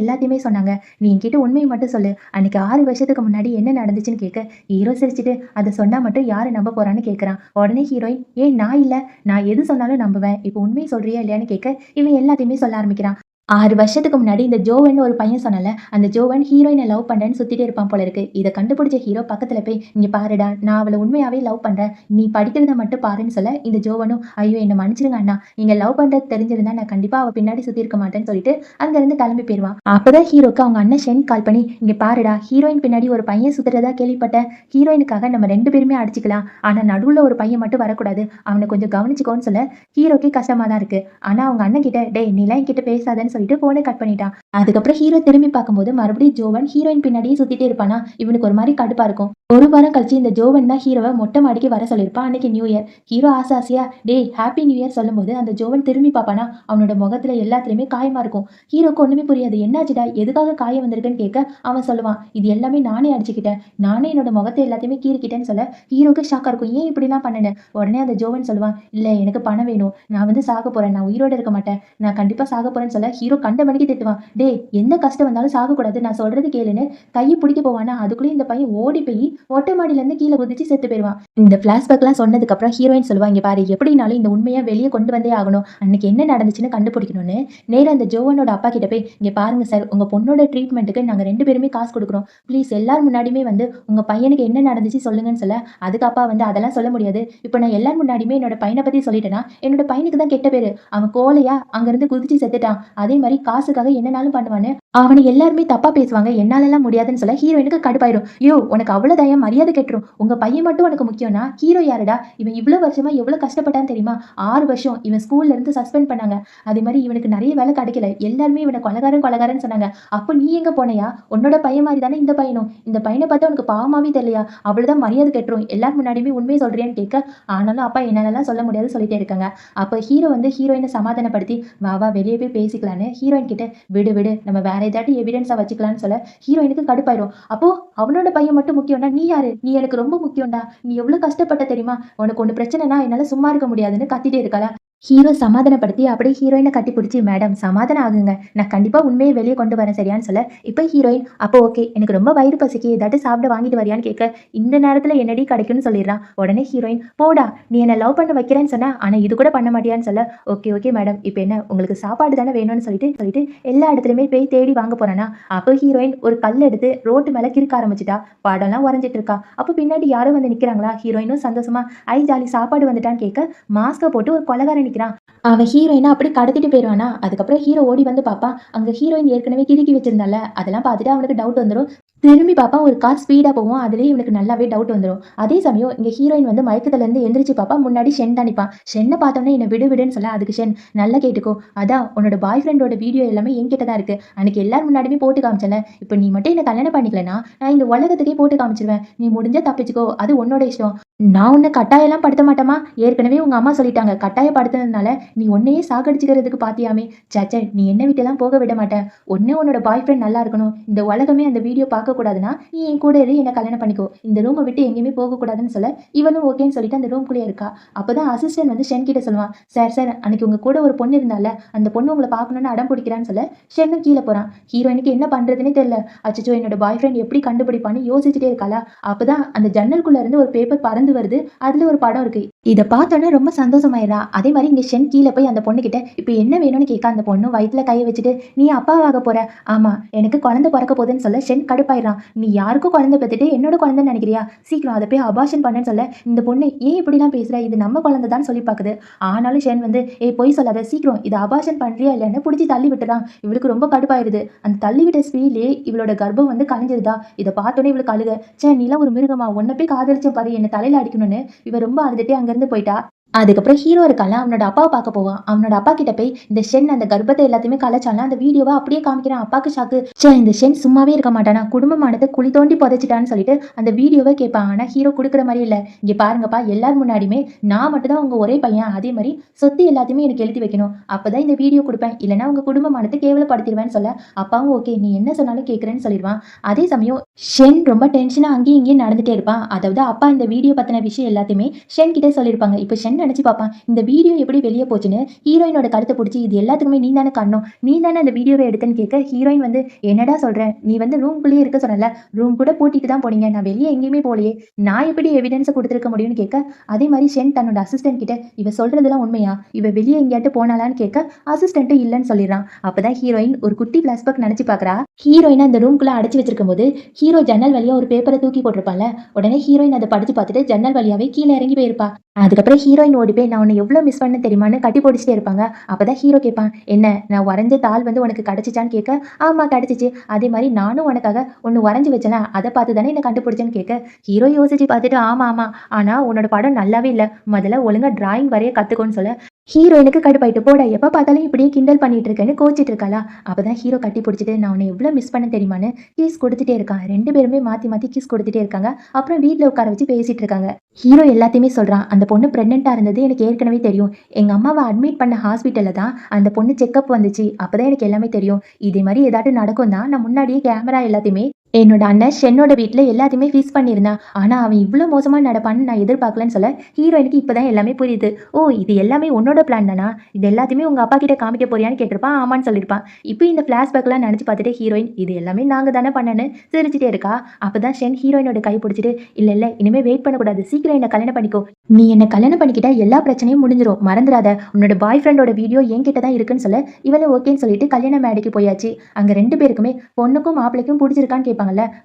எல்லாத்தையுமே சொன்னாங்க. நீ என்கிட்ட உண்மைய மட்டும் சொல்லு. அன்னைக்கு 6 வருஷத்துக்கு முன்னாடி என்ன நடந்துச்சுன்னு" கேட்க, ஹீரோ சிரிச்சுட்டு, "அத சொன்னா மட்டும் யாரு நம்ப போறான்னு" கேட்கறான். உடனே ஹீரோயின், "ஏன் நான் இல்ல? நான் எது சொன்னாலும் நம்புவேன். இப்போ உண்மைய சொல்றியா இல்லையான்னு" கேட்க, இவன் எல்லாத்தையுமே சொல்ல ஆரம்பிக்கிறான். 6 வருஷத்துக்கு முன்னாடி இந்த ஜோவன்னு ஒரு பையன் சொன்னேன்ல, அந்த ஜோவன் ஹீரோயின லவ் பண்றேன்னு சுத்திட்டே இருப்பான் போல இருக்கு. இத கண்டுபிடிச்ச ஹீரோ பக்கத்துல போய், "இங்க பாருடா, நான் அவள உண்மையாவே லவ் பண்றேன். நீ படிக்கிறத மட்டும் பாருன்னு" சொல்ல, இந்த ஜோவனும், "ஐயோ! என்ன மன்னிச்சிடுங்க அண்ணா. நீங்க லவ் பண்றது தெரிஞ்சிருந்தா நான் கண்டிப்பா அவ பின்னாடி சுத்தியிருக்க மாட்டேன்னு" சொல்லிட்டு அங்கருந்து கிளம்பி போயிருவான். அப்பதான் ஹீரோக்கு அவங்க அண்ணன் ஷென் கால் பண்ணி, "இங்க பாருடா, ஹீரோயின் பின்னாடி ஒரு பையன் சுத்துறதா கேள்விப்பட்டேன். ஹீரோயினுக்காக நம்ம 2 பேருமே அடிச்சுக்கலாம். ஆனா நடுவுல ஒரு பையன் மட்டும் வரக்கூடாது. அவன கொஞ்சம் கவனிச்சுக்கோன்னு" சொல்ல, ஹீரோக்கே கஷ்டமா தான் இருக்கு. ஆனா அவங்க அண்ணன் கிட்ட, "டேய் நீலாம் என்கிட்ட பேசாதன்னு" சொல்லிட்டு ஃபோன கட் பண்ணிட்டான். அதுக்கப்புறம் ஹீரோ திரும்பி பார்க்கும்போது மறுபடியும் ஜோவன் ஹீரோயின் பின்னாடியே சுத்திட்டே இருப்பானா, இவனுக்கு ஒரு மாரி கடுப்பா இருக்கும். ஒரு வாரம் கழிச்சு இந்த ஜோவன் தான் ஹீரோவ மொட்டை மாடிக்கு வர சொல்லியிருப்பான். அன்னைக்கு நியூ இயர். ஹீரோ ஆசை ஆசையா, "டேய் ஹாப்பி நியூ இயர்" சொல்லும்போது அந்த ஜோவன் திரும்பி பார்ப்பானா, அவனோட முகத்துல எல்லாத்துலயுமே காயமா இருக்கும். ஹீரோக்கு ஒண்ணுமே புரியாது. "என்னாச்சுடா? எதுக்காக காயம் வந்திருக்குன்னு" கேட்க, அவன் சொல்லுவான், "இது எல்லாமே நானே அடிச்சுக்கிட்டேன். நானே என்னோட முகத்த எல்லாத்தையுமே கீறிக்கிட்டேன்னு" சொல்ல, ஹீரோக்கு ஷாக்கா இருக்கும். "ஏன் இப்படிலாம் பண்ணுன?" உடனே அந்த ஜோவன் சொல்லுவான், "இல்ல எனக்கு பணம் வேணும். நான் வந்து சாக போறேன். நான் உயிரோட இருக்க மாட்டேன். நான் கண்டிப்பா சாக போறேன்னு" சொல்ல, ஹீரோ கண்ட மணிக்கு திட்டுவான். "டேய் எந்த கஷ்டம் வந்தாலும் சாகக்கூடாது. நான் சொல்றது கேளுன்னு" கைய புடிக்க போவானா, அதுக்குள்ளயும் இந்த பையன் ஓடி போய் மொட்டை மாடியில இருந்து கீழ குதிச்சு செத்து போயிருவான். இந்த ஃபிளாஷ்பேக்லாம் சொன்னதுக்கு அப்புறம் ஹீரோயின் சொல்லுவா, "இங்க பாரு, எப்படினாலும் இந்த உண்மைய வெளிய கொண்டு வந்தே ஆகணும். அன்னைக்கு என்ன நடந்துச்சுன்னு கண்டுபிடிக்கணும்னு" நேரா அந்த ஜோவனோட அப்பா கிட்ட போய், "இங்க பாருங்க சார், உங்க பொண்ணோட ட்ரீட்மெண்ட்டுக்கு நாங்க 2 பேருமே காசு குடுக்குறோம். ப்ளீஸ் எல்லார் முன்னாடியுமே வந்து உங்க பையனுக்கு என்ன நடந்துச்சு சொல்லுங்கன்னு" சொல்ல, அதுக்கு அப்பா வந்து, "அதெல்லாம் சொல்ல முடியாது. இப்ப நான் எல்லார் முன்னாடியுமே என்னோட பையன பத்தி சொல்லிட்டேன்னா, என்னோட பையனுக்கு தான் கெட்ட பேரு. அவன் கோழையா அங்கிருந்து குதிச்சு செத்துட்டான். அதே மாரி காசுக்காக என்னனாலும் பண்ணுவான்னு அவன எல்லாருமே தப்பா பேசுவாங்க. என்னாலலாம் முடியாதுன்னு" சொல்ல, ஹீரோயினுக்கு கடுப்பாயிரும். "யோவ்! உனக்கு அவ்வளோ தயம், மரியாதை கெட்டுரும். உங்க பையன் மட்டும் உனக்கு முக்கியம்னா, ஹீரோ யாருடா? இவன் இவ்ளோ வருஷமா எவ்ளோ கஷ்டப்பட்டான்னு தெரியுமா? 6 வருஷம் இவன் ஸ்கூல்ல இருந்து சஸ்பெண்ட் பண்ணாங்க. அதே மாரி இவனுக்கு நெறைய வேலை கிடைக்கல. எல்லாருமே இவன கொலைகாரன் கொலைகாரன்னு சொன்னாங்க. அப்ப நீ எங்க போனயா? உன்னோட பையன் மாரி தானே இந்த பையனும். இந்த பையன பார்த்தா உனக்கு பாவமாவே தெரியலையா? அவ்வளோதான் மரியாதை கெட்டுரும். எல்லார் முன்னாடியுமே உண்மைய சொல்றியான்னு" கேட்க, ஆனாலும் அப்பா என்னாலலாம் சொல்ல முடியாது சொல்லிட்டே இருக்காங்க. அப்ப ஹீரோ வந்து ஹீரோயின சமாதானப்படுத்தி, "வா வா வெளிய போய் பேசிக்கலான்னு" ஹீரோயின் கிட்ட, "விடு விடு, நம்ம வேற ஏதாட்டி எவிடன்ஸா வச்சுக்கலாம்னு" சொல்ல, ஹீரோயினுக்கு கடுப்பாயிரும். அப்போ அவனோட பையன் மட்டும் முக்கியம்னா, "நீ யாரு? நீ எனக்கு ரொம்ப முக்கியம்டா. நீ எவ்ளோ கஷ்டப்பட்ட தெரியுமா? உனக்கு ஒண்ணு பிரச்சனைனா என்னால சும்மா இருக்க முடியாதுன்னு" கத்திட்டே இருக்காளா. ஹீரோ சமாதானப்படுத்தி அப்படியே ஹீரோயின கட்டிப்பிடிச்சு, "மேடம் சமாதானம் ஆகுங்க. நான் கண்டிப்பா உண்மைய வெளிய கொண்டு வரேன் சரியான்னு" சொல்ல, இப்ப ஹீரோயின், "அப்போ ஓகே. எனக்கு ரொம்ப வயிறு பசிக்கு. ஏதாட்டு சாப்பிட வாங்கிட்டு வரியான்னு" கேட்க, "இந்த நேரத்துல என்னடி கிடைக்கும்னு" சொல்லிடுறான். உடனே ஹீரோயின், "போடா! நீ என்ன லவ் பண்ண வைக்கிறேன்னு சொன்ன. ஆனா இது கூட பண்ண மாட்டியான்னு" சொல்ல, "ஓகே ஓகே மேடம். இப்ப என்ன உங்களுக்கு சாப்பாடு தானே வேணும்னு" சொல்லிட்டு சொல்லிட்டு எல்லா இடத்துலயுமே போய் தேடி வாங்க போறானா, அப்ப ஹீரோயின் ஒரு கல் எடுத்து ரோட்டு மேல கிறுக்க ஆரம்பிச்சுட்டா. படம்லாம் வரைஞ்சிட்டு இருக்கா. அப்ப பின்னாடி யாரோ வந்து நிக்கிறாங்களா. ஹீரோயினும் சந்தோஷமா, "ஐ ஜாலி சாப்பாடு வந்துட்டான்னு" கேட்க, மாஸ்க போட்டு ஒரு கொலைகாரன் நிற்கிறான். அவன் ஹீரோயினை அப்படி கடத்திட்டு போயிடுவானா. அதுக்கப்புறம் ஹீரோ ஓடி வந்து பார்ப்பான். அங்க ஹீரோயின் ஏற்கனவே கிறுக்கி வச்சிருந்தால, அதெல்லாம் பார்த்துட்டு அவனுக்கு டவுட் வந்துடும். திரும்பி பார்ப்பான், ஒரு கார் ஸ்பீடா போகும். அதுலயே இவனுக்கு நல்லாவே டவுட் வந்துடும். அதே சமயம் இங்க ஹீரோயின் வந்து மயக்கத்துல இருந்து எந்திரிச்சு பார்ப்பா. முன்னாடி ஷென் தான் நிப்பான். ஷென்னை பார்த்தோன்னே என்ன விடு விடுன்னு சொல்ல, அதுக்கு ஷென், நல்லா கேட்டுக்கோ, அதான் உன்னோட பாய் ஃப்ரெண்டோட வீடியோ எல்லாமே என்கிட்ட தான் இருக்கு. அன்னைக்கு எல்லாரும் முன்னாடியுமே போட்டு காமிச்சல. இப்போ நீ மட்டும் என்ன கல்யாணம் பண்ணிக்கலனா நான் இந்த உலகத்துக்கே போட்டு காமிச்சிருவேன். நீ முடிஞ்சா தப்பிச்சுக்கோ, அது உன்னோட இஷ்டம். நான் உன்னை கட்டாயம்லாம் படுத்த மாட்டேமா. ஏற்கனவே உங்க அம்மா சொல்லிட்டாங்க, கட்டாயப்படுத்தினதுனால நீ உன்னையே சாகடிச்சுக்கிறதுக்கு பாத்தியாமே. சச்ச, நீ என்ன விட்டெல்லாம் போக விட மாட்டேன். ஒன்னே உன்னோட பாய் ஃப்ரெண்ட் நல்லா இருக்கணும். இந்த உலகமே அந்த வீடியோ பார்க்க கூடாதுன்னா நீ என் கூட இரு, என்ன கல்யாணம் பண்ணிக்கோ. இந்த ரூமை விட்டு எங்கேயுமே போக கூடாதுன்னு சொல்ல, இவனும் ஓகேன்னு சொல்லிட்டு அந்த ரூம்குள்ளேயே இருக்கா. அப்பதான் அசிஸ்டன்ட் வந்து ஷென் கிட்ட சொல்லுவான், சார் சார், அன்னைக்கு உங்க கூட ஒரு பொண்ணு இருந்தால, அந்த பொண்ணு உங்களை பார்க்கணும்னு அடம் பிடிக்கிறான்னு சொல்ல, ஷென்னும் கீழே போறான். ஹீரோயினுக்கு என்ன பண்றதுன்னே தெரியல. அச்சோ, என்னோட பாய் ஃப்ரெண்ட் எப்படி கண்டுபிடிப்பான்னு யோசிச்சுட்டே இருக்காளா. அப்பதான் அந்த ஜன்னலுக்குள்ள இருந்து ஒரு பேப்பர் பறந்து வருது. அதுல ஒரு படம் இருக்கு. இதை பார்த்தோன்னே ரொம்ப சந்தோஷமாயிரா. அதே மாதிரி இங்க ஷென் கீழே போய் அந்த பொண்ணு கிட்ட இப்ப என்ன வேணும்னு கேட்க, அந்த பொண்ணு வயிற்றுல கையை வச்சுட்டு, நீ அப்பாவாக போற. ஆமா, எனக்கு குழந்தை பிறக்க போகுதுன்னு சொல்ல ஷென் கடுப்பாயிரான். நீ யாருக்கும் குழந்தை பெற்றுட்டு என்னோட குழந்தைன்னு நினைக்கிறியா? சீக்கிரம் அதை போய் அபார்ஷன் பண்ணன்னு சொல்ல, இந்த பொண்ணு ஏன் இப்படிலாம் பேசுற, இது நம்ம குழந்தை தான் சொல்லி பாக்குது. ஆனாலும் ஷென் வந்து, பொய் சொல்லாத, சீக்கிரம் இதை அபார்ஷன் பண்றியா இல்லைன்னு பிடிச்சி தள்ளி விட்டுறான். இவளுக்கு ரொம்ப கடுப்பாயிருது. அந்த தள்ளி விட்ட ஸ்பீட்லயே இவளோட கர்ப்பம் வந்து கலைஞ்சிருதா. இதை பார்த்தோன்னே இவளுக்கு அழுக, சே நீலாம் ஒரு மிருகமா, உன்னை போய் காதலிச்ச பாரு, என்ன தலையில அடிக்கணும்னு இவ ரொம்ப அழுதுட்டே அங்கிருந்து போயிட்டா. அதுக்கப்புறம் ஹீரோ இருக்கால, அவனோட அப்பாவை பார்க்க போவான். அவனோட அப்பா கிட்ட போய் இந்த ஷென் அந்த கர்ப்பத்தை எல்லாத்தையுமே கலைச்சாலும் அந்த வீடியோவை அப்படியே காமிக்கிறான். அப்பாக்கு ஷாக்கு. இந்த ஷென் சும்மாவே இருக்க மாட்டானா, குடும்பமானதை குழி தோண்டி புதைச்சிட்டான்னு சொல்லிட்டு அந்த வீடியோவை கேட்பான். ஆனா ஹீரோ கொடுக்குற மாதிரி இல்லை. இங்க பாருங்கப்பா, எல்லாரும் முன்னாடியுமே நான் மட்டும் தான் உங்க ஒரே பையன். அதே மாதிரி சொத்து எல்லாத்தையுமே எனக்கு எழுதி வைக்கணும். அப்பதான் இந்த வீடியோ கொடுப்பேன், இல்லைன்னா உங்க குடும்பமானதை கேவலப்படுத்திடுவேன்னு சொல்ல, அப்பாவும் ஓகே, நீ என்ன சொன்னாலும் கேட்குறேன்னு சொல்லிடுவான். அதே சமயம் ஷென் ரொம்ப டென்ஷனா அங்கேயும் இங்கேயும் நடந்துட்டே இருப்பான். அதாவது அப்பா இந்த வீடியோ பத்தின விஷயம் எல்லாத்தையுமே ஷென் கிட்டே சொல்லியிருப்பாங்க. இப்போ ஷென் நினைச்சு பார்ப்பான், இந்த வீடியோ எப்படி வெளியே போச்சுன்னு. ஹீரோயினோட கருத்தை பிடிச்சி, இது எல்லாத்துக்குமே நீ தானே காரணம், நீ தானே அந்த வீடியோவை எடுத்துன்னு கேட்க, ஹீரோயின் வந்து, என்னடா சொல்றேன், நீ வந்து ரூம்குள்ளேயே இருக்க சொன்னல, ரூம் கூட பூட்டிட்டு தான் போனீங்க, நான் வெளியே எங்கேயுமே போலையே, நான் எப்படி எவிடன்ஸை கொடுத்துருக்க முடியும்னு கேட்க, அதே மாதிரி ஷென் தன்னோட அசிஸ்டன்ட் கிட்ட, இவ சொல்றதெல்லாம் உண்மையா, இவ வெளியே எங்கேயாட்டு போனாலான்னு கேட்க, அசிஸ்டன்ட்டும் இல்லைன்னு சொல்லிடுறான். அப்பதான் ஹீரோயின் ஒரு குட்டி பிளாஷ்பேக் நினைச்சு பாக்குறா. ஹீரோயின் அந்த ரூம்குள்ள அடைச்சு வச்சிருக்கும் போது ஹீரோ ஜன்னல் வழியா ஒரு பேப்பரை தூக்கி போட்டிருப்பால, உடனே ஹீரோயின் அதை படிச்சு பார்த்துட்டு ஜன்னல் வழியாவே கீழே இறங்கி போயிருப்பா. அதுக்கப்புறம் ஹீரோயின் ஓடி போய், நான் உன்னை எவ்வளோ மிஸ் பண்ண தெரியுமான்னு கட்டி போடிச்சிட்டே இருப்பாங்க. அப்பதான் ஹீரோ கேட்பான், என்ன நான் வரைஞ்ச தாள் வந்து உனக்கு கிடைச்சிச்சான்னு கேட்க, ஆமா கிடைச்சிச்சு, அதே மாதிரி நானும் உனக்காக ஒன்று வரைஞ்சி வச்சல, அதை பார்த்து தானே என்ன கண்டுபிடிச்சேன்னு கேட்க, ஹீரோ யோசிச்சு பார்த்துட்டு, ஆமா ஆமா, ஆனா உன்னோட படம் நல்லாவே இல்லை, முதல்ல ஒழுங்கா டிராயிங் வரைய கத்துக்கோன்னு சொல்ல, ஹீரோயினுக்கு கடுப்பாயிட்டு, போட எப்போ பார்த்தாலும் இப்படியே கிண்டல் பண்ணிட்டு இருக்கேன்னு கோச்சிட்டு இருக்காளா. அப்பதான் ஹீரோ கட்டி பிடிச்சிட்டு, நான் உன்னை எவ்வளோ மிஸ் பண்ண தெரியுமான்னு கீஸ் கொடுத்துட்டே இருக்கான். ரெண்டு பேருமே மாற்றி மாற்றி கீஸ் கொடுத்துட்டே இருக்காங்க. அப்புறம் வீட்டில் உட்கார வச்சு பேசிட்டு இருக்காங்க. ஹீரோ எல்லாத்தையுமே சொல்றான், அந்த பொண்ணு பிரெக்னெண்டா இருந்தது எனக்கு ஏற்கனவே தெரியும். எங்க அம்மாவை அட்மிட் பண்ண ஹாஸ்பிட்டல்ல தான் அந்த பொண்ணு செக்அப் வந்துச்சு. அப்பதான் எனக்கு எல்லாமே தெரியும். இதே மாதிரி ஏதாட்டும் நடக்கும் தான் நான் முன்னாடியே கேமரா எல்லாத்தையுமே என்னோட அண்ணன் ஷென்னோட வீட்டில் எல்லாத்தையுமே ஃபிக்ஸ் பண்ணியிருந்தான். ஆனால் அவன் இவ்வளோ மோசமாக நடப்பான்னு நான் எதிர்பார்க்கலன்னு சொல்ல, ஹீரோயினுக்கு இப்போ தான் எல்லாமே புரியுது. ஓ, இது எல்லாமே உன்னோட பிளான் தானா, இது எல்லாத்தையுமே உங்கள் அப்பா கிட்ட காமிக்க போறியான்னு கேட்டிருப்பான். ஆமான்னு சொல்லியிருப்பான். இப்போ இந்த ஃப்ளாஷ்பேக்லாம் நினச்சி பார்த்துட்டு ஹீரோயின், இது எல்லாமே நாங்கள் தானே பண்ணேன்னு சிரிச்சிட்டே இருக்கா. அப்போ தான் ஷென் ஹீரோயினோட கை பிடிச்சிட்டு, இல்லை இனிமேல் வெயிட் பண்ணக்கூடாது, சீக்கிரம் என்னை கல்யாணம் பண்ணிக்கோ, நீ என்னை கல்யாணம் பண்ணிக்கிட்டா எல்லா பிரச்சனையும் முடிஞ்சிடும், மறந்துடாத, உன்னோட பாய் ஃப்ரெண்டோட வீடியோ என்கிட்ட தான் இருக்குன்னு சொல்ல, இவளை ஓகேன்னு சொல்லிட்டு கல்யாண மேடைக்கு போயாச்சு. அங்கே ரெண்டு பேருக்குமே பொண்ணுக்கும் மாப்பிள்ளைக்கும் பிடிச்சிருக்கான்னு கேட்பாங்கல்ல,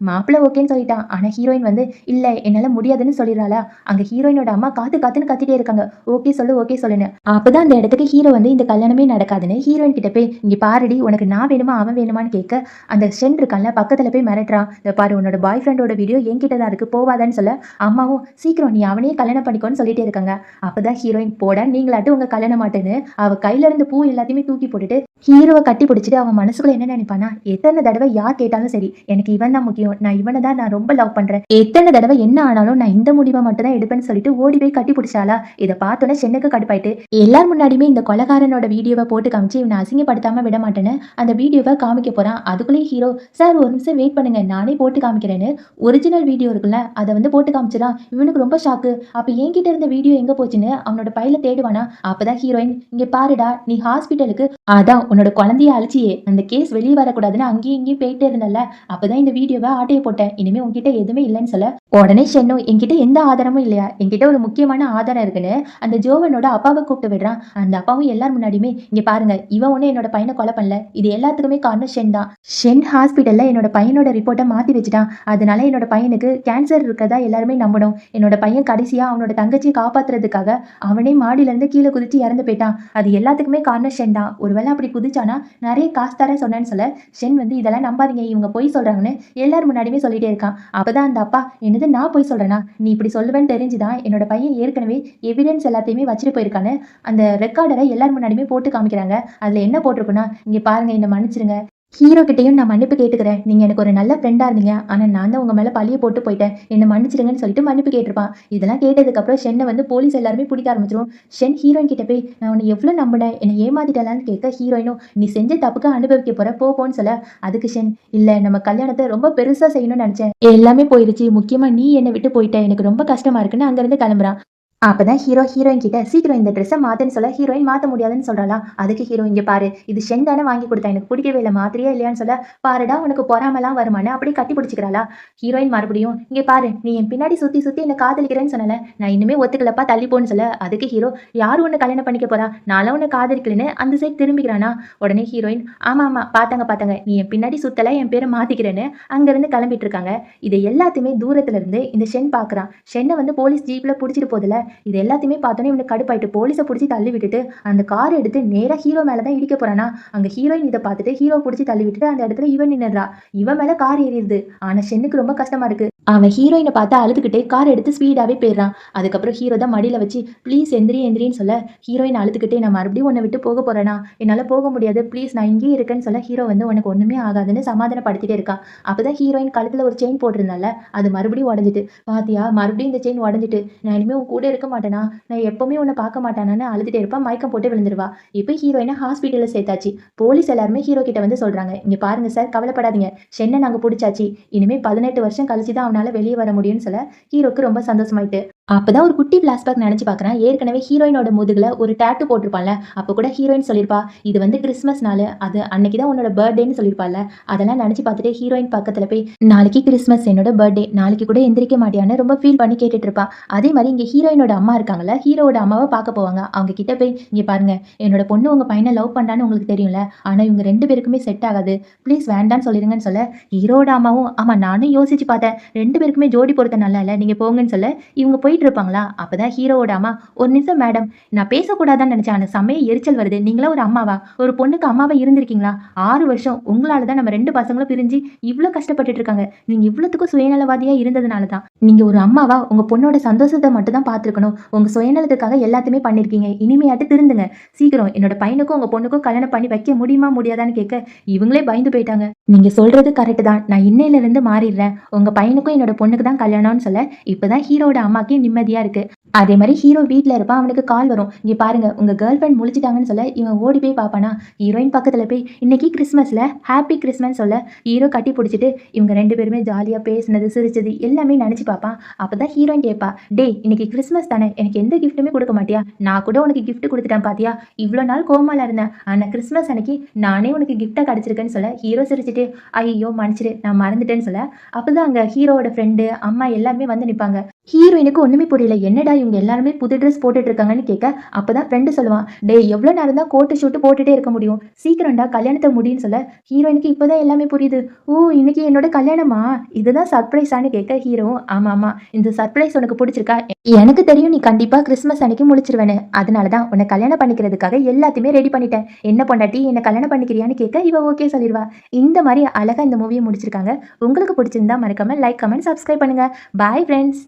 மாப்பிள்ளை ஓகேன்னு சொல்லிட்டான். ஆனா ஹீரோயின் வந்து, இல்ல என்னால முடியாதுன்னு சொல்லிடுறாளா. அங்க ஹீரோயினோட அம்மா காத்துன்னு கத்திட்டே இருக்காங்க, ஓகே சொல்லுன்னு. அப்பதான் அந்த இடத்துக்கு ஹீரோ வந்து, இந்த கல்யாணமே நடக்காதுன்னு ஹீரோயின் கிட்ட போய், இங்க பாருடி, உனக்கு நான் வேணுமா அவன் வேணுமான்னு கேட்க, அந்த ஷென் இருக்கான்ல பக்கத்துல போய் மிரட்டுறான், பாரு உன்னோட பாய் ஃப்ரெண்டோட வீடியோ என்கிட்ட தான் இருக்கு, போவாதான்னு சொல்ல, அம்மாவும் சீக்கிரம் நீ அவனையே கல்யாணம் பண்ணிக்கோன்னு சொல்லிட்டே இருக்காங்க. அப்பதான் ஹீரோயின், போட நீங்களாட்டு உங்க கல்யாணம் மாட்டேன்னு அவ கையில இருந்து பூ எல்லாத்தையுமே தூக்கி போட்டுட்டு ஹீரோவை கட்டி பிடிச்சிட்டு, அவன் மனசுக்குள்ள என்ன நினைப்பானா, எத்தனை தடவை யார் கேட்டாலும் சரி, எனக்கு இவன் தான் முக்கியம், நான் இவனை தான் நான் ரொம்ப லவ் பண்றேன், எத்தனை தடவை என்ன ஆனாலும் நான் இந்த முடிவை மட்டும் தான் எடுப்பேன்னு சொல்லிட்டு ஓடி போய் கட்டி பிடிச்சாலா. இதை பார்த்தோன்னே ஷென்னுக்கு கடுப்பாயிட்டு, எல்லார் முன்னாடியுமே இந்த கொலைகாரனோட வீடியோவை போட்டு காமிச்சு இவனை அசிங்கப்படுத்தாம விட மாட்டேன்னு அந்த வீடியோவை காமிக்க போறான். அதுக்குள்ளேயே ஹீரோ, சார் ஒரு நிமிஷம் வெயிட் பண்ணுங்க, நானே போட்டு காமிக்கிறேன்னு ஒரிஜினல் வீடியோ இருக்குல்ல அதை வந்து போட்டு காமிச்சிடான். இவனுக்கு ரொம்ப ஷாக்கு. அப்ப என்கிட்ட இருந்த வீடியோ எங்க போச்சுன்னு அவனோட பையில தேடுவானா. அப்பதான் ஹீரோயின், இங்க பாருடா, நீ ஹாஸ்பிட்டலுக்கு, அதான் உன்னோட குழந்தைய அழிச்சியே, அந்த கேஸ் வெளியே வரக்கூடாதுன்னு அங்கேயும் இங்கேயும் போயிட்டே இருந்தல, அப்பதான் இந்த இந்த வீடியோவை ஆட்டைய போட்டேன். இனிமே உன்கிட்ட எதுவுமே இல்லைன்னு சொல்ல உடனே ஷென்னும் என்கிட்ட எந்த ஆதாரமும் இல்லையா, என்கிட்ட ஒரு முக்கியமான ஆதாரம் இருக்குன்னு அந்த ஜோவனோட அப்பாவை கூப்பிட்டு விடுறான். அந்த அப்பாவும் எல்லார் முன்னாடியுமே இங்க பாருங்க, இவன் ஒண்ணு என்னோட பையனை கொலை பண்ணல, இது எல்லாத்துக்குமே காரணம் ஷென் தான். ஷென் ஹாஸ்பிட்டல்ல என்னோட பையனோட ரிப்போர்ட்டை மாத்தி வச்சுட்டான். அதனால என்னோட பையனுக்கு கேன்சர் இருக்கதா எல்லாருமே நம்பணும். என்னோட பையன் கடைசியா அவனோட தங்கச்சியை காப்பாத்துறதுக்காக அவனே மாடியில இருந்து கீழே குதிச்சு இறந்து போயிட்டான். அது எல்லாத்துக்குமே காரணம் ஷென் தான். ஒருவேளை அப்படி குதிச்சானா நிறைய காசு தர சொன்னேன்னு சொல்ல ஷென் வந்து இதெல்லாம் நம்பாதீங்க, இவங்க பொய் சொல்றாங்கன்னு எல்லார் முன்னாடியுமே சொல்லிட்டே இருக்கான். அப்பதான் அந்த அப்பா, என்னது நான் போய் சொல்றேனா, நீ இப்படி சொல்லுவேன்னு தெரிஞ்சுதான் என்னோட பையன் ஏற்கனவே எவிடன்ஸ் எல்லாத்தையுமே வச்சுட்டு போயிருக்கான்னு அந்த ரெக்கார்டரை எல்லார் முன்னாடியுமே போட்டு காமிக்கிறாங்க. அதுல என்ன போட்டிருக்குன்னா, இங்க பாருங்க, என்ன மன்னிச்சிருங்க, ஹீரோ கிட்டையும் நான் மன்னிப்பு கேட்டுக்கிறேன். நீங்க எனக்கு ஒரு நல்ல ஃப்ரெண்டா இருந்தீங்க, ஆனா நான் தான் உங்க மேல பழிய போட்டு போயிட்டேன், என்ன மன்னிச்சிடுங்கன்னு சொல்லிட்டு மன்னிப்பு கேட்டிருப்பான். இதெல்லாம் கேட்டதுக்கு அப்புறம் ஷென்னை வந்து போலீஸ் எல்லாருமே பிடிக்க ஆரம்பிச்சிரும். ஷென் ஹீரோயின் கிட்ட போய், நான் உன்னை எவ்வளவு நம்பினேன், என்னை ஏமாத்திட்டலான்னு கேட்க ஹீரோயினும், நீ செஞ்ச தப்புக்கு அனுபவிக்க போற, போன்னு சொல்ல அதுக்கு ஷென், இல்ல நம்ம கல்யாணத்தை ரொம்ப பெருசா செய்யணும்னு நினைச்சேன், எல்லாமே போயிருச்சு, முக்கியமா நீ என்னை விட்டு போயிட்ட, எனக்கு ரொம்ப கஷ்டமா இருக்குன்னு அங்கிருந்து கிளம்புறான். அப்பதான் ஹீரோயின் கிட்ட சீக்கிரம் இந்த ட்ரெஸ்ஸை மாத்துன்னு சொல்ல ஹீரோயின் மாத்த முடியாதுன்னு சொல்றாளா. அதுக்கு ஹீரோ, இங்க பாரு, இது ஷென் தானே வாங்கி கொடுத்தா, எனக்கு பிடிக்கவே இல்லை, மாத்திரியா இல்லையான்னு சொல்ல, பாருடா உனக்கு பொறாமலாம் வருமானு அப்படியே கட்டி பிடிச்சிக்கிறாளா. ஹீரோயின் மறுபடியும், இங்க பாரு, நீ என் பின்னாடி சுத்தி சுத்தி என்ன காதலிக்கிறேன்னு சொன்னல, நான் இன்னுமே ஒத்துக்கலப்பா, தள்ளி போன்னு சொல்ல அதுக்கு ஹீரோ, யாரு உன்னை கல்யாணம் பண்ணிக்க போறா, நானும் உன்னை காதலிக்கலன்னு அந்த சைட் திரும்பிக்கிறானா. உடனே ஹீரோயின், ஆமா ஆமா பாத்தாங்க, நீ என் பின்னாடி சுத்தல, என் பேரை மாத்திக்கிறேன்னு அங்கிருந்து கிளம்பிட்டு இருக்காங்க. இதை எல்லாத்தையுமே தூரத்துல இருந்து இந்த ஷென் பாக்குறான். ஷென்னை வந்து போலீஸ் ஜீப்ல புடிச்சிட்டு போதுல, இது எல்லாத்தையுமே பார்த்தோன்னே இவனுக்கு கடுப்பாயிட்டு போலீஸை பிடிச்சி தள்ளி விட்டுட்டு அந்த கார் எடுத்து நேரா ஹீரோ மேலதான் இடிக்க போறானா. அங்க ஹீரோயின் இதை பார்த்துட்டு ஹீரோ பிடிச்சி தள்ளி விட்டுட்டு அந்த இடத்துல இவன் நின்னுறா. இவன் மேல கார் ஏறிடுது. ஆனா ஷென்னுக்கு ரொம்ப கஷ்டமா இருக்கு. அவன் ஹீரோயினை பார்த்து அழுதுகிட்டே கார் எடுத்து ஸ்பீடாவே போயிடுறான். அதுக்கப்புறம் ஹீரோ தான் மடியில வச்சு ப்ளீஸ் எந்திரின்னு சொல்ல ஹீரோயின் அழுதுகிட்டே, நான் மறுபடியும் உன்னை விட்டு போக போறேனா, என்னால போக முடியாது, ப்ளீஸ் நான் இங்கேயே இருக்கேன்னு சொல்ல ஹீரோ வந்து உனக்கு ஒண்ணுமே ஆகாதுன்னு சமாதானப்படுத்திட்டே இருக்கான். அப்பதான் ஹீரோயின் கழுத்துல ஒரு செயின் போட்டிருந்தால, அது மறுபடியும் உடஞ்சிட்டு, பாத்தியா மறுபடியும் இந்த செயின் உடஞ்சிட்டு, நான் இனிமே உன் கூட இருக்க மாட்டேனா, நான் எப்பவுமே உன்னை பார்க்க மாட்டானான்னு அழுதுட்டே இருப்பான். மயக்கம் போட்டு விழுந்துருவா. இப்போ ஹீரோயினை ஹாஸ்பிட்டல்ல சேர்த்தாச்சு. போலீஸ் எல்லாருமே ஹீரோ கிட்ட வந்து சொல்றாங்க, இங்க பாருங்க சார், கவலைப்படாதீங்க, ஷென்னை நாங்க பிடிச்சாச்சு, இனிமே 18 வருஷம் கழிச்சுதான் அவனால வெளியே வர முடியும்னு சொல்ல ஹீரோக்கு ரொம்ப சந்தோஷமாயிட்டு. அப்பதான் ஒரு குட்டி பிளாஷ்பேக் நினைச்சு பாக்குறேன். ஏற்கனவே ஹீரோயினோட முதுகுல ஒரு டேட்டு போட்டிருப்பான்ல, அப்ப கூட ஹீரோயின் சொல்லிருப்பா, இது வந்து கிறிஸ்மஸ் நாள், அது அன்னைக்குதான் உன்னோட பர்த்டேன்னு சொல்லிருப்பால. அதெல்லாம் நினைச்சு பார்த்துட்டு ஹீரோயின் பக்கத்துல போய், நாளைக்கு கிறிஸ்மஸ், என்னோட பர்த்டே, நாளைக்கு கூட எந்திரிக்க மாட்டியான்னு ரொம்ப ஃபீல் பண்ணி கேட்டுட்டு இருப்பா. அதே மாதிரி இங்க ஹீரோயினோட அம்மா இருக்காங்கல்ல, ஹீரோட அம்மாவை பார்க்க போவாங்க. அவங்க கிட்ட போய், இங்க பாருங்க, என்னோட பொண்ணு உங்க பையனை லவ் பண்றான்னு உங்களுக்கு தெரியும்ல, ஆனா இவங்க 2 பேருக்குமே செட் ஆகாது, ப்ளீஸ் வேண்டான்னு சொல்லிருங்கன்னு சொல்ல ஹீரோட அம்மாவும், ஆமா நானும் யோசிச்சு பார்த்தேன், 2 பேருக்குமே ஜோடி பொறுத்த நல்லா இல்ல, நீங்க போங்கன்னு சொல்ல இவங்க போயிட்டு இருப்பாங்களா. அப்பதான் ஹீரோவோட அம்மா, ஒரு நிமிஷம் மேடம், நான் பேசக்கூடாதான்னு நினைச்சேன், அந்த சமயம் எரிச்சல் வருது, நீங்களா ஒரு அம்மாவா, ஒரு பொண்ணுக்கு அம்மாவா இருந்திருக்கீங்களா, 6 வருஷம் உங்களாலதான் நம்ம 2 பசங்களும் பிரிஞ்சு இவ்வளவு கஷ்டப்பட்டுட்டு இருக்காங்க, நீங்க இவ்வளவுக்கும் சுயநலவாதியா இருந்ததுனாலதான், நீங்க ஒரு அம்மாவா உங்க பொண்ணோட சந்தோஷத்தை மட்டும் தான் பாத்துருக்கணும், உங்க சுயநலத்துக்காக எல்லாத்தையுமே பண்ணிருக்கீங்க, இனிமையாட்டு திருந்துங்க, சீக்கிரம் என்னோட பையனுக்கும் உங்க பொண்ணுக்கும் கல்யாணம் பண்ணி வைக்க முடியுமா முடியாதான்னு கேட்க இவங்களே பயந்து போயிட்டாங்க. நீங்க சொல்றது கரெக்ட் தான், நான் இன்னையில இருந்து மாறிடுறேன், உங்க பையனுக்கும் என்னோட பொண்ணுக்கு தான் கல்யாணம்னு சொல்ல இப்பதான் ஹீரோட அம்மாக்கு நிம்மதியா இருக்கு. அதே மாதிரி ஹீரோ வீட்டில் இருப்பான். அவனுக்கு கால் வரும், இங்கே பாருங்க உங்க கேர்ள் ஃப்ரெண்ட் முழிச்சிட்டாங்கன்னு சொல்ல இவன் ஓடி போய் பார்ப்பானா. ஹீரோயின் பக்கத்தில் போய், இன்னைக்கு கிறிஸ்மஸ்ல ஹாப்பி கிறிஸ்மஸ் சொல்ல ஹீரோ கட்டி பிடிச்சிட்டு இவங்க 2 பேருமே ஜாலியாக பேசினது சிரிச்சது எல்லாமே நினச்சி பார்ப்பான். அப்பதான் ஹீரோயின் கேட்பா, டே இன்னைக்கு கிறிஸ்மஸ் தானே, எனக்கு எந்த கிஃப்ட்டுமே கொடுக்க மாட்டியா, நான் கூட உனக்கு கிஃப்ட் கொடுத்துட்டேன் பாத்தியா, இவ்வளோ நாள் கோமால இருந்தேன், ஆனால் கிறிஸ்மஸ் அன்னைக்கு நானே உனக்கு கிஃப்டாக கிடச்சிருக்கேன்னு சொல்ல ஹீரோ சிரிச்சிட்டு, ஐயோ மன்னிச்சிடு நான் மறந்துட்டேன்னு சொல்ல அப்போதான் அங்கே ஹீரோவோட ஃப்ரெண்டு அம்மா எல்லாருமே வந்து நிற்பாங்க. ஹீரோயினுக்கு ஒண்ணுமே புரியல, என்னடா இவங்க எல்லாருமே புது ட்ரெஸ் போட்டுட்டு இருக்காங்கன்னு கேட்க அப்பதான் ஃப்ரெண்டு சொல்லுவான், டே எவ்வளவு நேரம் தான் கோட்டு ஷூட்டு போட்டுட்டே இருக்க முடியும், சீக்கிரம்டா கல்யாணத்தை முடியும்னு சொல்ல ஹீரோயினுக்கு இப்பதான் எல்லாமே புரியுது. ஓ இன்னைக்கு என்னோட கல்யாணமா, இதுதான் சர்ப்ரைஸான்னு கேட்க ஹீரோ, ஆமா ஆமா இந்த சர்ப்ரைஸ் உனக்கு பிடிச்சிருக்கா, எனக்கு தெரியும் நீ கண்டிப்பா கிறிஸ்மஸ் அன்னைக்கு முடிச்சிருவேன்னு, அதனாலதான் உன்னை கல்யாணம் பண்ணிக்கிறதுக்காக எல்லாத்தையுமே ரெடி பண்ணிட்டேன், என்ன பொண்டாட்டி என்ன கல்யாணம் பண்ணிக்கிறியான்னு கேட்க இவ ஓகே சொல்லிடுவா. இந்த மாதிரி அழகா இந்த மூவியை முடிச்சிருக்காங்க. உங்களுக்கு பிடிச்சிருந்தா மறக்காம லைக் கமெண்ட் சப்ஸ்கிரைப் பண்ணுங்க. Bye friends.